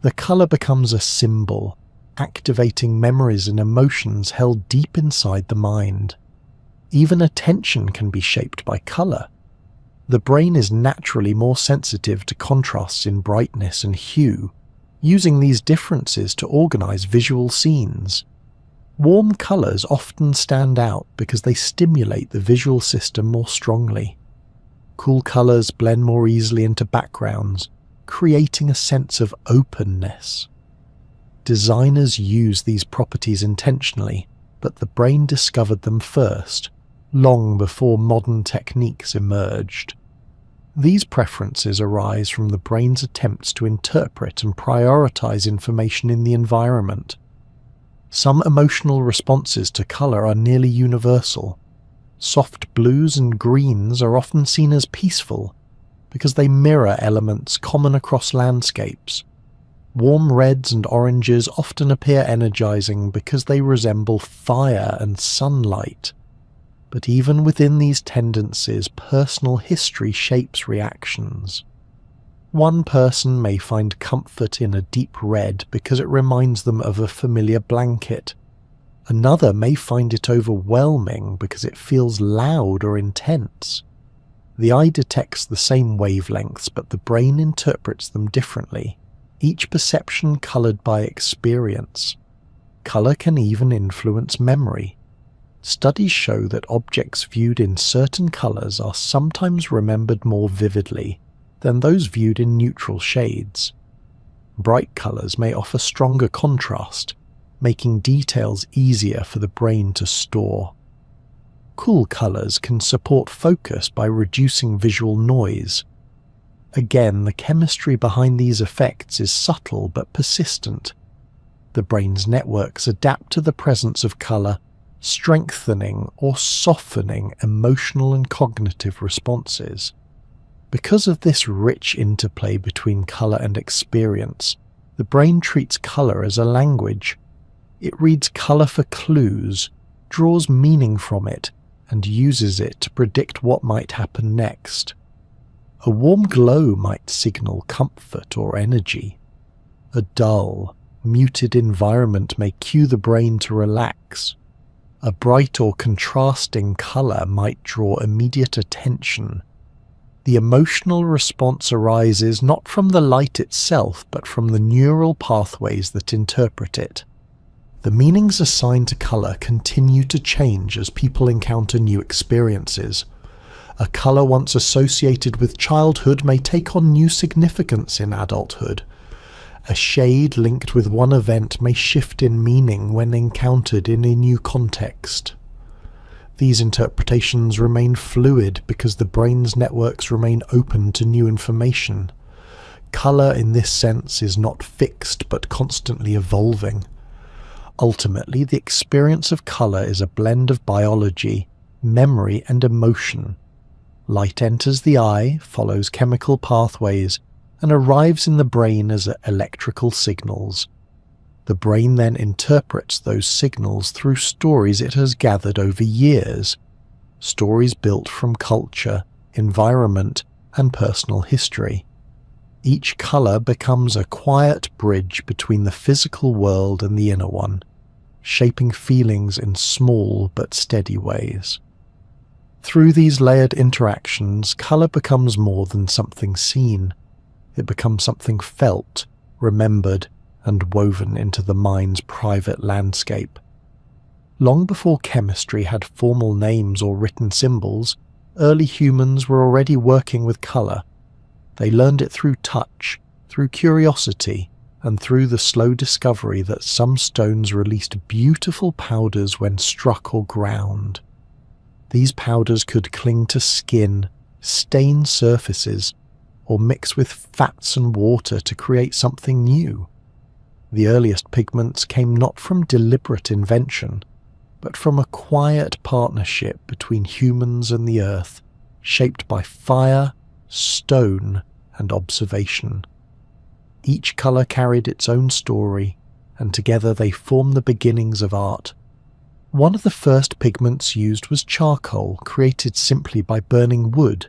The color becomes a symbol, activating memories and emotions held deep inside the mind. Even attention can be shaped by color. The brain is naturally more sensitive to contrasts in brightness and hue, using these differences to organize visual scenes. Warm colors often stand out because they stimulate the visual system more strongly. Cool colors blend more easily into backgrounds, creating a sense of openness. Designers use these properties intentionally, but the brain discovered them first, long before modern techniques emerged. These preferences arise from the brain's attempts to interpret and prioritize information in the environment. Some emotional responses to color are nearly universal. Soft blues and greens are often seen as peaceful because they mirror elements common across landscapes. Warm reds and oranges often appear energizing because they resemble fire and sunlight. But even within these tendencies, personal history shapes reactions. One person may find comfort in a deep red because it reminds them of a familiar blanket. Another may find it overwhelming because it feels loud or intense. The eye detects the same wavelengths, but the brain interprets them differently, each perception colored by experience. Color can even influence memory. Studies show that objects viewed in certain colors are sometimes remembered more vividly than those viewed in neutral shades. Bright colors may offer stronger contrast, making details easier for the brain to store. Cool colors can support focus by reducing visual noise. Again, the chemistry behind these effects is subtle but persistent. The brain's networks adapt to the presence of color, strengthening or softening emotional and cognitive responses. Because of this rich interplay between color and experience, the brain treats color as a language. It reads color for clues, draws meaning from it, and uses it to predict what might happen next. A warm glow might signal comfort or energy. A dull, muted environment may cue the brain to relax. A bright or contrasting color might draw immediate attention. The emotional response arises not from the light itself, but from the neural pathways that interpret it. The meanings assigned to color continue to change as people encounter new experiences. A color once associated with childhood may take on new significance in adulthood. A shade linked with one event may shift in meaning when encountered in a new context. These interpretations remain fluid because the brain's networks remain open to new information. Color in this sense is not fixed but constantly evolving. Ultimately, the experience of color is a blend of biology, memory, and emotion. Light enters the eye, follows chemical pathways, and arrives in the brain as electrical signals. The brain then interprets those signals through stories it has gathered over years, stories built from culture, environment, and personal history. Each color becomes a quiet bridge between the physical world and the inner one, shaping feelings in small but steady ways. Through these layered interactions, color becomes more than something seen. It becomes something felt, remembered, and woven into the mind's private landscape. Long before chemistry had formal names or written symbols, early humans were already working with color. They learned it through touch, through curiosity, and through the slow discovery that some stones released beautiful powders when struck or ground. These powders could cling to skin, stain surfaces, or mix with fats and water to create something new. The earliest pigments came not from deliberate invention, but from a quiet partnership between humans and the earth, shaped by fire, stone, and observation. Each color carried its own story, and together they formed the beginnings of art. One of the first pigments used was charcoal, created simply by burning wood.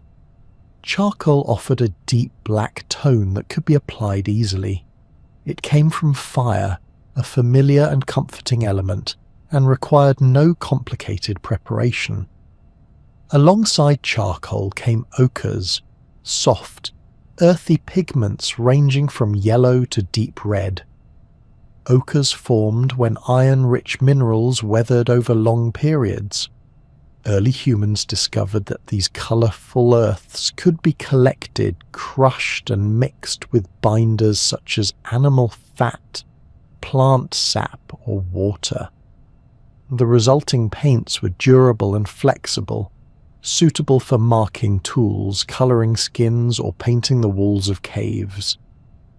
Charcoal offered a deep black tone that could be applied easily. It came from fire, a familiar and comforting element, and required no complicated preparation. Alongside charcoal came ochres, soft, earthy pigments ranging from yellow to deep red. Ochres formed when iron-rich minerals weathered over long periods. Early humans discovered that these colourful earths could be collected, crushed and mixed with binders such as animal fat, plant sap or water. The resulting paints were durable and flexible, suitable for marking tools, colouring skins, or painting the walls of caves.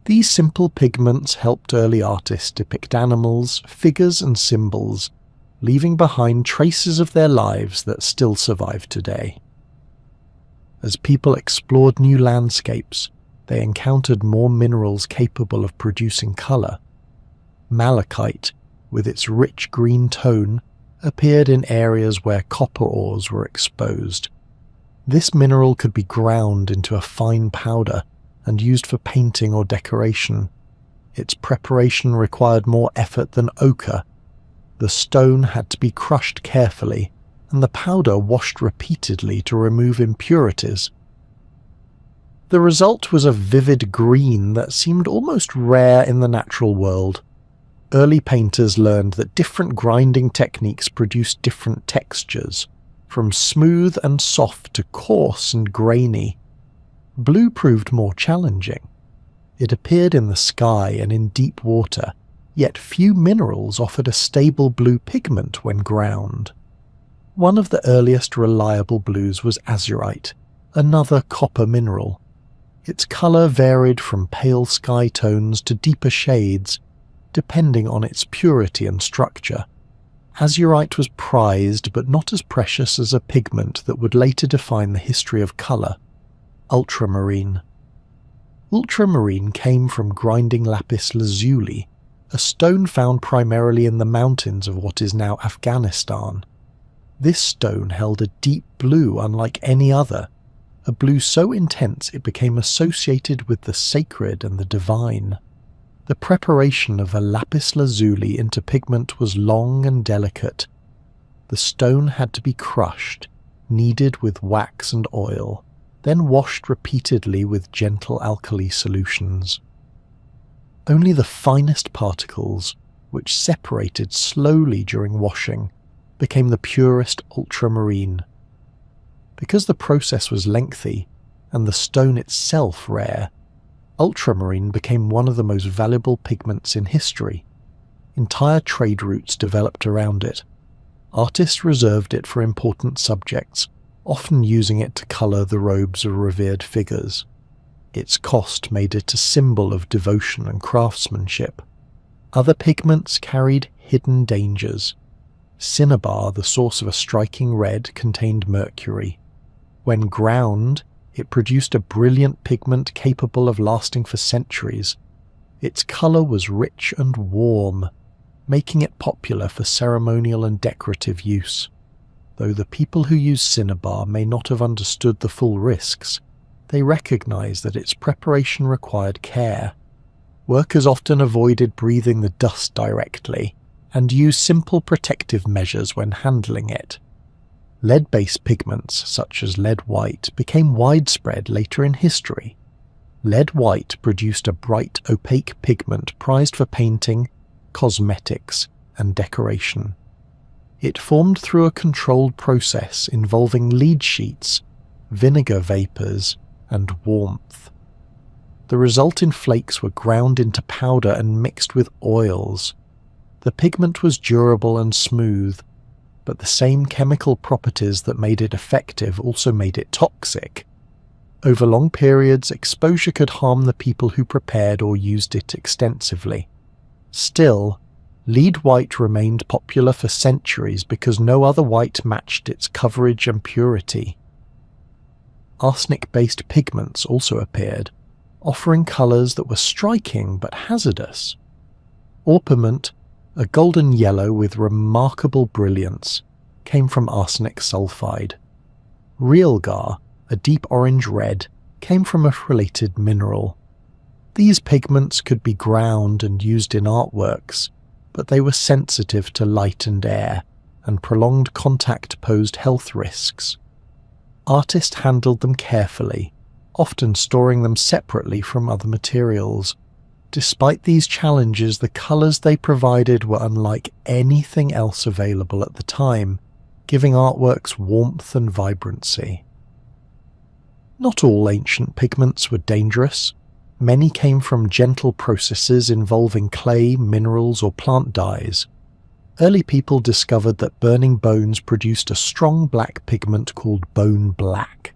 These simple pigments helped early artists depict animals, figures, and symbols, leaving behind traces of their lives that still survive today. As people explored new landscapes, they encountered more minerals capable of producing colour. Malachite, with its rich green tone, appeared in areas where copper ores were exposed. This mineral could be ground into a fine powder and used for painting or decoration. Its preparation required more effort than ochre. The stone had to be crushed carefully, and the powder washed repeatedly to remove impurities. The result was a vivid green that seemed almost rare in the natural world. Early painters learned that different grinding techniques produced different textures, from smooth and soft to coarse and grainy. Blue proved more challenging. It appeared in the sky and in deep water, yet few minerals offered a stable blue pigment when ground. One of the earliest reliable blues was azurite, another copper mineral. Its colour varied from pale sky tones to deeper shades, depending on its purity and structure. Azurite was prized but not as precious as a pigment that would later define the history of colour: ultramarine. Ultramarine came from grinding lapis lazuli, a stone found primarily in the mountains of what is now Afghanistan. This stone held a deep blue unlike any other, a blue so intense it became associated with the sacred and the divine. The preparation of a lapis lazuli into pigment was long and delicate. The stone had to be crushed, kneaded with wax and oil, then washed repeatedly with gentle alkali solutions. Only the finest particles, which separated slowly during washing, became the purest ultramarine. Because the process was lengthy, and the stone itself rare, ultramarine became one of the most valuable pigments in history. Entire trade routes developed around it. Artists reserved it for important subjects, often using it to colour the robes of revered figures. Its cost made it a symbol of devotion and craftsmanship. Other pigments carried hidden dangers. Cinnabar, the source of a striking red, contained mercury. When ground, it produced a brilliant pigment capable of lasting for centuries. Its colour was rich and warm, making it popular for ceremonial and decorative use. Though the people who used cinnabar may not have understood the full risks, they recognized that its preparation required care. Workers often avoided breathing the dust directly, and used simple protective measures when handling it. Lead-based pigments, such as lead white, became widespread later in history. Lead white produced a bright, opaque pigment prized for painting, cosmetics, and decoration. It formed through a controlled process involving lead sheets, vinegar vapours, and warmth. The resultant flakes were ground into powder and mixed with oils. The pigment was durable and smooth, but the same chemical properties that made it effective also made it toxic. Over long periods, exposure could harm the people who prepared or used it extensively. Still, lead white remained popular for centuries because no other white matched its coverage and purity. Arsenic-based pigments also appeared, offering colours that were striking but hazardous. Orpiment, a golden yellow with remarkable brilliance, came from arsenic sulfide. Realgar, a deep orange red, came from a related mineral. These pigments could be ground and used in artworks, but they were sensitive to light and air, and prolonged contact posed health risks. Artists handled them carefully, often storing them separately from other materials. Despite these challenges, the colours they provided were unlike anything else available at the time, giving artworks warmth and vibrancy. Not all ancient pigments were dangerous. Many came from gentle processes involving clay, minerals, or plant dyes. early people discovered that burning bones produced a strong black pigment called bone black.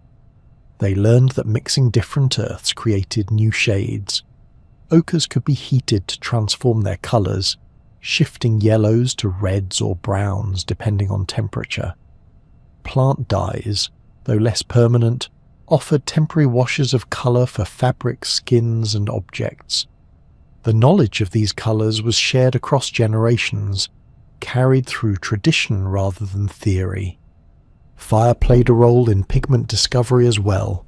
They learned that mixing different earths created new shades. Ochres could be heated to transform their colours, shifting yellows to reds or browns depending on temperature. Plant dyes, though less permanent, offered temporary washes of colour for fabrics, skins and objects. The knowledge of these colours was shared across generations, carried through tradition rather than theory. Fire played a role in pigment discovery as well.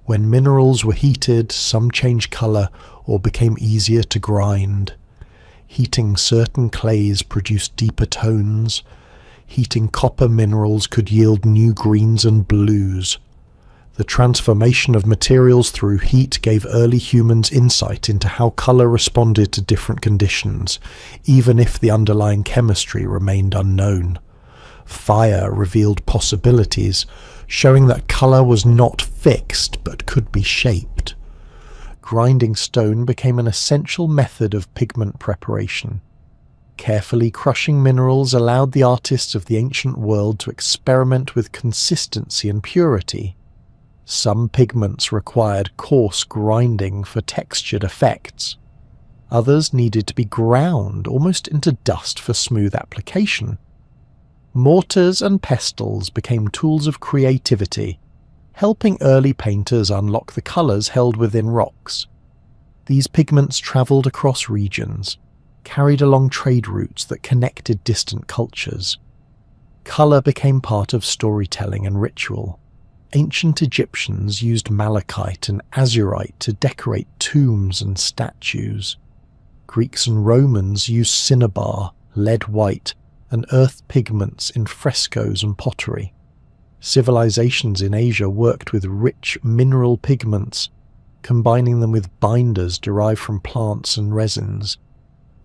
When minerals were heated, some changed colour or became easier to grind. Heating certain clays produced deeper tones. Heating copper minerals could yield new greens and blues. The transformation of materials through heat gave early humans insight into how colour responded to different conditions, even if the underlying chemistry remained unknown. Fire revealed possibilities, showing that colour was not fixed but could be shaped. Grinding stone became an essential method of pigment preparation. Carefully crushing minerals allowed the artists of the ancient world to experiment with consistency and purity. Some pigments required coarse grinding for textured effects. Others needed to be ground almost into dust for smooth application. Mortars and pestles became tools of creativity, helping early painters unlock the colours held within rocks. These pigments travelled across regions, carried along trade routes that connected distant cultures. Colour became part of storytelling and ritual. Ancient Egyptians used malachite and azurite to decorate tombs and statues. Greeks and Romans used cinnabar, lead white, and earth pigments in frescoes and pottery. Civilizations in Asia worked with rich mineral pigments, combining them with binders derived from plants and resins.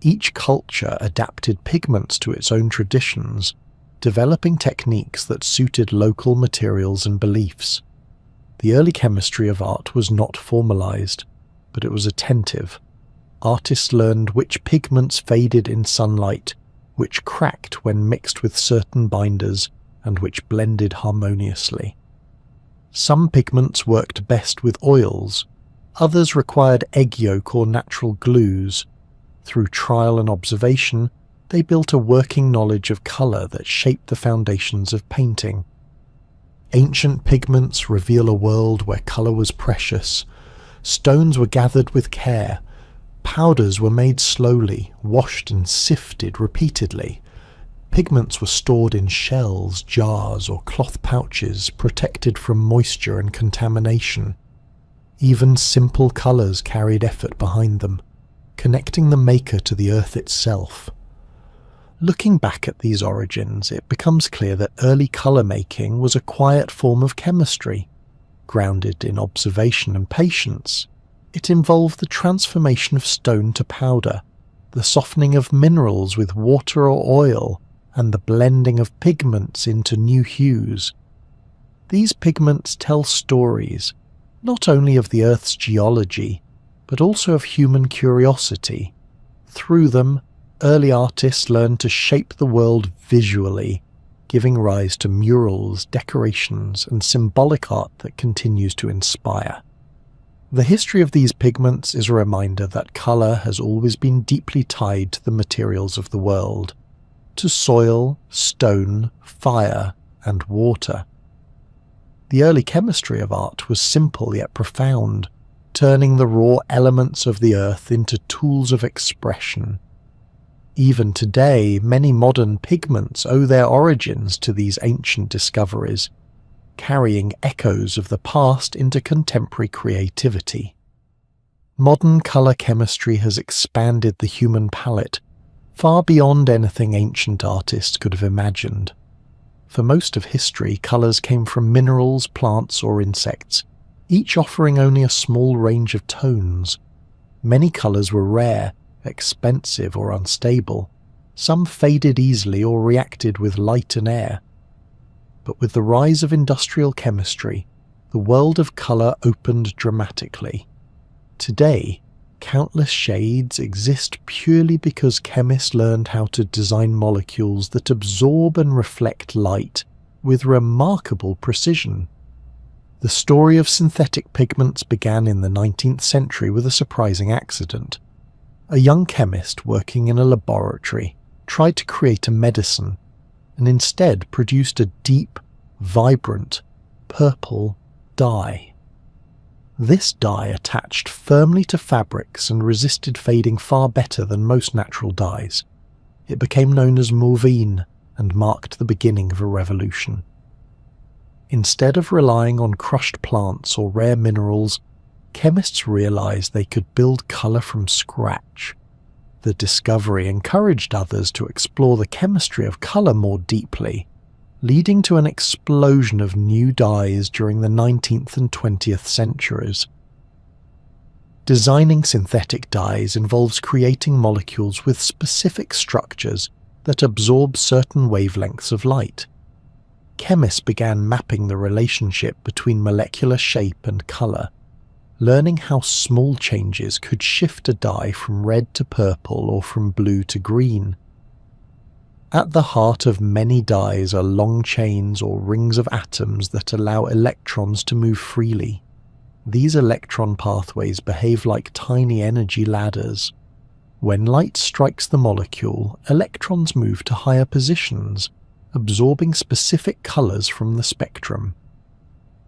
Each culture adapted pigments to its own traditions, developing techniques that suited local materials and beliefs. The early chemistry of art was not formalized, but it was attentive. Artists learned which pigments faded in sunlight, which cracked when mixed with certain binders, and which blended harmoniously. Some pigments worked best with oils, others required egg yolk or natural glues. Through trial and observation, they built a working knowledge of colour that shaped the foundations of painting. Ancient pigments reveal a world where colour was precious. Stones were gathered with care. Powders were made slowly, washed and sifted repeatedly. Pigments were stored in shells, jars, or cloth pouches, protected from moisture and contamination. Even simple colours carried effort behind them, connecting the maker to the earth itself. Looking back at these origins, it becomes clear that early colour making was a quiet form of chemistry, grounded in observation and patience. It involved the transformation of stone to powder, the softening of minerals with water or oil, and the blending of pigments into new hues. These pigments tell stories, not only of the Earth's geology, but also of human curiosity. Through them, early artists learned to shape the world visually, giving rise to murals, decorations, and symbolic art that continues to inspire. The history of these pigments is a reminder that colour has always been deeply tied to the materials of the world, to soil, stone, fire, and water. The early chemistry of art was simple yet profound, turning the raw elements of the earth into tools of expression. Even today, many modern pigments owe their origins to these ancient discoveries, carrying echoes of the past into contemporary creativity. Modern colour chemistry has expanded the human palette, far beyond anything ancient artists could have imagined. For most of history, colours came from minerals, plants, or insects, each offering only a small range of tones. Many colours were rare, expensive, or unstable. Some faded easily or reacted with light and air. But with the rise of industrial chemistry, the world of colour opened dramatically. Today, Countless shades exist purely because chemists learned how to design molecules that absorb and reflect light with remarkable precision. The story of synthetic pigments began in the 19th century with a surprising accident. A young chemist working in a laboratory tried to create a medicine and instead produced a deep, vibrant, purple dye. This dye attached firmly to fabrics and resisted fading far better than most natural dyes. It became known as morphine and marked the beginning of a revolution. Instead of relying on crushed plants or rare minerals, chemists realized they could build color from scratch. The discovery encouraged others to explore the chemistry of color more deeply, leading to an explosion of new dyes during the 19th and 20th centuries. Designing synthetic dyes involves creating molecules with specific structures that absorb certain wavelengths of light. Chemists began mapping the relationship between molecular shape and color, learning how small changes could shift a dye from red to purple or from blue to green. At the heart of many dyes are long chains or rings of atoms that allow electrons to move freely. These electron pathways behave like tiny energy ladders. When light strikes the molecule, electrons move to higher positions, absorbing specific colors from the spectrum.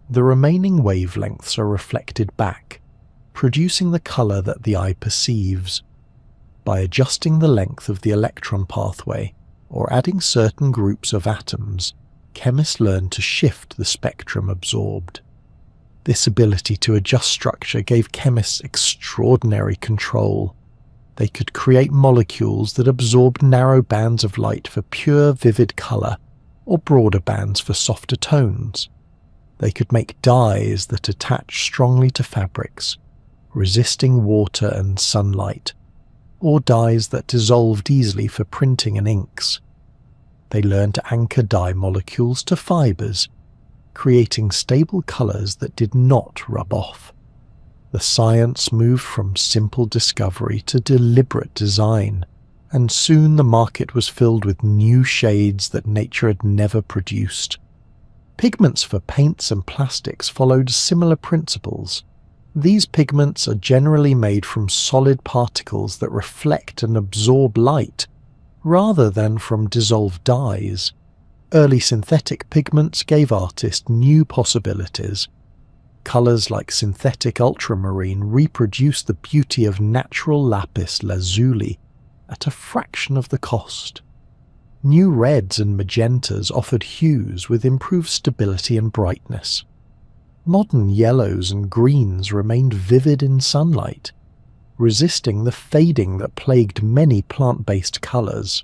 The remaining wavelengths are reflected back, producing the color that the eye perceives. By adjusting the length of the electron pathway, or adding certain groups of atoms, chemists learn to shift the spectrum absorbed. This ability to adjust structure gave chemists extraordinary control. They could create molecules that absorbed narrow bands of light for pure, vivid color, or broader bands for softer tones. They could make dyes that attach strongly to fabrics, resisting water and sunlight, or dyes that dissolved easily for printing and inks. They learned to anchor dye molecules to fibers, creating stable colors that did not rub off. The science moved from simple discovery to deliberate design, and soon the market was filled with new shades that nature had never produced. Pigments for paints and plastics followed similar principles. These pigments are generally made from solid particles that reflect and absorb light, rather than from dissolved dyes. Early synthetic pigments gave artists new possibilities. Colors like synthetic ultramarine reproduced the beauty of natural lapis lazuli at a fraction of the cost. New reds and magentas offered hues with improved stability and brightness. Modern yellows and greens remained vivid in sunlight, resisting the fading that plagued many plant-based colors.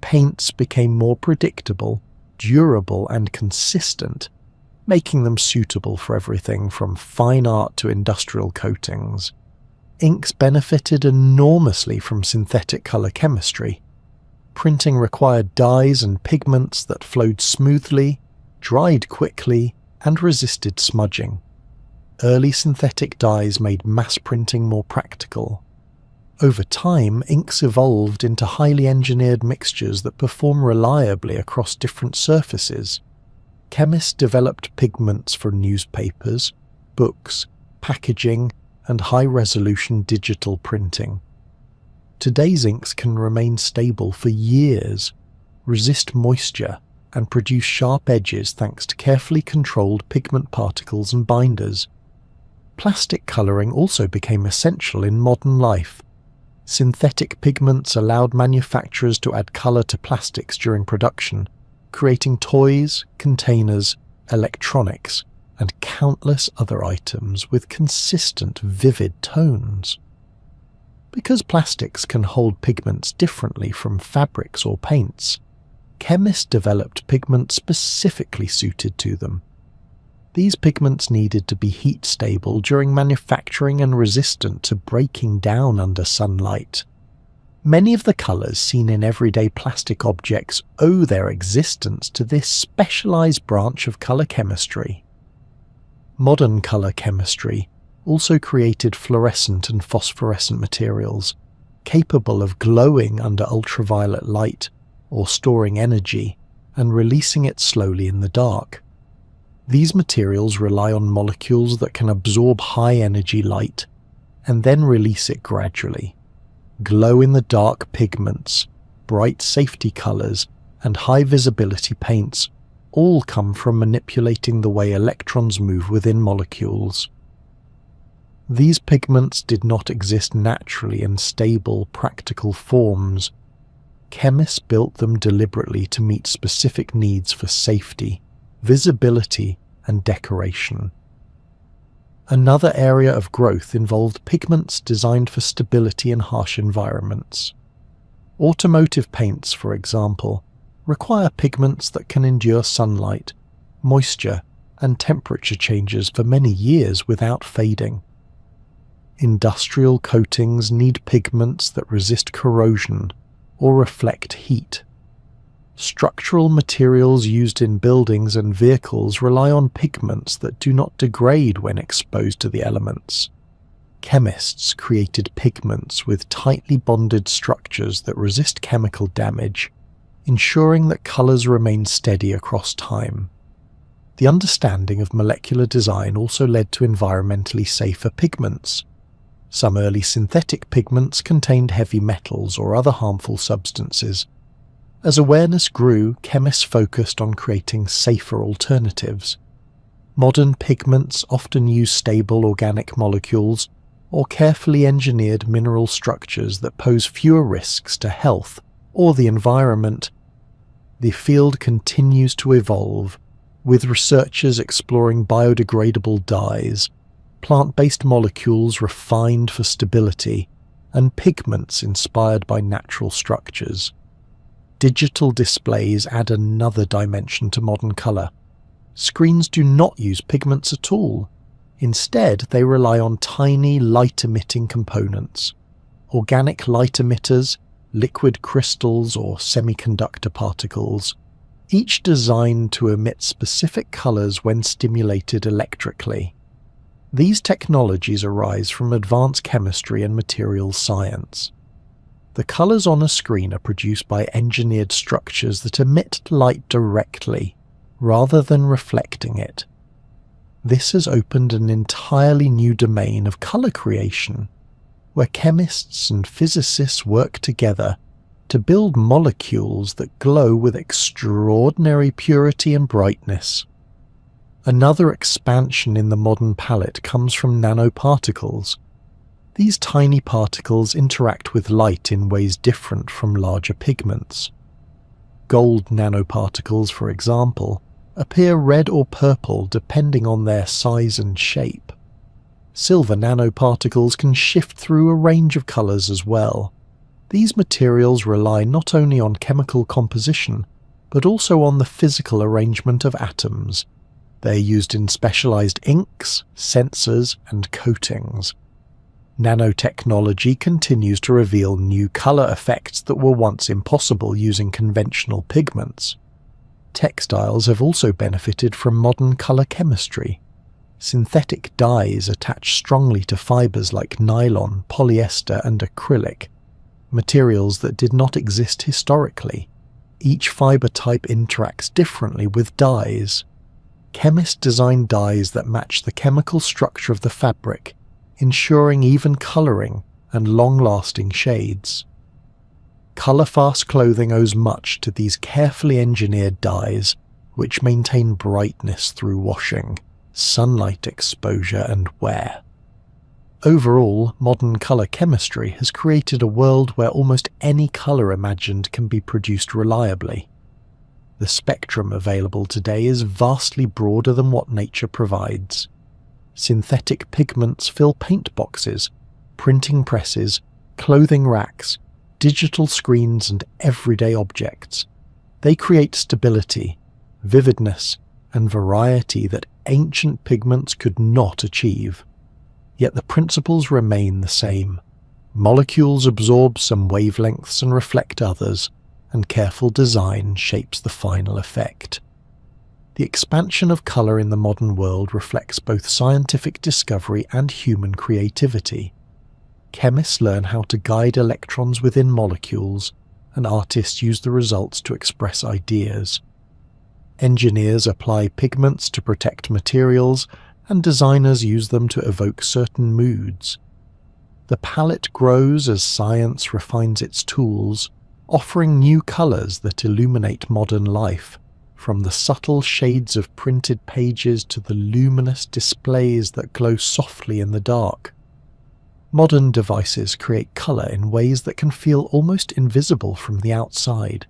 Paints became more predictable, durable, and consistent, making them suitable for everything from fine art to industrial coatings. Inks benefited enormously from synthetic color chemistry. Printing required dyes and pigments that flowed smoothly, dried quickly, and resisted smudging. Early synthetic dyes made mass printing more practical. Over time, inks evolved into highly engineered mixtures that perform reliably across different surfaces. Chemists developed pigments for newspapers, books, packaging, and high-resolution digital printing. Today's inks can remain stable for years, resist moisture, and produce sharp edges thanks to carefully controlled pigment particles and binders. Plastic coloring also became essential in modern life. Synthetic pigments allowed manufacturers to add color to plastics during production, creating toys, containers, electronics, and countless other items with consistent, vivid tones. Because plastics can hold pigments differently from fabrics or paints, chemists developed pigments specifically suited to them. These pigments needed to be heat-stable during manufacturing and resistant to breaking down under sunlight. Many of the colors seen in everyday plastic objects owe their existence to this specialized branch of color chemistry. Modern color chemistry, also created fluorescent and phosphorescent materials, capable of glowing under ultraviolet light or storing energy and releasing it slowly in the dark. These materials rely on molecules that can absorb high-energy light and then release it gradually. Glow-in-the-dark pigments, bright safety colors, and high-visibility paints all come from manipulating the way electrons move within molecules. These pigments did not exist naturally in stable, practical forms. Chemists built them deliberately to meet specific needs for safety, visibility, and decoration. Another area of growth involved pigments designed for stability in harsh environments. Automotive paints, for example, require pigments that can endure sunlight, moisture, and temperature changes for many years without fading. Industrial coatings need pigments that resist corrosion or reflect heat. Structural materials used in buildings and vehicles rely on pigments that do not degrade when exposed to the elements. Chemists created pigments with tightly bonded structures that resist chemical damage, ensuring that colors remain steady across time. The understanding of molecular design also led to environmentally safer pigments. Some early synthetic pigments contained heavy metals or other harmful substances. As awareness grew, chemists focused on creating safer alternatives. Modern pigments often use stable organic molecules or carefully engineered mineral structures that pose fewer risks to health or the environment. The field continues to evolve, with researchers exploring biodegradable dyes, plant-based molecules refined for stability, and pigments inspired by natural structures. Digital displays add another dimension to modern color. Screens do not use pigments at all. Instead, they rely on tiny light-emitting components. Organic light emitters, liquid crystals, or semiconductor particles, each designed to emit specific colors when stimulated electrically. These technologies arise from advanced chemistry and materials science. The colors on a screen are produced by engineered structures that emit light directly, rather than reflecting it. This has opened an entirely new domain of color creation, where chemists and physicists work together to build molecules that glow with extraordinary purity and brightness. Another expansion in the modern palette comes from nanoparticles. These tiny particles interact with light in ways different from larger pigments. Gold nanoparticles, for example, appear red or purple depending on their size and shape. Silver nanoparticles can shift through a range of colors as well. These materials rely not only on chemical composition, but also on the physical arrangement of atoms. They are used in specialized inks, sensors, and coatings. Nanotechnology continues to reveal new color effects that were once impossible using conventional pigments. Textiles have also benefited from modern color chemistry. Synthetic dyes attach strongly to fibers like nylon, polyester, and acrylic, materials that did not exist historically. Each fiber type interacts differently with dyes. Chemists design dyes that match the chemical structure of the fabric, ensuring even coloring and long-lasting shades. Color-fast clothing owes much to these carefully engineered dyes, which maintain brightness through washing, sunlight exposure, and wear. Overall, modern color chemistry has created a world where almost any color imagined can be produced reliably. The spectrum available today is vastly broader than what nature provides. Synthetic pigments fill paint boxes, printing presses, clothing racks, digital screens, and everyday objects. They create stability, vividness, and variety that ancient pigments could not achieve. Yet the principles remain the same. Molecules absorb some wavelengths and reflect others, and careful design shapes the final effect. The expansion of colour in the modern world reflects both scientific discovery and human creativity. Chemists learn how to guide electrons within molecules, and artists use the results to express ideas. Engineers apply pigments to protect materials, and designers use them to evoke certain moods. The palette grows as science refines its tools, offering new colours that illuminate modern life, from the subtle shades of printed pages to the luminous displays that glow softly in the dark. Modern devices create colour in ways that can feel almost invisible from the outside.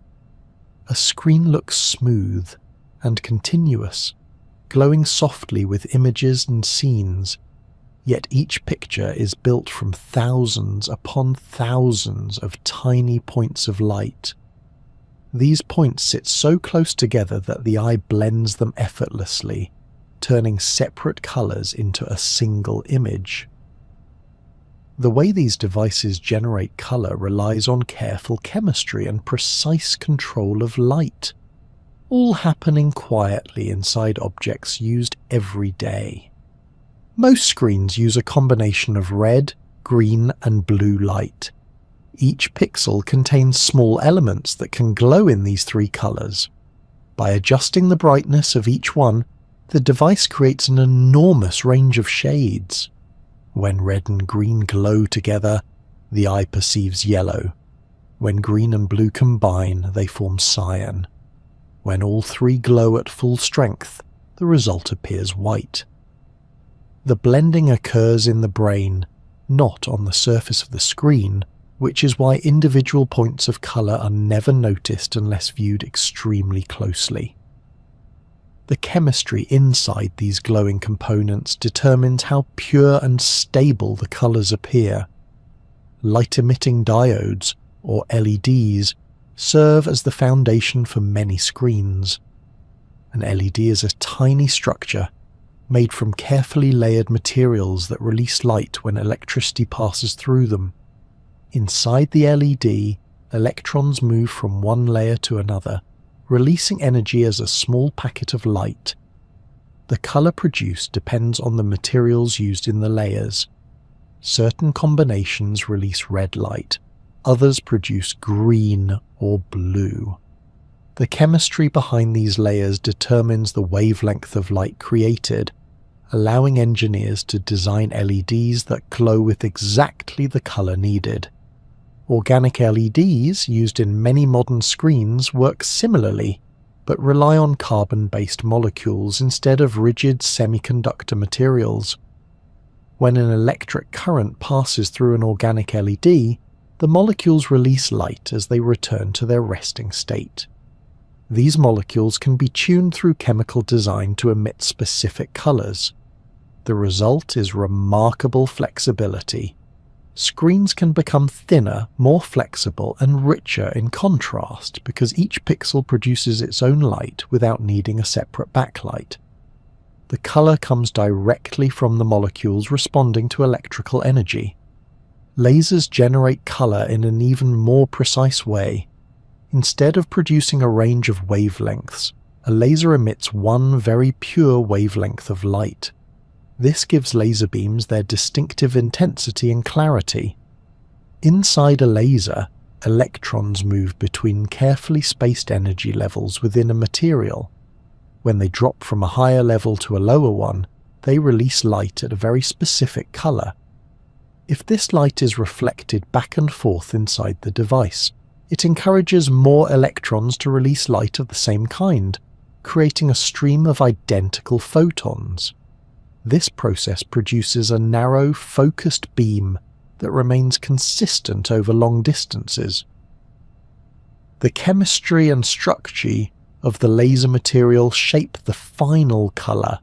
A screen looks smooth and continuous, glowing softly with images and scenes, yet each picture is built from thousands upon thousands of tiny points of light. These points sit so close together that the eye blends them effortlessly, turning separate colours into a single image. The way these devices generate colour relies on careful chemistry and precise control of light, all happening quietly inside objects used every day. Most screens use a combination of red, green, and blue light. Each pixel contains small elements that can glow in these three colours. By adjusting the brightness of each one, the device creates an enormous range of shades. When red and green glow together, the eye perceives yellow. When green and blue combine, they form cyan. When all three glow at full strength, the result appears white. The blending occurs in the brain, not on the surface of the screen, which is why individual points of colour are never noticed unless viewed extremely closely. The chemistry inside these glowing components determines how pure and stable the colours appear. Light-emitting diodes, or LEDs, serve as the foundation for many screens. An LED is a tiny structure made from carefully layered materials that release light when electricity passes through them. Inside the LED, electrons move from one layer to another, releasing energy as a small packet of light. The colour produced depends on the materials used in the layers. Certain combinations release red light, others produce green or blue. The chemistry behind these layers determines the wavelength of light created, allowing engineers to design LEDs that glow with exactly the colour needed. Organic LEDs used in many modern screens work similarly, but rely on carbon-based molecules instead of rigid semiconductor materials. When an electric current passes through an organic LED, the molecules release light as they return to their resting state. These molecules can be tuned through chemical design to emit specific colours. The result is remarkable flexibility. Screens can become thinner, more flexible, and richer in contrast because each pixel produces its own light without needing a separate backlight. The colour comes directly from the molecules responding to electrical energy. Lasers generate colour in an even more precise way. Instead of producing a range of wavelengths, a laser emits one very pure wavelength of light. This gives laser beams their distinctive intensity and clarity. Inside a laser, electrons move between carefully spaced energy levels within a material. When they drop from a higher level to a lower one, they release light at a very specific colour. If this light is reflected back and forth inside the device, it encourages more electrons to release light of the same kind, creating a stream of identical photons. This process produces a narrow, focused beam that remains consistent over long distances. The chemistry and structure of the laser material shape the final colour,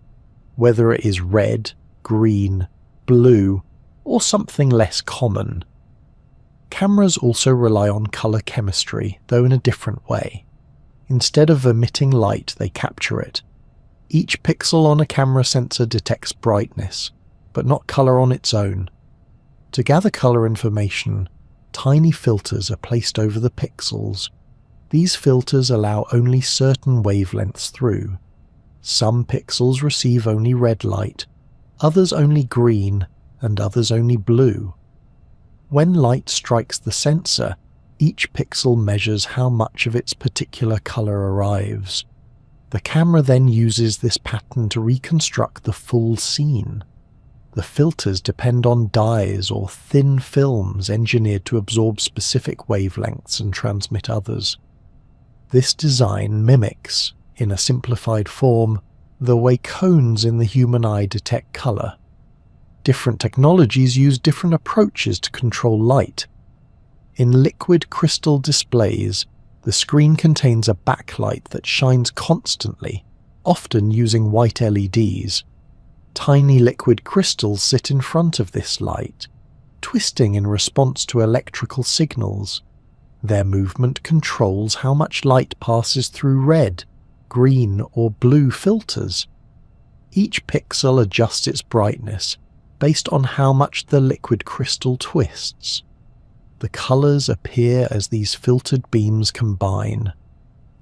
whether it is red, green, blue, or something less common. Cameras also rely on colour chemistry, though in a different way. Instead of emitting light, they capture it. Each pixel on a camera sensor detects brightness, but not colour on its own. To gather colour information, tiny filters are placed over the pixels. These filters allow only certain wavelengths through. Some pixels receive only red light, others only green, and others only blue. When light strikes the sensor, each pixel measures how much of its particular color arrives. The camera then uses this pattern to reconstruct the full scene. The filters depend on dyes or thin films engineered to absorb specific wavelengths and transmit others. This design mimics, in a simplified form, the way cones in the human eye detect color. Different technologies use different approaches to control light. In liquid crystal displays, the screen contains a backlight that shines constantly, often using white LEDs. Tiny liquid crystals sit in front of this light, twisting in response to electrical signals. Their movement controls how much light passes through red, green, or blue filters. Each pixel adjusts its brightness based on how much the liquid crystal twists. The colors appear as these filtered beams combine.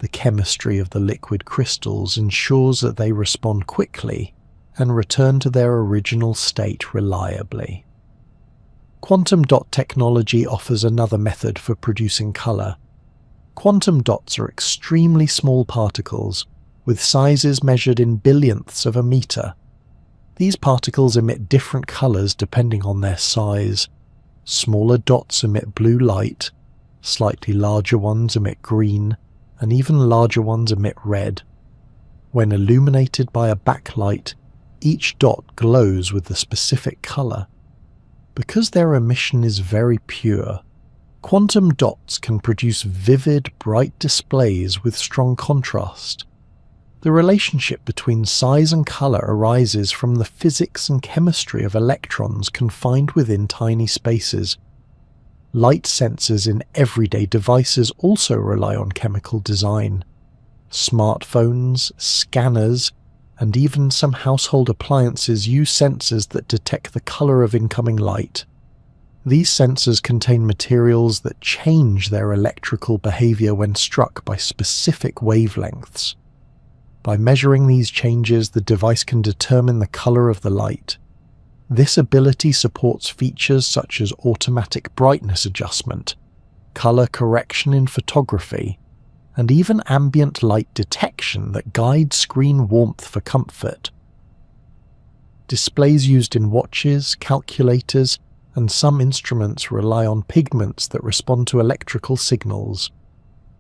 The chemistry of the liquid crystals ensures that they respond quickly and return to their original state reliably. Quantum dot technology offers another method for producing color. Quantum dots are extremely small particles, with sizes measured in billionths of a meter. These particles emit different colors depending on their size. Smaller dots emit blue light, slightly larger ones emit green, and even larger ones emit red. When illuminated by a backlight, each dot glows with a specific color. Because their emission is very pure, quantum dots can produce vivid, bright displays with strong contrast. The relationship between size and color arises from the physics and chemistry of electrons confined within tiny spaces. Light sensors in everyday devices also rely on chemical design. Smartphones, scanners, and even some household appliances use sensors that detect the color of incoming light. These sensors contain materials that change their electrical behavior when struck by specific wavelengths. By measuring these changes, the device can determine the color of the light. This ability supports features such as automatic brightness adjustment, color correction in photography, and even ambient light detection that guides screen warmth for comfort. Displays used in watches, calculators, and some instruments rely on pigments that respond to electrical signals.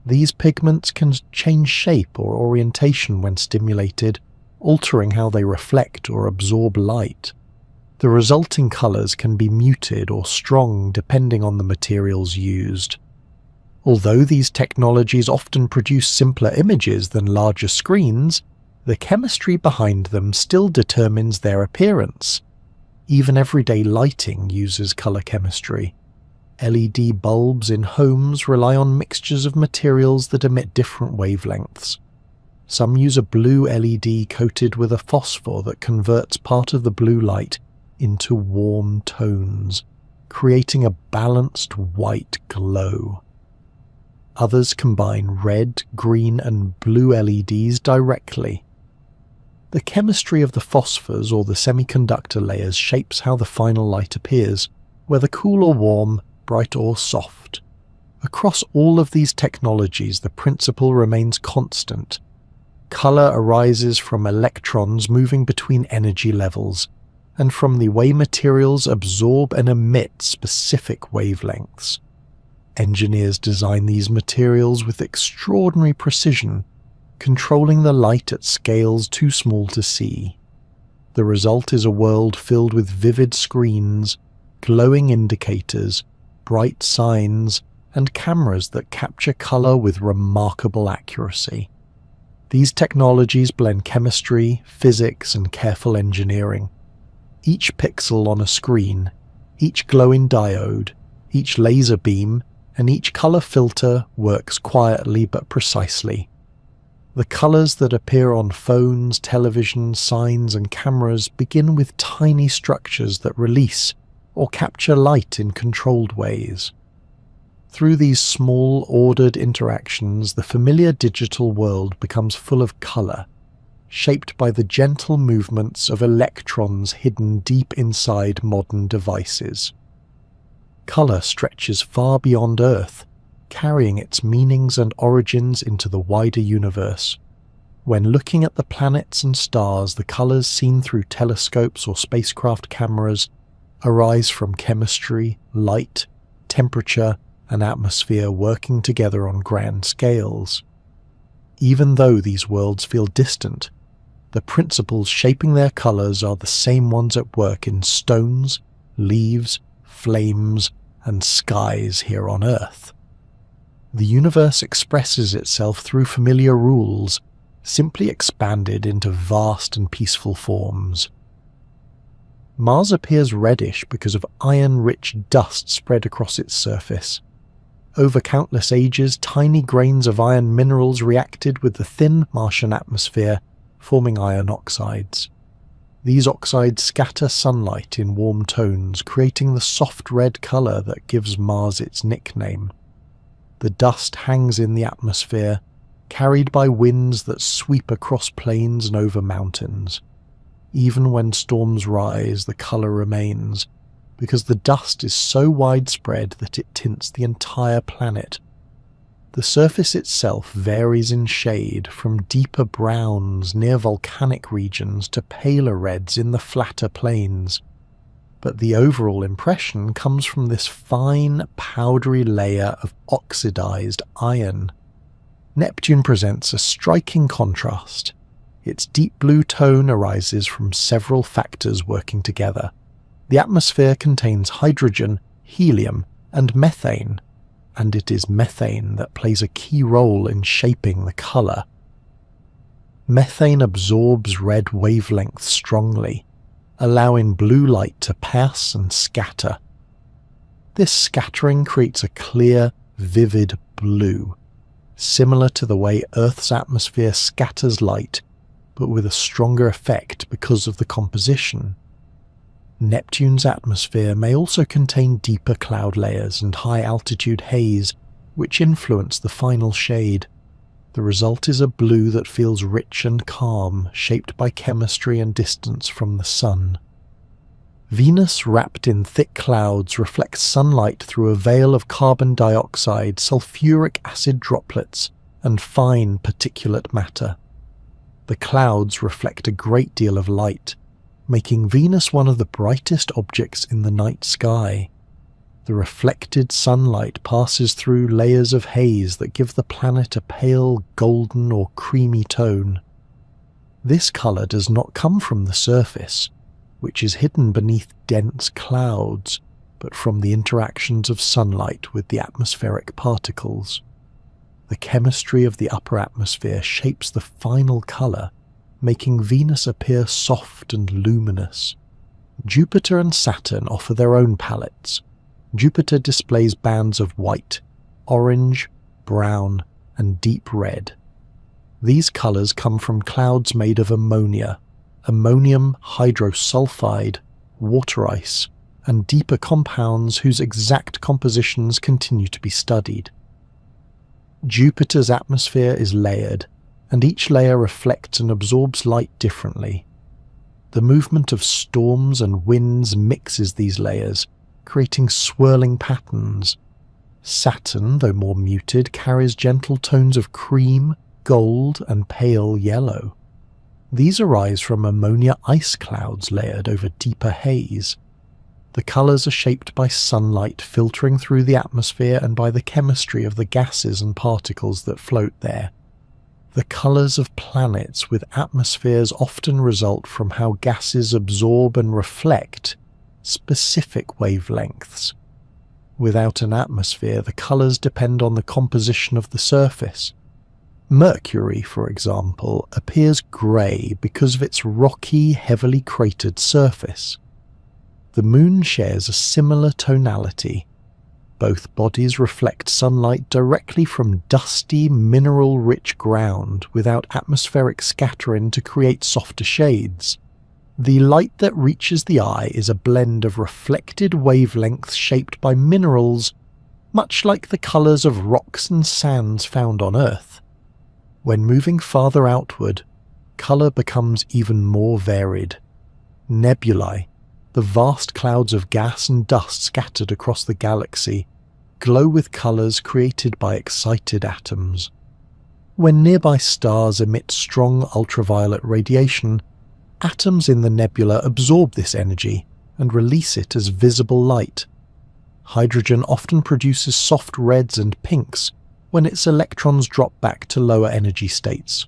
These pigments can change shape or orientation when stimulated, altering how they reflect or absorb light. The resulting colors can be muted or strong depending on the materials used. Although these technologies often produce simpler images than larger screens, the chemistry behind them still determines their appearance. Even everyday lighting uses color chemistry. LED bulbs in homes rely on mixtures of materials that emit different wavelengths. Some use a blue LED coated with a phosphor that converts part of the blue light into warm tones, creating a balanced white glow. Others combine red, green, and blue LEDs directly. The chemistry of the phosphors or the semiconductor layers shapes how the final light appears, whether cool or warm, bright or soft. Across all of these technologies, the principle remains constant. Color arises from electrons moving between energy levels, and from the way materials absorb and emit specific wavelengths. Engineers design these materials with extraordinary precision, controlling the light at scales too small to see. The result is a world filled with vivid screens, glowing indicators, bright signs, and cameras that capture color with remarkable accuracy. These technologies blend chemistry, physics, and careful engineering. Each pixel on a screen, each glowing diode, each laser beam, and each color filter works quietly but precisely. The colors that appear on phones, televisions, signs, and cameras begin with tiny structures that release or capture light in controlled ways. Through these small, ordered interactions, the familiar digital world becomes full of color, shaped by the gentle movements of electrons hidden deep inside modern devices. Colour stretches far beyond Earth, carrying its meanings and origins into the wider universe. When looking at the planets and stars, the colours seen through telescopes or spacecraft cameras arise from chemistry, light, temperature, and atmosphere working together on grand scales. Even though these worlds feel distant, the principles shaping their colours are the same ones at work in stones, leaves, flames, and skies here on Earth. The universe expresses itself through familiar rules, simply expanded into vast and peaceful forms. Mars appears reddish because of iron-rich dust spread across its surface. Over countless ages, tiny grains of iron minerals reacted with the thin Martian atmosphere, forming iron oxides. These oxides scatter sunlight in warm tones, creating the soft red colour that gives Mars its nickname. The dust hangs in the atmosphere, carried by winds that sweep across plains and over mountains. Even when storms rise, the colour remains, because the dust is so widespread that it tints the entire planet. The surface itself varies in shade, from deeper browns near volcanic regions to paler reds in the flatter plains. But the overall impression comes from this fine, powdery layer of oxidized iron. Neptune presents a striking contrast. Its deep blue tone arises from several factors working together. The atmosphere contains hydrogen, helium, and methane, and it is methane that plays a key role in shaping the colour. Methane absorbs red wavelengths strongly, allowing blue light to pass and scatter. This scattering creates a clear, vivid blue, similar to the way Earth's atmosphere scatters light, but with a stronger effect because of the composition. Neptune's atmosphere may also contain deeper cloud layers and high-altitude haze, which influence the final shade. The result is a blue that feels rich and calm, shaped by chemistry and distance from the Sun. Venus, wrapped in thick clouds, reflects sunlight through a veil of carbon dioxide, sulfuric acid droplets, and fine particulate matter. The clouds reflect a great deal of light, making Venus one of the brightest objects in the night sky. The reflected sunlight passes through layers of haze that give the planet a pale golden or creamy tone. This colour does not come from the surface, which is hidden beneath dense clouds, but from the interactions of sunlight with the atmospheric particles. The chemistry of the upper atmosphere shapes the final colour, making Venus appear soft and luminous. Jupiter and Saturn offer their own palettes. Jupiter displays bands of white, orange, brown, and deep red. These colours come from clouds made of ammonia, ammonium hydrosulfide, water ice, and deeper compounds whose exact compositions continue to be studied. Jupiter's atmosphere is layered, and each layer reflects and absorbs light differently. The movement of storms and winds mixes these layers, creating swirling patterns. Saturn, though more muted, carries gentle tones of cream, gold, and pale yellow. These arise from ammonia ice clouds layered over deeper haze. The colours are shaped by sunlight filtering through the atmosphere and by the chemistry of the gases and particles that float there. The colours of planets with atmospheres often result from how gases absorb and reflect specific wavelengths. Without an atmosphere, the colours depend on the composition of the surface. Mercury, for example, appears grey because of its rocky, heavily cratered surface. The Moon shares a similar tonality. Both bodies reflect sunlight directly from dusty, mineral-rich ground without atmospheric scattering to create softer shades. The light that reaches the eye is a blend of reflected wavelengths shaped by minerals, much like the colours of rocks and sands found on Earth. When moving farther outward, color becomes even more varied. Nebulae, the vast clouds of gas and dust scattered across the galaxy, glow with colors created by excited atoms. When nearby stars emit strong ultraviolet radiation, atoms in the nebula absorb this energy and release it as visible light. Hydrogen often produces soft reds and pinks when its electrons drop back to lower energy states.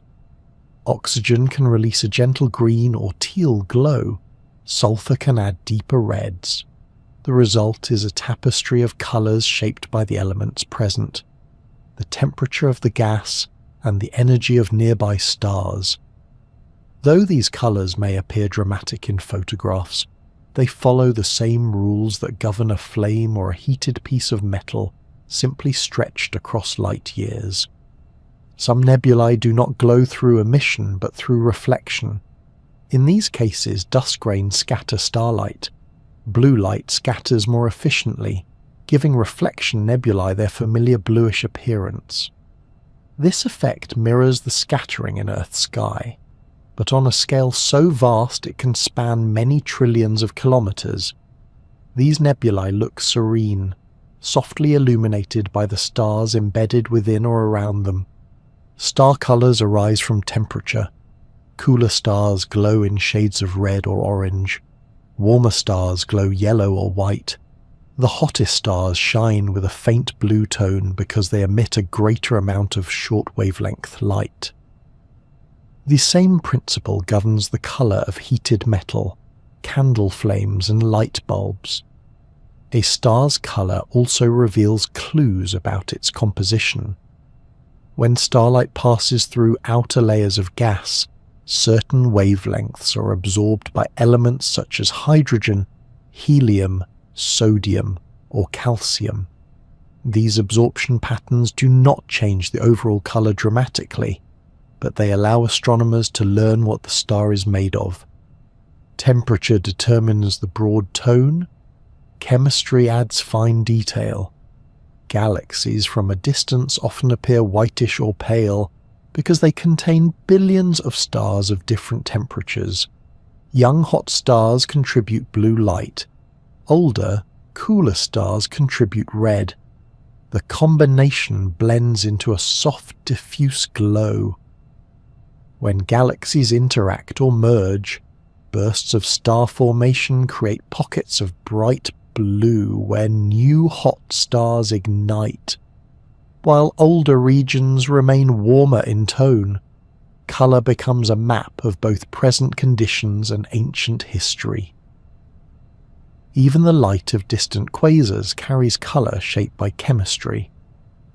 Oxygen can release a gentle green or teal glow. Sulfur can add deeper reds. The result is a tapestry of colors shaped by the elements present, the temperature of the gas, and the energy of nearby stars. Though these colors may appear dramatic in photographs, they follow the same rules that govern a flame or a heated piece of metal, simply stretched across light years. Some nebulae do not glow through emission but through reflection. In these cases, dust grains scatter starlight. Blue light scatters more efficiently, giving reflection nebulae their familiar bluish appearance. This effect mirrors the scattering in Earth's sky, but on a scale so vast it can span many trillions of kilometers. These nebulae look serene, softly illuminated by the stars embedded within or around them. Star colors arise from temperature. Cooler stars glow in shades of red or orange. Warmer stars glow yellow or white. The hottest stars shine with a faint blue tone because they emit a greater amount of short-wavelength light. The same principle governs the color of heated metal, candle flames, and light bulbs. A star's color also reveals clues about its composition. When starlight passes through outer layers of gas, certain wavelengths are absorbed by elements such as hydrogen, helium, sodium, or calcium. These absorption patterns do not change the overall color dramatically, but they allow astronomers to learn what the star is made of. Temperature determines the broad tone. Chemistry adds fine detail. Galaxies from a distance often appear whitish or pale because they contain billions of stars of different temperatures. Young hot stars contribute blue light. Older, cooler stars contribute red. The combination blends into a soft, diffuse glow. When galaxies interact or merge, bursts of star formation create pockets of bright blue where new hot stars ignite. While older regions remain warmer in tone, color becomes a map of both present conditions and ancient history. Even the light of distant quasars carries color shaped by chemistry.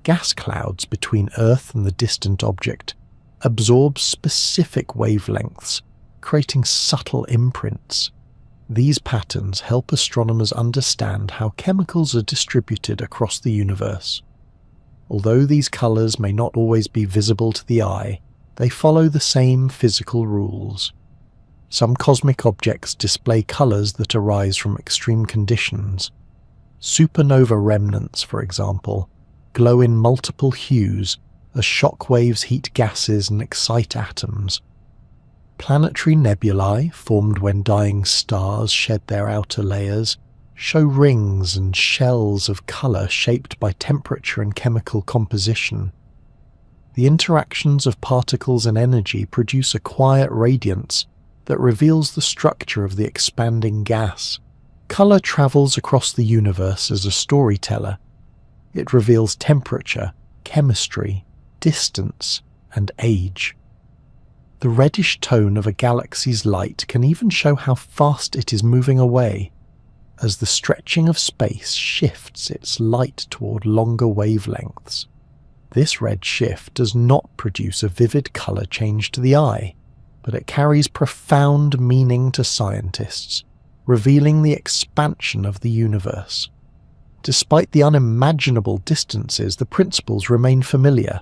Gas clouds between Earth and the distant object absorb specific wavelengths, creating subtle imprints. These patterns help astronomers understand how chemicals are distributed across the universe. Although these colors may not always be visible to the eye, they follow the same physical rules. Some cosmic objects display colors that arise from extreme conditions. Supernova remnants, for example, glow in multiple hues as shock waves heat gases and excite atoms. Planetary nebulae, formed when dying stars shed their outer layers, show rings and shells of color shaped by temperature and chemical composition. The interactions of particles and energy produce a quiet radiance that reveals the structure of the expanding gas. Color travels across the universe as a storyteller. It reveals temperature, chemistry, distance, and age. The reddish tone of a galaxy's light can even show how fast it is moving away, as the stretching of space shifts its light toward longer wavelengths. This red shift does not produce a vivid color change to the eye, but it carries profound meaning to scientists, revealing the expansion of the universe. Despite the unimaginable distances, the principles remain familiar.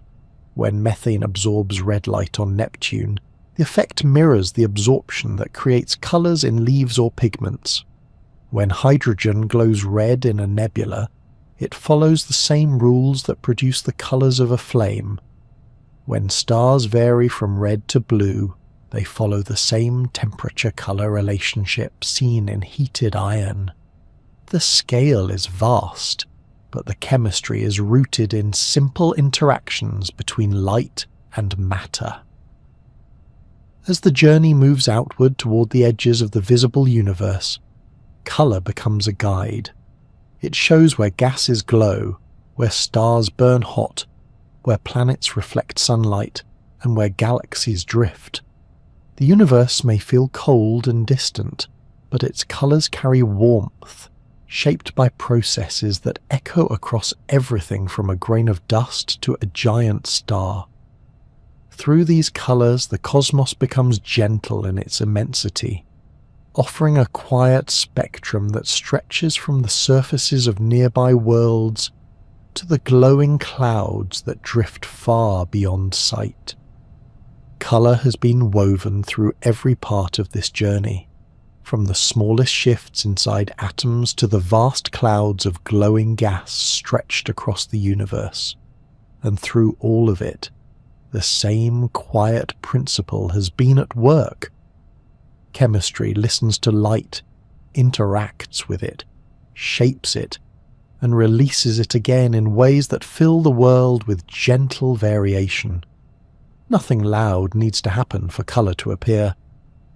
When methane absorbs red light on Neptune, the effect mirrors the absorption that creates colors in leaves or pigments. When hydrogen glows red in a nebula, it follows the same rules that produce the colors of a flame. When stars vary from red to blue, They follow the same temperature-color relationship seen in heated iron. The scale is vast, but the chemistry is rooted in simple interactions between light and matter. As the journey moves outward toward the edges of the visible universe, color becomes a guide. It shows where gases glow, where stars burn hot, where planets reflect sunlight, and where galaxies drift. The universe may feel cold and distant, but its colors carry warmth, shaped by processes that echo across everything from a grain of dust to a giant star. Through these colors, the cosmos becomes gentle in its immensity, offering a quiet spectrum that stretches from the surfaces of nearby worlds to the glowing clouds that drift far beyond sight. Color has been woven through every part of this journey, from the smallest shifts inside atoms to the vast clouds of glowing gas stretched across the universe. And through all of it, the same quiet principle has been at work. Chemistry listens to light, interacts with it, shapes it, and releases it again in ways that fill the world with gentle variation. Nothing loud needs to happen for color to appear.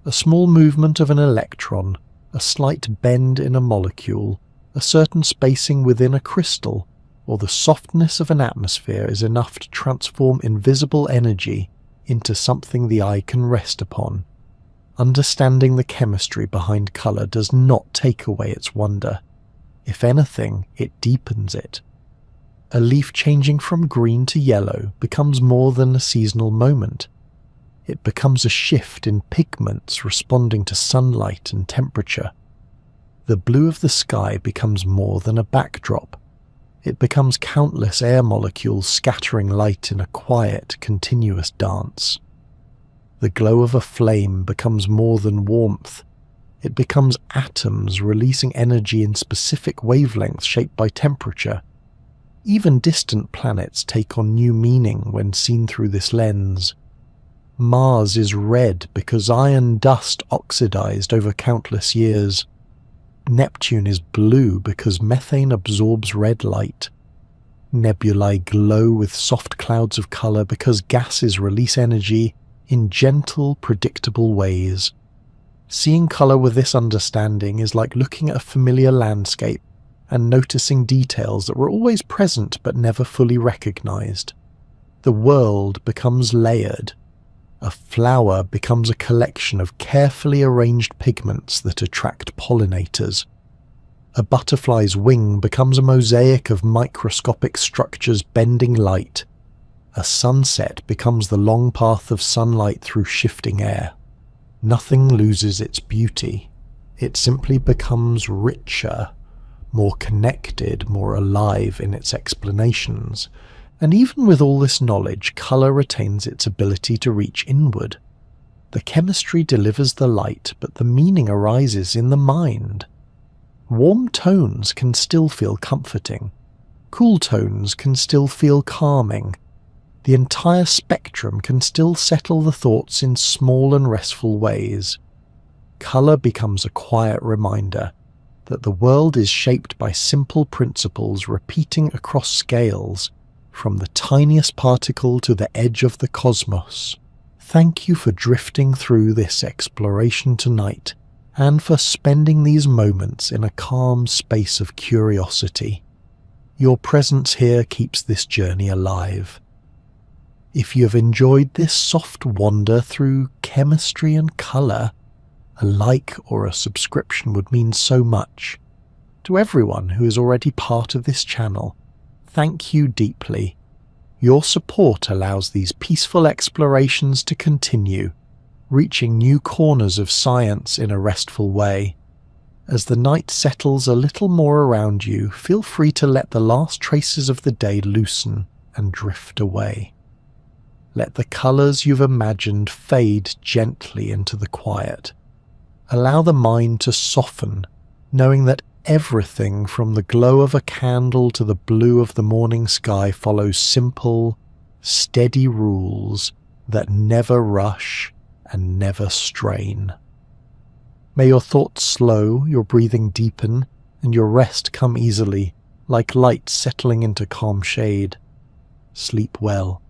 A small movement of an electron, a slight bend in a molecule, a certain spacing within a crystal, or the softness of an atmosphere is enough to transform invisible energy into something the eye can rest upon. Understanding the chemistry behind color does not take away its wonder. If anything, it deepens it. A leaf changing from green to yellow becomes more than a seasonal moment. It becomes a shift in pigments responding to sunlight and temperature. The blue of the sky becomes more than a backdrop. It becomes countless air molecules scattering light in a quiet, continuous dance. The glow of a flame becomes more than warmth. It becomes atoms releasing energy in specific wavelengths shaped by temperature. Even distant planets take on new meaning when seen through this lens. Mars is red because iron dust oxidized over countless years. Neptune is blue because methane absorbs red light. Nebulae glow with soft clouds of color because gases release energy in gentle, predictable ways. Seeing color with this understanding is like looking at a familiar landscape and noticing details that were always present but never fully recognized. The world becomes layered. A flower becomes a collection of carefully arranged pigments that attract pollinators. A butterfly's wing becomes a mosaic of microscopic structures bending light. A sunset becomes the long path of sunlight through shifting air. Nothing loses its beauty. It simply becomes richer, more connected, more alive in its explanations. And even with all this knowledge, color retains its ability to reach inward. The chemistry delivers the light, but the meaning arises in the mind. Warm tones can still feel comforting. Cool tones can still feel calming. The entire spectrum can still settle the thoughts in small and restful ways. Color becomes a quiet reminder that the world is shaped by simple principles repeating across scales, from the tiniest particle to the edge of the cosmos. Thank you for drifting through this exploration tonight, and for spending these moments in a calm space of curiosity. Your presence here keeps this journey alive. If you have enjoyed this soft wander through chemistry and color, a like or a subscription would mean so much. To everyone who is already part of this channel, thank you deeply. Your support allows these peaceful explorations to continue, reaching new corners of science in a restful way. As the night settles a little more around you, feel free to let the last traces of the day loosen and drift away. Let the colors you've imagined fade gently into the quiet. Allow the mind to soften, knowing that everything from the glow of a candle to the blue of the morning sky follows simple, steady rules that never rush and never strain. May your thoughts slow, your breathing deepen, and your rest come easily, like light settling into calm shade. Sleep well,